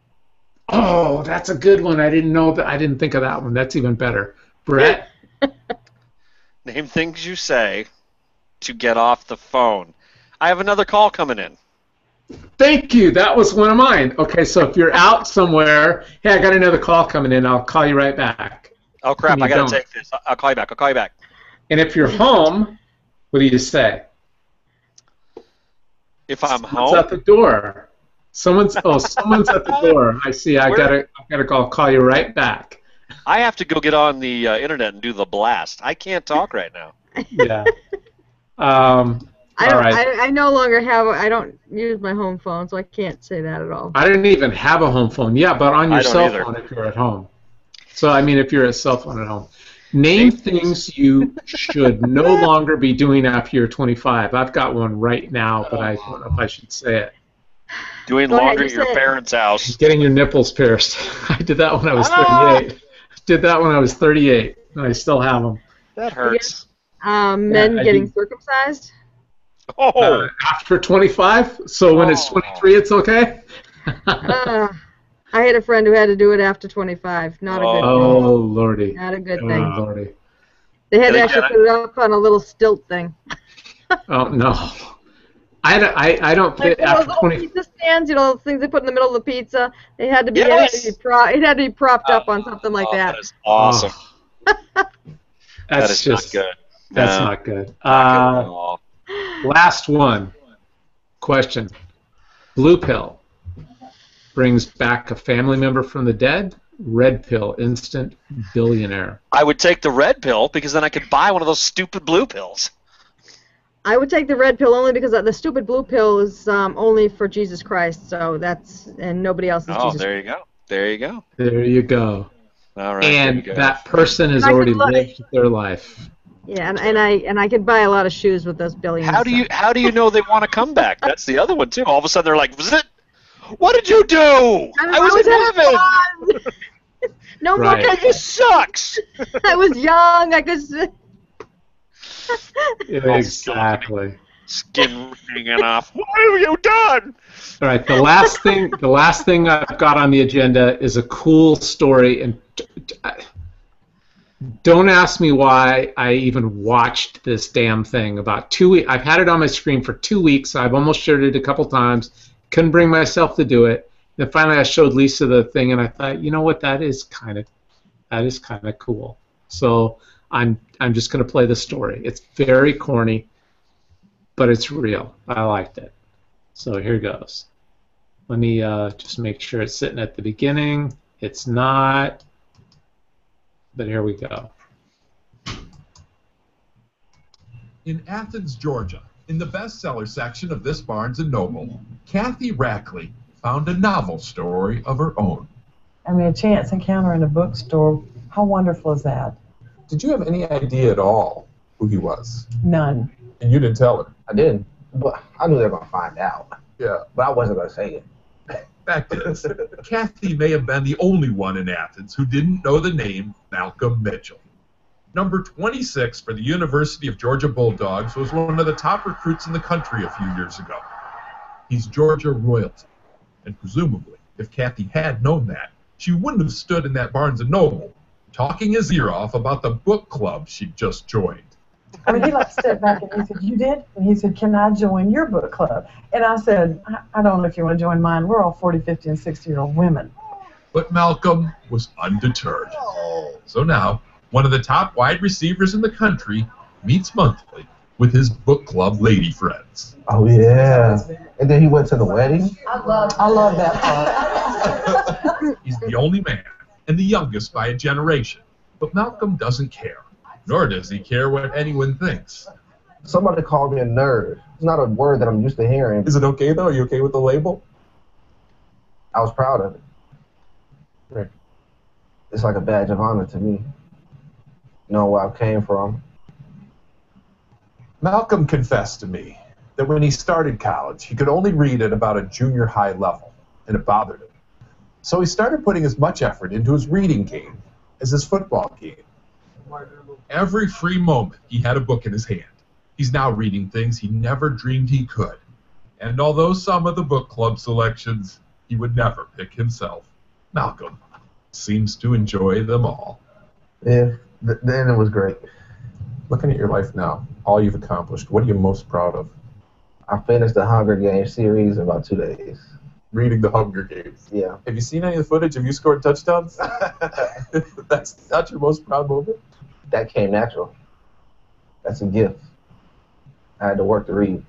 S2: Oh, that's a good one. I didn't think of that one. That's even better. Brett?
S1: Name things you say to get off the phone. I have another call coming in.
S2: Thank you. That was one of mine. Okay, so if you're out somewhere, hey, I got another call coming in. I'll call you right back.
S1: Oh, crap. I got to take this. I'll call you back.
S2: And if you're home, what do you say?
S1: If I'm home?
S2: What's at the door? Someone's at the door. I see. I gotta call you right back.
S1: I have to go get on the internet and do the blast. I can't talk right now.
S2: Yeah.
S3: I no longer have. I don't use my home phone, so I can't say that at all.
S2: I didn't even have a home phone. Yeah, but on your cell phone if you're at home. So I mean, if you're a cell phone at home, name things you should no longer be doing after you're 25. I've got one right now, but I don't know if I should say it.
S1: Doing laundry at your parents' house.
S2: Getting your nipples pierced. I did that when I was 38. Did that when I was 38, and I still have them.
S1: That hurts.
S3: Men getting circumcised?
S1: Oh.
S2: After 25? So when it's 23, it's okay?
S3: I had a friend who had to do it after 25. Not a good thing.
S2: Oh, Lordy.
S3: Not a good thing.
S2: Oh, Lordy.
S3: They had to actually put it up on a little stilt thing.
S2: Oh, no. I don't think
S3: like
S2: after
S3: those
S2: 20.
S3: Pizza stands, those things they put in the middle of the pizza. It had to be. It had to be propped up on something like that.
S1: That is awesome.
S2: That
S1: is just not good.
S2: That's not good.
S1: Not good at all.
S2: Last one. Question. Blue pill brings back a family member from the dead. Red pill, instant billionaire.
S1: I would take the red pill because then I could buy one of those stupid blue pills.
S3: I would take the red pill only because the stupid blue pill is only for Jesus Christ, so and nobody else is Jesus.
S1: Oh, there you go. There you go.
S2: There you go.
S1: All right.
S2: And that person has already lived their life.
S3: Yeah, and I could buy a lot of shoes with those billions.
S1: How do you know they want to come back? That's the other one too. All of a sudden they're like, what did you do? I was in heaven.
S3: No more.
S1: That just sucks.
S3: I was young. I could.
S2: Exactly.
S1: Skin hanging off. What have you done?
S2: All right. The last thing I've got on the agenda is a cool story, and don't ask me why I even watched this damn thing. About 2 weeks. I've had it on my screen for 2 weeks. I've almost shared it a couple times. Couldn't bring myself to do it. Then finally, I showed Lisa the thing, and I thought, you know what? That is kind of cool. So I'm just going to play the story. It's very corny, but it's real. I liked it. So here goes. Let me just make sure it's sitting at the beginning. It's not, but here we go.
S10: In Athens, Georgia, in the bestseller section of this Barnes & Noble, Kathy Rackley found a novel story of her own.
S11: I mean, a chance encounter in a bookstore. How wonderful is that?
S12: Did you have any idea at all who he was?
S11: None.
S12: And you didn't tell her?
S13: I didn't, but I knew they were going to find out.
S12: Yeah.
S13: But I wasn't going to say it.
S10: Fact is, Kathy may have been the only one in Athens who didn't know the name Malcolm Mitchell. Number 26 for the University of Georgia Bulldogs was one of the top recruits in the country a few years ago. He's Georgia royalty. And presumably, if Kathy had known that, she wouldn't have stood in that Barnes & Noble talking his ear off about the book club she'd just joined.
S11: I mean, he like stepped back and he said, "You did?" And he said, "Can I join your book club?" And I said, I don't know if you want to join mine. We're all 40, 50, and 60-year-old women.
S10: But Malcolm was undeterred. So now, one of the top wide receivers in the country meets monthly with his book club lady friends.
S13: Oh, yeah. And then he went to the wedding?
S11: I love that part.
S10: He's the only man and the youngest by a generation. But Malcolm doesn't care, nor does he care what anyone thinks.
S13: Somebody called me a nerd. It's not a word that I'm used to hearing.
S12: Is it okay, though? Are you okay with the label?
S13: I was proud of it.
S12: Right.
S13: It's like a badge of honor to me. Know where I came from.
S12: Malcolm confessed to me that when he started college, he could only read at about a junior high level, and it bothered him. So he started putting as much effort into his reading game as his football game.
S10: Every free moment, he had a book in his hand. He's now reading things he never dreamed he could. And although some of the book club selections he would never pick himself, Malcolm seems to enjoy them all.
S13: Yeah, then it was great.
S12: Looking at your life now, all you've accomplished, what are you most proud of?
S13: I finished the Hunger Games series in about 2 days.
S12: Reading the Hunger Games.
S13: Yeah.
S12: Have you seen any of the footage? Have you scored touchdowns? That's not your most proud moment?
S13: That came natural. That's a gift. I had to work to read.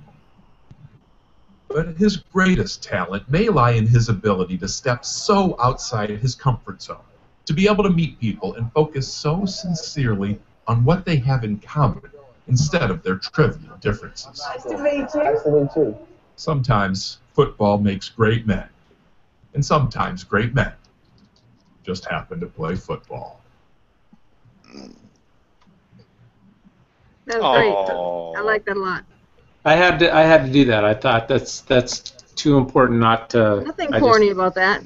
S10: But his greatest talent may lie in his ability to step so outside his comfort zone, to be able to meet people and focus so sincerely on what they have in common instead of their trivial differences.
S11: Nice to meet you.
S13: Nice to meet you.
S10: Sometimes football makes great men, and sometimes great men just happen to play football.
S3: That was great. I like that a lot.
S2: I had to do that. I thought that's too important not to.
S3: Nothing corny about that.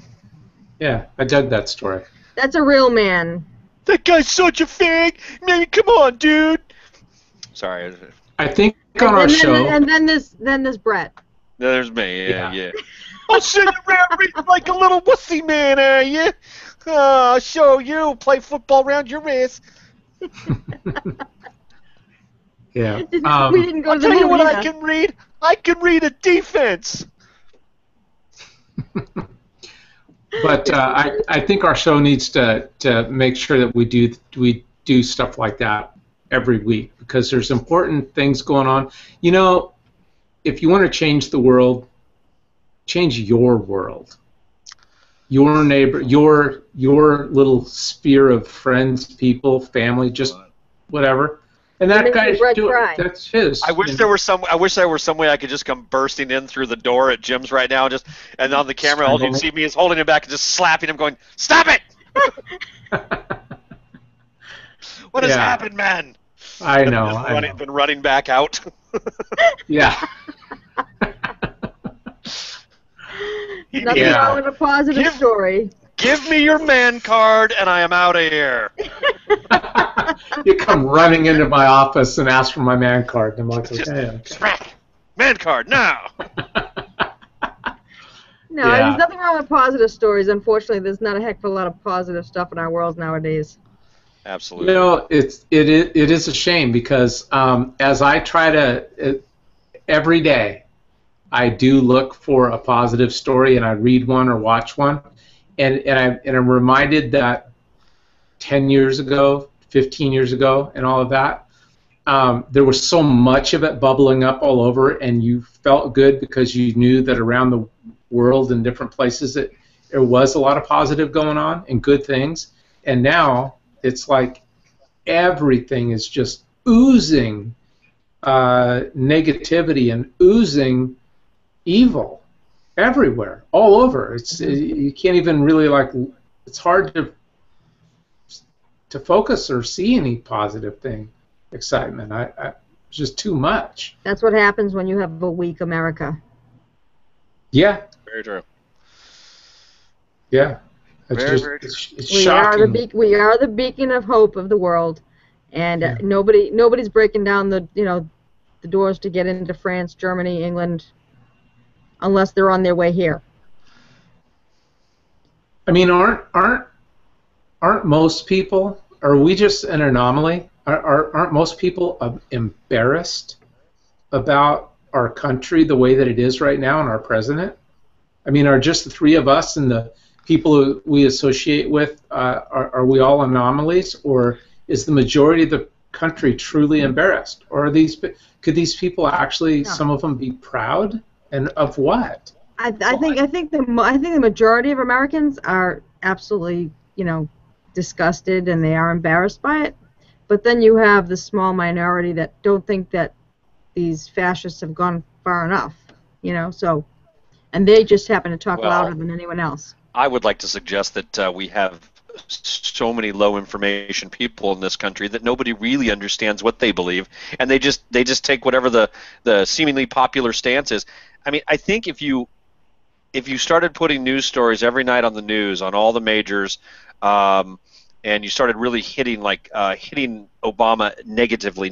S2: Yeah, I dug that story.
S3: That's a real man.
S1: That guy's such a fag. Man, come on, dude. Sorry.
S2: I think on our show.
S3: And then there's Brett.
S1: There's me. Yeah. I'll show you around like a little wussy man, are you? I'll show you. Play football around your ass.
S2: Yeah.
S3: We didn't go to the
S1: I'll tell you what
S3: movie
S1: I can read. I can read a defense.
S2: But I think our show needs to make sure that we do stuff like that every week, because there's important things going on. You know, if you want to change the world, change your world, your neighbor, your little sphere of friends, people, family, just whatever. And that guy's doing it. That's his.
S1: I wish there were some way I could just come bursting in through the door at Jim's right now, and on the camera, all you'd see me is holding him back and just slapping him, going, "Stop it! What has happened, man?"
S2: I know.
S1: Been running back out.
S2: Yeah.
S3: Nothing wrong with a positive story.
S1: Give me your man card, and I am out of here.
S2: You come running into my office and ask for my man card, and I'm like, okay.
S1: Man card now.
S3: No, there's nothing wrong with positive stories. Unfortunately, there's not a heck of a lot of positive stuff in our world nowadays.
S1: Absolutely.
S2: You know, it is a shame, because as I try to every day, I do look for a positive story, and I read one or watch one, and I'm reminded that 10 years ago, 15 years ago, and all of that, there was so much of it bubbling up all over, and you felt good because you knew that around the world in different places that there was a lot of positive going on and good things. And now it's like everything is just oozing negativity and oozing evil everywhere, all over. You can't even really, like, it's hard to focus or see any positive thing, excitement. It's just too much.
S3: That's what happens when you have a weak America.
S2: Yeah.
S1: Very true.
S2: Yeah. It's shocking.
S3: We are the beacon of hope of the world, and nobody's breaking down the doors to get into France, Germany, England, unless they're on their way here.
S2: I mean, aren't most people? Are we just an anomaly? Aren't most people embarrassed about our country the way that it is right now and our president? I mean, are just the three of us and the people who we associate with, are we all anomalies, or is the majority of the country truly embarrassed? Or could these people actually, some of them, be proud? And of what?
S3: I think the majority of Americans are absolutely, disgusted, and they are embarrassed by it. But then you have the small minority that don't think that these fascists have gone far enough, and they just happen to talk louder than anyone else.
S1: I would like to suggest that we have so many low information people in this country that nobody really understands what they believe, and they just take whatever the seemingly popular stance is. I mean, I think if you started putting news stories every night on the news on all the majors, and you started really hitting Obama negatively,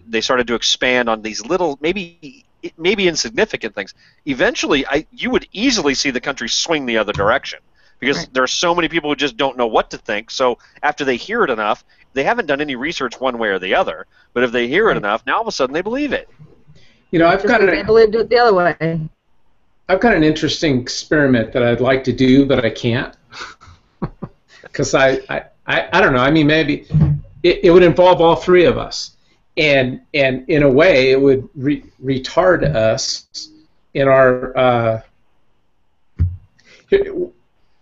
S1: they started to expand on these little maybe insignificant things. Eventually, you would easily see the country swing the other direction, because there are so many people who just don't know what to think. So after they hear it enough, they haven't done any research one way or the other, but if they hear it enough, now all of a sudden they believe it.
S3: They believed it the other way.
S2: I've got an interesting experiment that I'd like to do, but I can't, because I don't know. I mean, maybe it would involve all three of us. and in a way, it would retard us in our.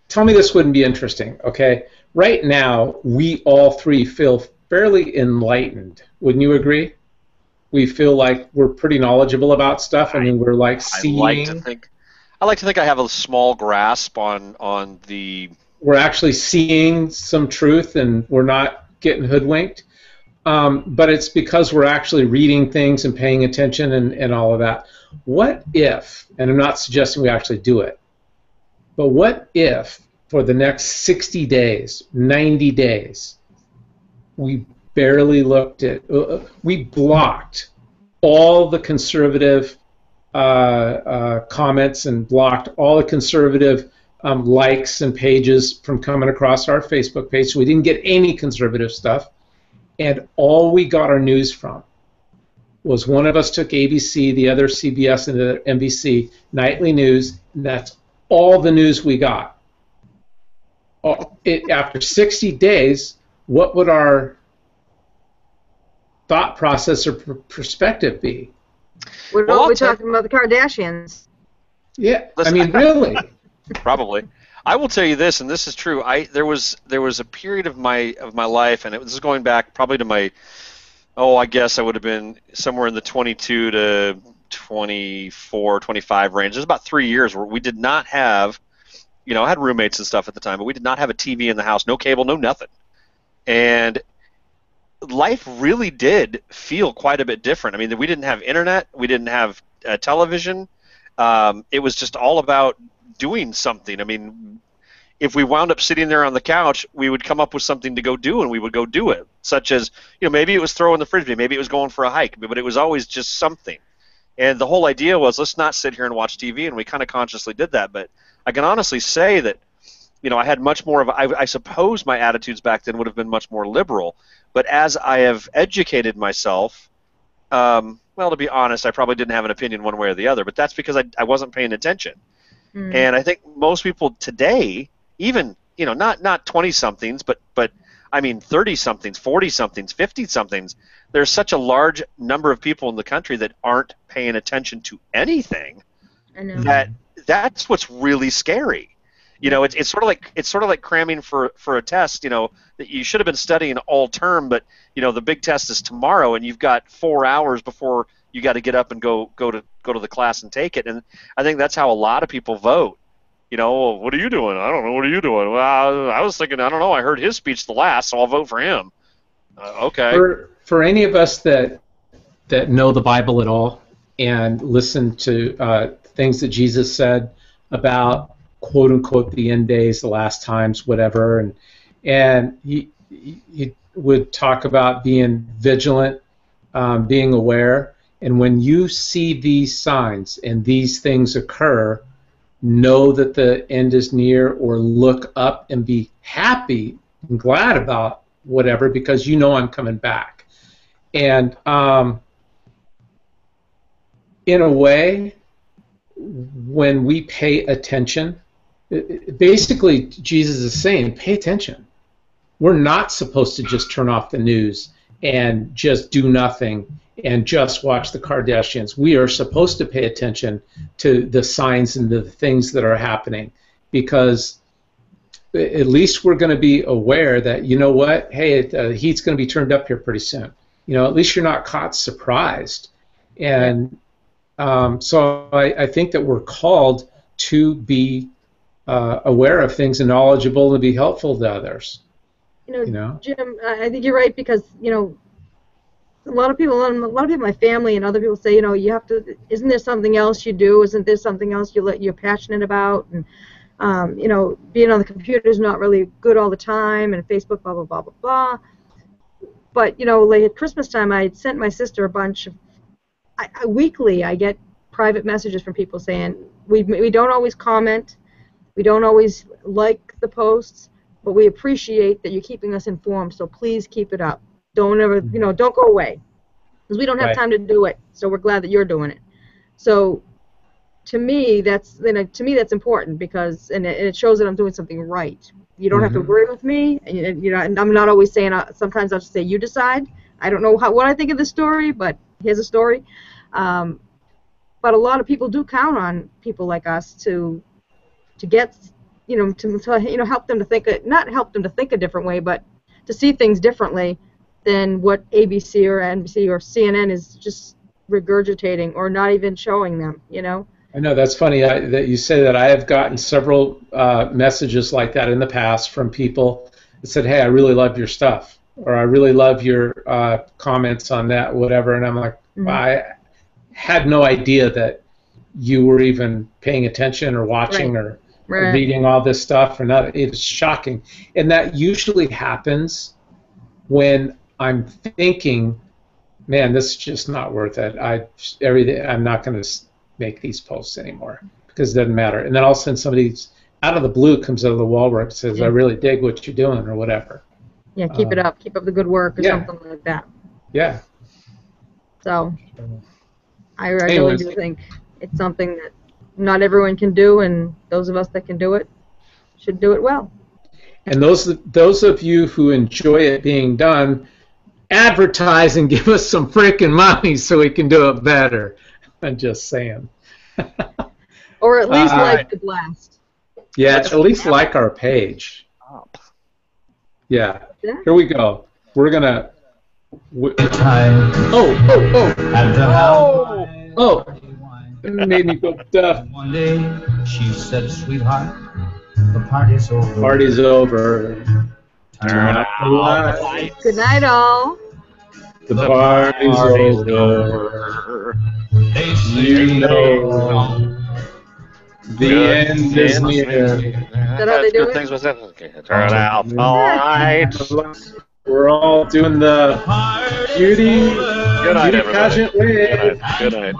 S2: Tell me this wouldn't be interesting, okay? Right now, we all three feel fairly enlightened. Wouldn't you agree? We feel like we're pretty knowledgeable about stuff. I mean, we're like seeing.
S1: I like to think I have a small grasp on the.
S2: We're actually seeing some truth, and we're not getting hoodwinked. But it's because we're actually reading things and paying attention and all of that. What if, and I'm not suggesting we actually do it, but what if for the next 60 days, 90 days, we barely looked at, we blocked all the conservative comments and blocked all the conservative likes and pages from coming across our Facebook page, so we didn't get any conservative stuff, and all we got our news from was one of us took ABC, the other CBS, and the other NBC nightly news, and that's all the news we got. After 60 days, what would our thought process or perspective be?
S3: What are we talking about the Kardashians?
S2: Yeah, I mean, really.
S1: Probably. I will tell you this, and this is true. There was a period of my life, and this is going back probably to my, I guess I would have been somewhere in the 22 to 24, 25 range. There's about 3 years where we did not have, I had roommates and stuff at the time, but we did not have a TV in the house, no cable, no nothing. And life really did feel quite a bit different. I mean, we didn't have internet, we didn't have television. It was just all about doing something. I mean, if we wound up sitting there on the couch, we would come up with something to go do, and we would go do it, such as, maybe it was throwing the frisbee, maybe it was going for a hike, but it was always just something. And the whole idea was, let's not sit here and watch TV, and we kind of consciously did that. But I can honestly say that, I had much more of I suppose my attitudes back then would have been much more liberal. But as I have educated myself, to be honest, I probably didn't have an opinion one way or the other, but that's because I wasn't paying attention. Mm. And I think most people today, even, not 20-somethings, but I mean 30-somethings, 40-somethings, 50-somethings, there's such a large number of people in the country that aren't paying attention to anything. I know. That's what's really scary. It's sort of like cramming for a test. That you should have been studying all term, but the big test is tomorrow, and you've got 4 hours before you got to get up and go to the class and take it. And I think that's how a lot of people vote. What are you doing? I don't know. What are you doing? Well, I was thinking, I don't know. I heard his speech the last, so I'll vote for him. Okay.
S2: For any of us that know the Bible at all and listen to things that Jesus said about quote unquote the end days, the last times, whatever, and he would talk about being vigilant, being aware, and when you see these signs and these things occur, know that the end is near, or look up and be happy and glad about whatever, because I'm coming back. And in a way, when we pay attention, basically Jesus is saying, pay attention. We're not supposed to just turn off the news and just do nothing and just watch the Kardashians. We are supposed to pay attention to the signs and the things that are happening, because at least we're going to be aware that, hey, the heat's going to be turned up here pretty soon. At least you're not caught surprised. And so I think that we're called to be aware of things and knowledgeable and be helpful to others.
S3: Jim, I think you're right, because a lot of people in my family and other people say, you have to. Isn't there something else you do? Isn't there something else you're passionate about? And being on the computer is not really good all the time, and Facebook, blah blah blah blah blah. But like at Christmas time, I had sent my sister a bunch of. Weekly, I get private messages from people saying we don't always comment, we don't always like the posts, but we appreciate that you're keeping us informed. So please keep it up. Don't ever, don't go away, because we don't have time to do it. So we're glad that you're doing it. So to me, that's important, because and it shows that I'm doing something right. You don't have to agree with me, and I'm not always saying. Sometimes I'll just say, you decide. I don't know what I think of the story, but here's a story. But a lot of people do count on people like us to get, to help them to think, not help them to think a different way, but to see things differently than what ABC or NBC or CNN is just regurgitating or not even showing them,
S2: I know, that's funny that you say that. I have gotten several messages like that in the past from people that said, hey, I really love your stuff, or I really love your comments on that, whatever, and I'm like, I had no idea that you were even paying attention or watching or reading all this stuff, or not. It's shocking. And that usually happens when I'm thinking, man, this is just not worth it. I'm not going to make these posts anymore because it doesn't matter. And then all of a sudden somebody out of the blue comes out of the woodwork and says, I really dig what you're doing, or whatever.
S3: Yeah, keep it up. Keep up the good work, or something like that.
S2: Yeah.
S3: So I really do think it's something that not everyone can do, and those of us that can do it should do it well.
S2: And those of you who enjoy it being done, advertise and give us some freaking money so we can do it better. I'm just saying.
S3: Or at least like the blast.
S2: Yeah, at least like our page. Yeah. Here we go. We're gonna. Oh! It made me go deaf.
S14: One day she said, "Sweetheart, the party's over."
S2: Party's over.
S14: Turn out the lights.
S3: Good night, all.
S2: The party's over.
S14: They say
S2: the end is near.
S3: Is that how they do it?
S1: Turn out the lights.
S2: We're all doing the beauty
S1: Good night, everybody.
S2: pageant wave.
S1: Good night.